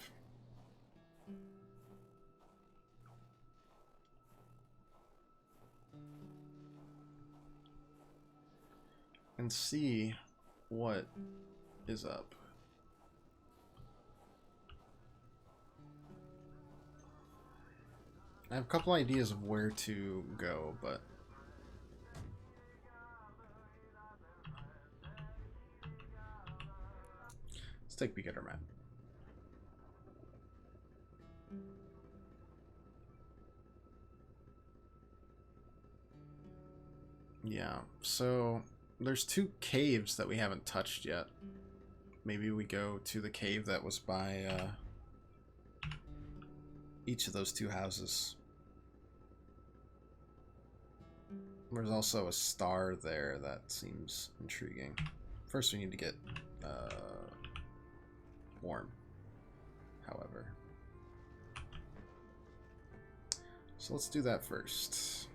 And see what is up. I have a couple ideas of where to go, but let's take a peek at our map. Yeah, so there's two caves that we haven't touched yet. Maybe we go to the cave that was by each of those two houses. There's also a star there that seems intriguing. First we need to get warm, however. So let's do that first.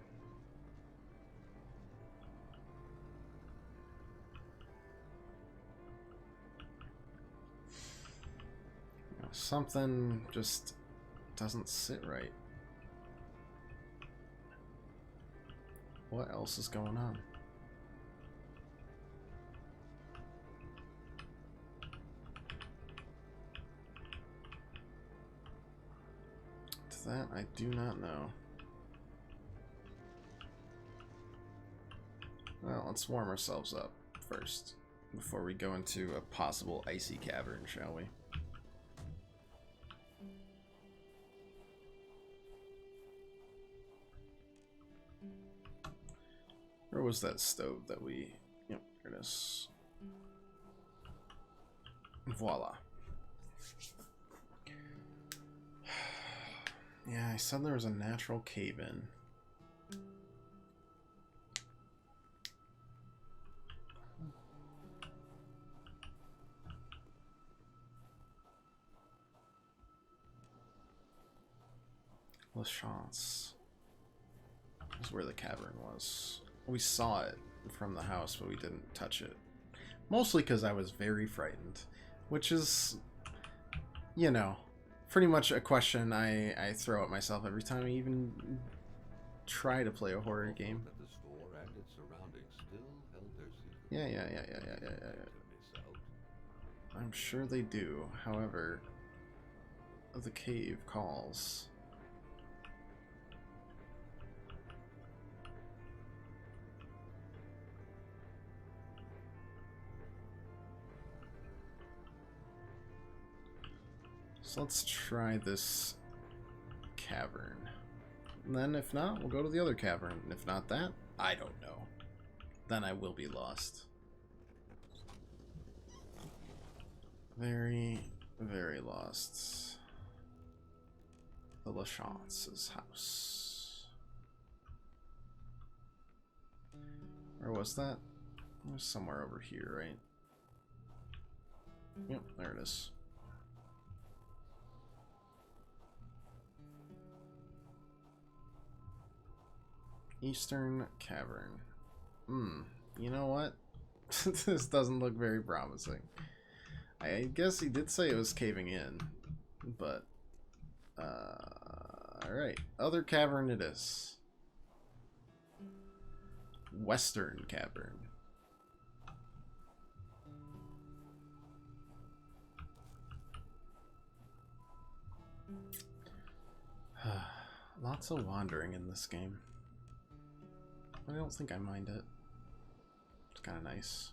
Something just doesn't sit right. What else is going on? That I do not know. Well, let's warm ourselves up first before we go into a possible icy cavern, shall we? Where was that stove that we... Yep, there it is. Voila. Yeah, I said there was a natural cave-in. La Chance is where the cavern was. We saw it from the house, but we didn't touch it. Mostly because I was very frightened. Which is, you know, pretty much a question I throw at myself every time I even try to play a horror game. That the store and its surroundings still held their secret. Yeah. I'm sure they do. However, the cave calls. So let's try this cavern. And then if not, we'll go to the other cavern. And if not that, I don't know. Then I will be lost. Very, very lost. The La Chance's house. Where was that? It was somewhere over here, right? Yep, there it is. Eastern Cavern. You know what? This doesn't look very promising. I guess he did say it was caving in, but alright. Other cavern it is. Western Cavern. Lots of wandering in this game. I don't think I mind it. It's kind of nice.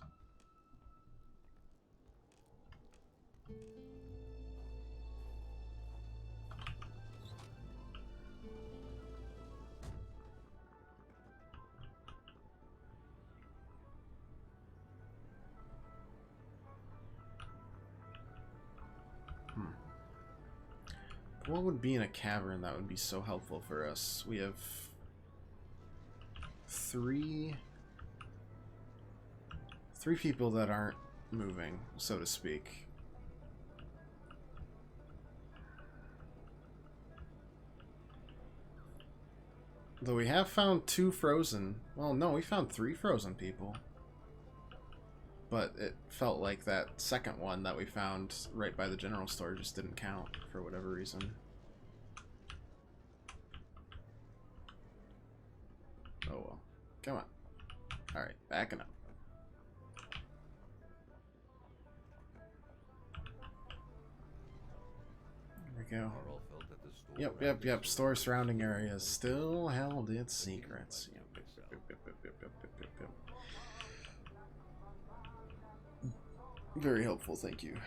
what would be in a cavern that would be so helpful for us? We have three people that aren't moving, so to speak. Though we have found 2 frozen. Well, no, we found 3 frozen people. But it felt like that second one that we found right by the general store just didn't count for whatever reason. Oh well. Come on. Alright, backing up. There we go. Yep. Store surrounding areas still held its secrets. Yep. Very helpful, thank you.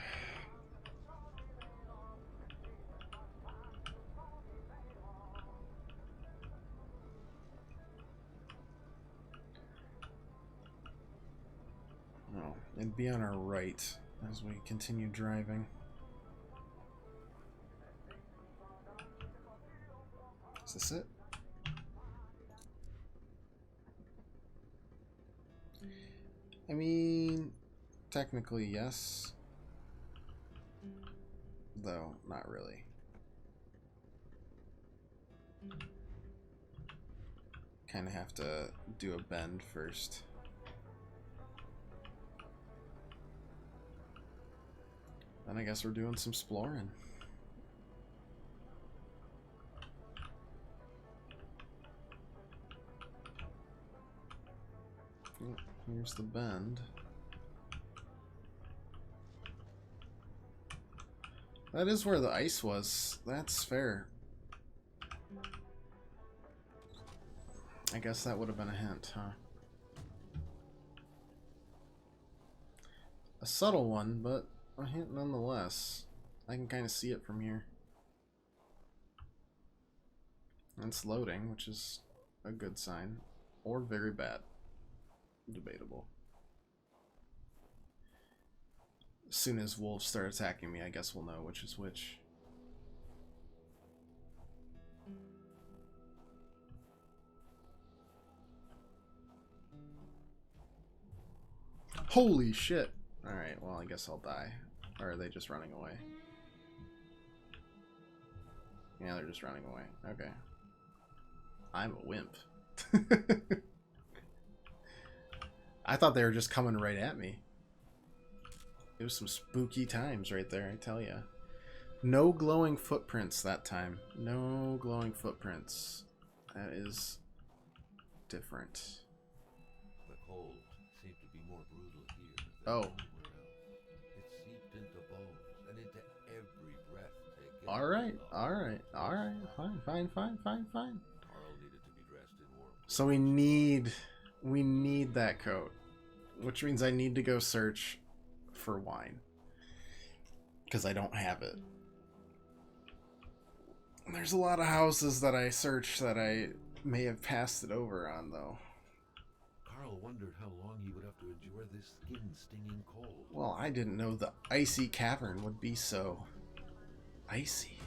Oh, it'd be on our right as we continue driving. Is this it? I mean, technically yes. Though, not really. Kind of have to do a bend first. Then I guess we're doing some exploring. Here's the bend. That is where the ice was. That's fair. I guess that would have been a hint, huh? A subtle one, but a hint nonetheless. I can kind of see it from here. And it's loading, which is a good sign. Or very bad. Debatable. As soon as wolves start attacking me, I guess we'll know which is which. Holy shit! Alright, well, I guess I'll die. Or are they just running away? Yeah, they're just running away. Okay. I'm a wimp. I thought they were just coming right at me. It was some spooky times right there, I tell ya. No glowing footprints that time. No glowing footprints. That is different. The cold seemed to be more brutal here than Oh. anywhere else. It seeped into bones and into every breath taken. Alright. Fine. Carl needed to be dressed in warm clothes. So we need that coat. Which means I need to go search for wine. Because I don't have it. There's a lot of houses that I searched that I may have passed it over on, though. Carl wondered how long he would have to endure this skin-stinging cold. Well, I didn't know the icy cavern would be so icy.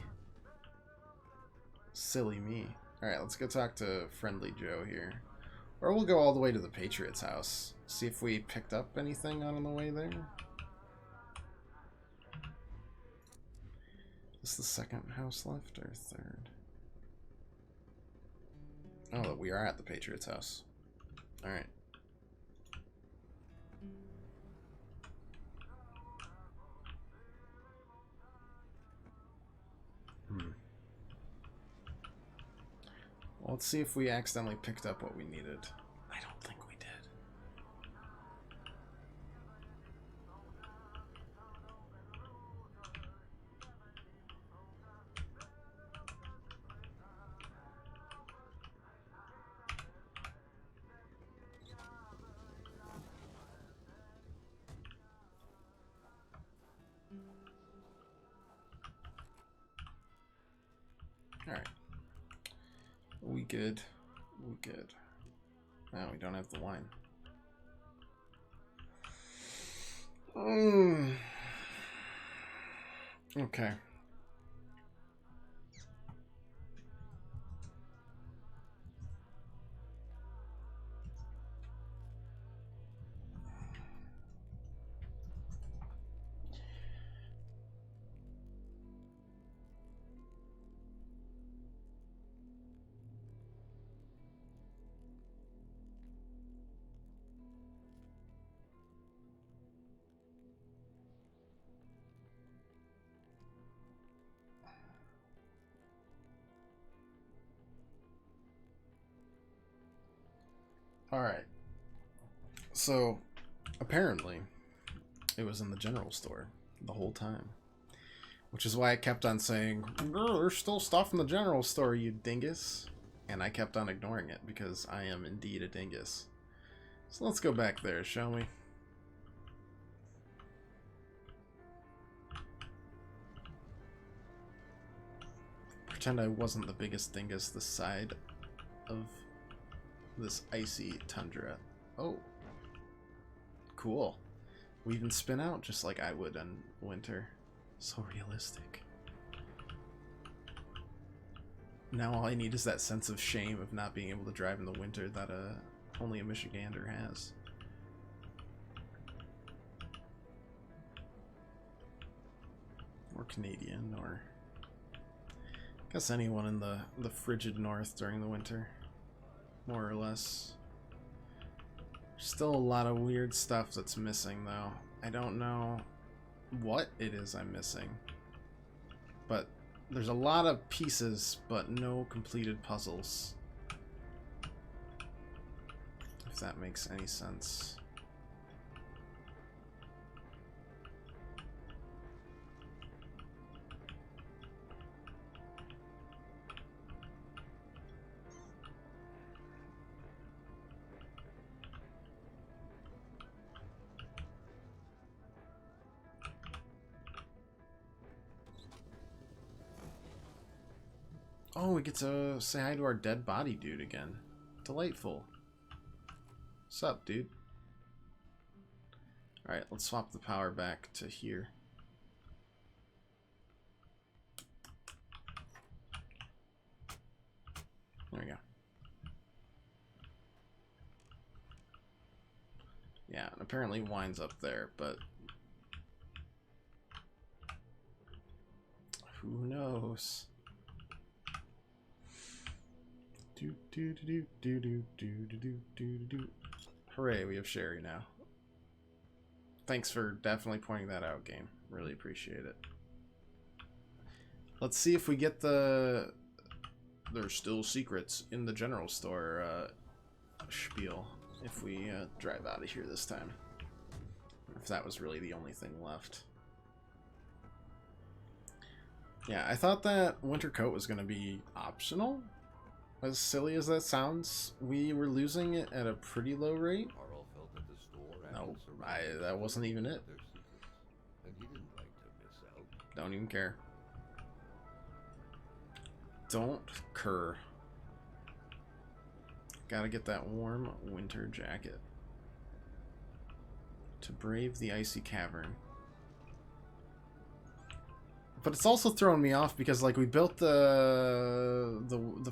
Silly me. Alright, let's go talk to Friendly Joe here. Or we'll go all the way to the Patriot's house. See if we picked up anything on the way there. Is the second house left or third? Oh, we are at the Patriot's house. Alright. Well, let's see if we accidentally picked up what we needed. I don't think we did. Alright. We good. We good. Now we don't have the wine. Okay. Alright. So, apparently, it was in the general store the whole time. Which is why I kept on saying, there's still stuff in the general store, you dingus. And I kept on ignoring it, because I am indeed a dingus. So let's go back there, shall we? Pretend I wasn't the biggest dingus this side of this icy tundra. Oh. Cool. We even spin out just like I would in winter. So realistic. Now all I need is that sense of shame of not being able to drive in the winter that only a Michigander has. Or Canadian, or I guess anyone in the frigid north during the winter. More or less. Still a lot of weird stuff that's missing though. I don't know what it is I'm missing. But there's a lot of pieces, but no completed puzzles. If that makes any sense. Oh, we get to say hi to our dead body dude again. Delightful. What's up, dude? Alright, let's swap the power back to here. There we go. Yeah, and apparently wine's up there, but who knows? Hooray, we have Sherry now. Thanks for definitely pointing that out, game. Really appreciate it. Let's see if we get the there's still secrets in the general store spiel if we drive out of here this time. If that was really the only thing left. Yeah, I thought that winter coat was going to be optional. As silly as that sounds, we were losing it at a pretty low rate. Carl felt at the store No, that wasn't even it. And he didn't like to miss out. Don't even care. Don't cur. Gotta get that warm winter jacket. To brave the icy cavern. But it's also throwing me off because, like, we built the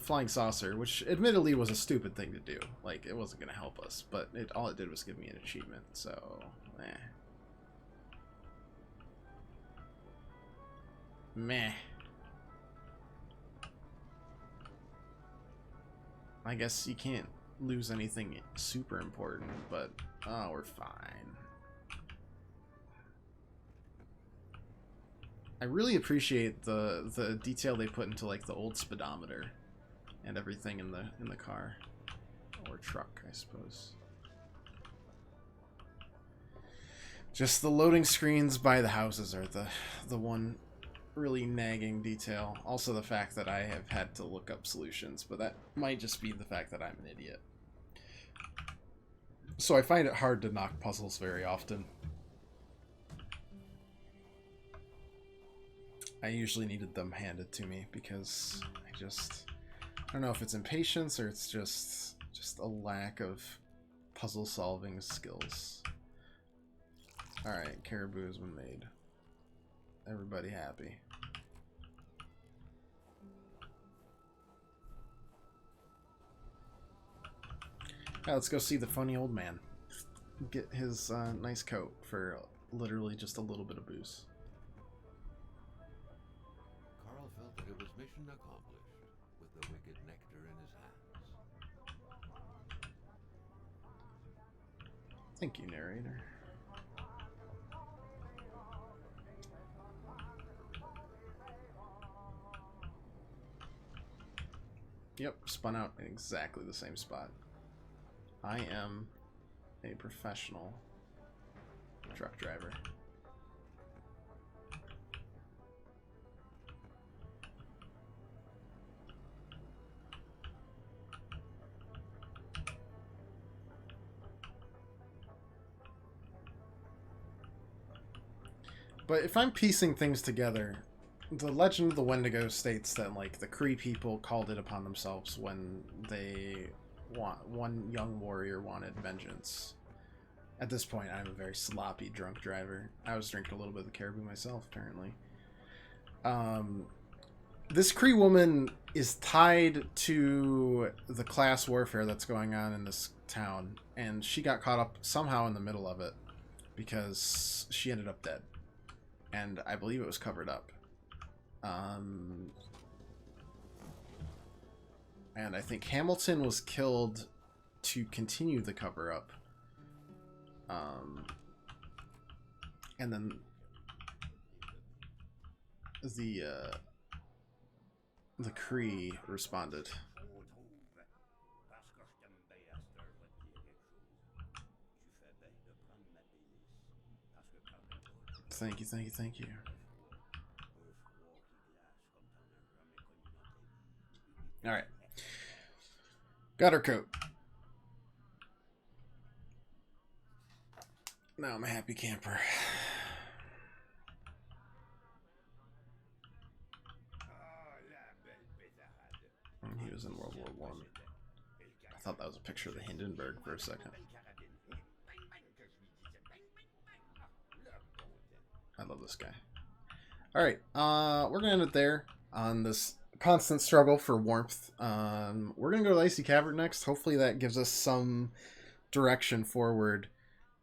flying saucer, which admittedly was a stupid thing to do. Like, it wasn't gonna help us, but all it did was give me an achievement. So, meh. I guess you can't lose anything super important, but oh, we're fine. I really appreciate the detail they put into, like, the old speedometer and everything in the car or truck, I suppose. Just the loading screens by the houses are the one really nagging detail. Also the fact that I have had to look up solutions, but that might just be the fact that I'm an idiot. So I find it hard to knock puzzles very often. I usually needed them handed to me because I don't know if it's impatience or it's just a lack of puzzle solving skills. Alright, caribou has been made. Everybody happy. Alright, let's go see the funny old man. Get his nice coat for literally just a little bit of booze. Carl felt that it was mission accomplished with the wicked nectar in his hands. Thank you, narrator. Yep, spun out in exactly the same spot. I am a professional truck driver. But if I'm piecing things together, the Legend of the Wendigo states that like the Cree people called it upon themselves when one young warrior wanted vengeance. At this point, I'm a very sloppy drunk driver. I was drinking a little bit of the caribou myself, apparently. This Cree woman is tied to the class warfare that's going on in this town, and she got caught up somehow in the middle of it because she ended up dead. And I believe it was covered up. And I think Hamilton was killed to continue the cover-up. And then the Cree responded. Thank you, thank you, thank you. Alright. Got her coat. Now I'm a happy camper. He was in World War I. I thought that was a picture of the Hindenburg for a second. I love this guy. Alright, we're gonna end it there on this constant struggle for warmth. We're gonna go to the Icy Cavern next. Hopefully that gives us some direction forward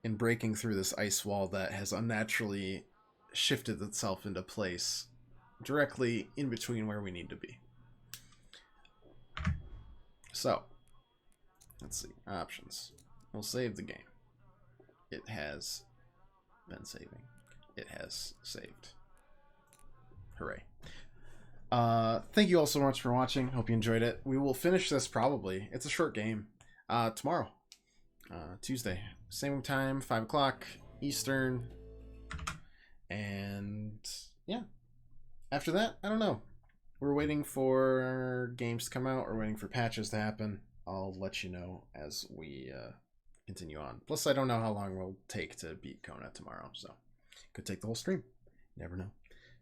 in breaking through this ice wall that has unnaturally shifted itself into place directly in between where we need to be. So, let's see. Options. We'll save the game. It has been saving. It has saved. Hooray. Thank you all so much for watching. Hope you enjoyed it. We will finish this probably. It's a short game. Tomorrow. Tuesday. Same time, 5 o'clock Eastern. And yeah. After that, I don't know. We're waiting for games to come out. We're waiting for patches to happen. I'll let you know as we continue on. Plus, I don't know how long we'll take to beat Kona tomorrow. So, could take the whole stream. You never know.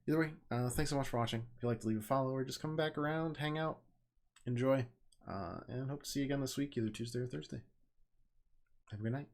Either way, thanks so much for watching. If you'd like to leave a follow or just come back around, hang out, enjoy, and hope to see you again this week, either Tuesday or Thursday. Have a good night.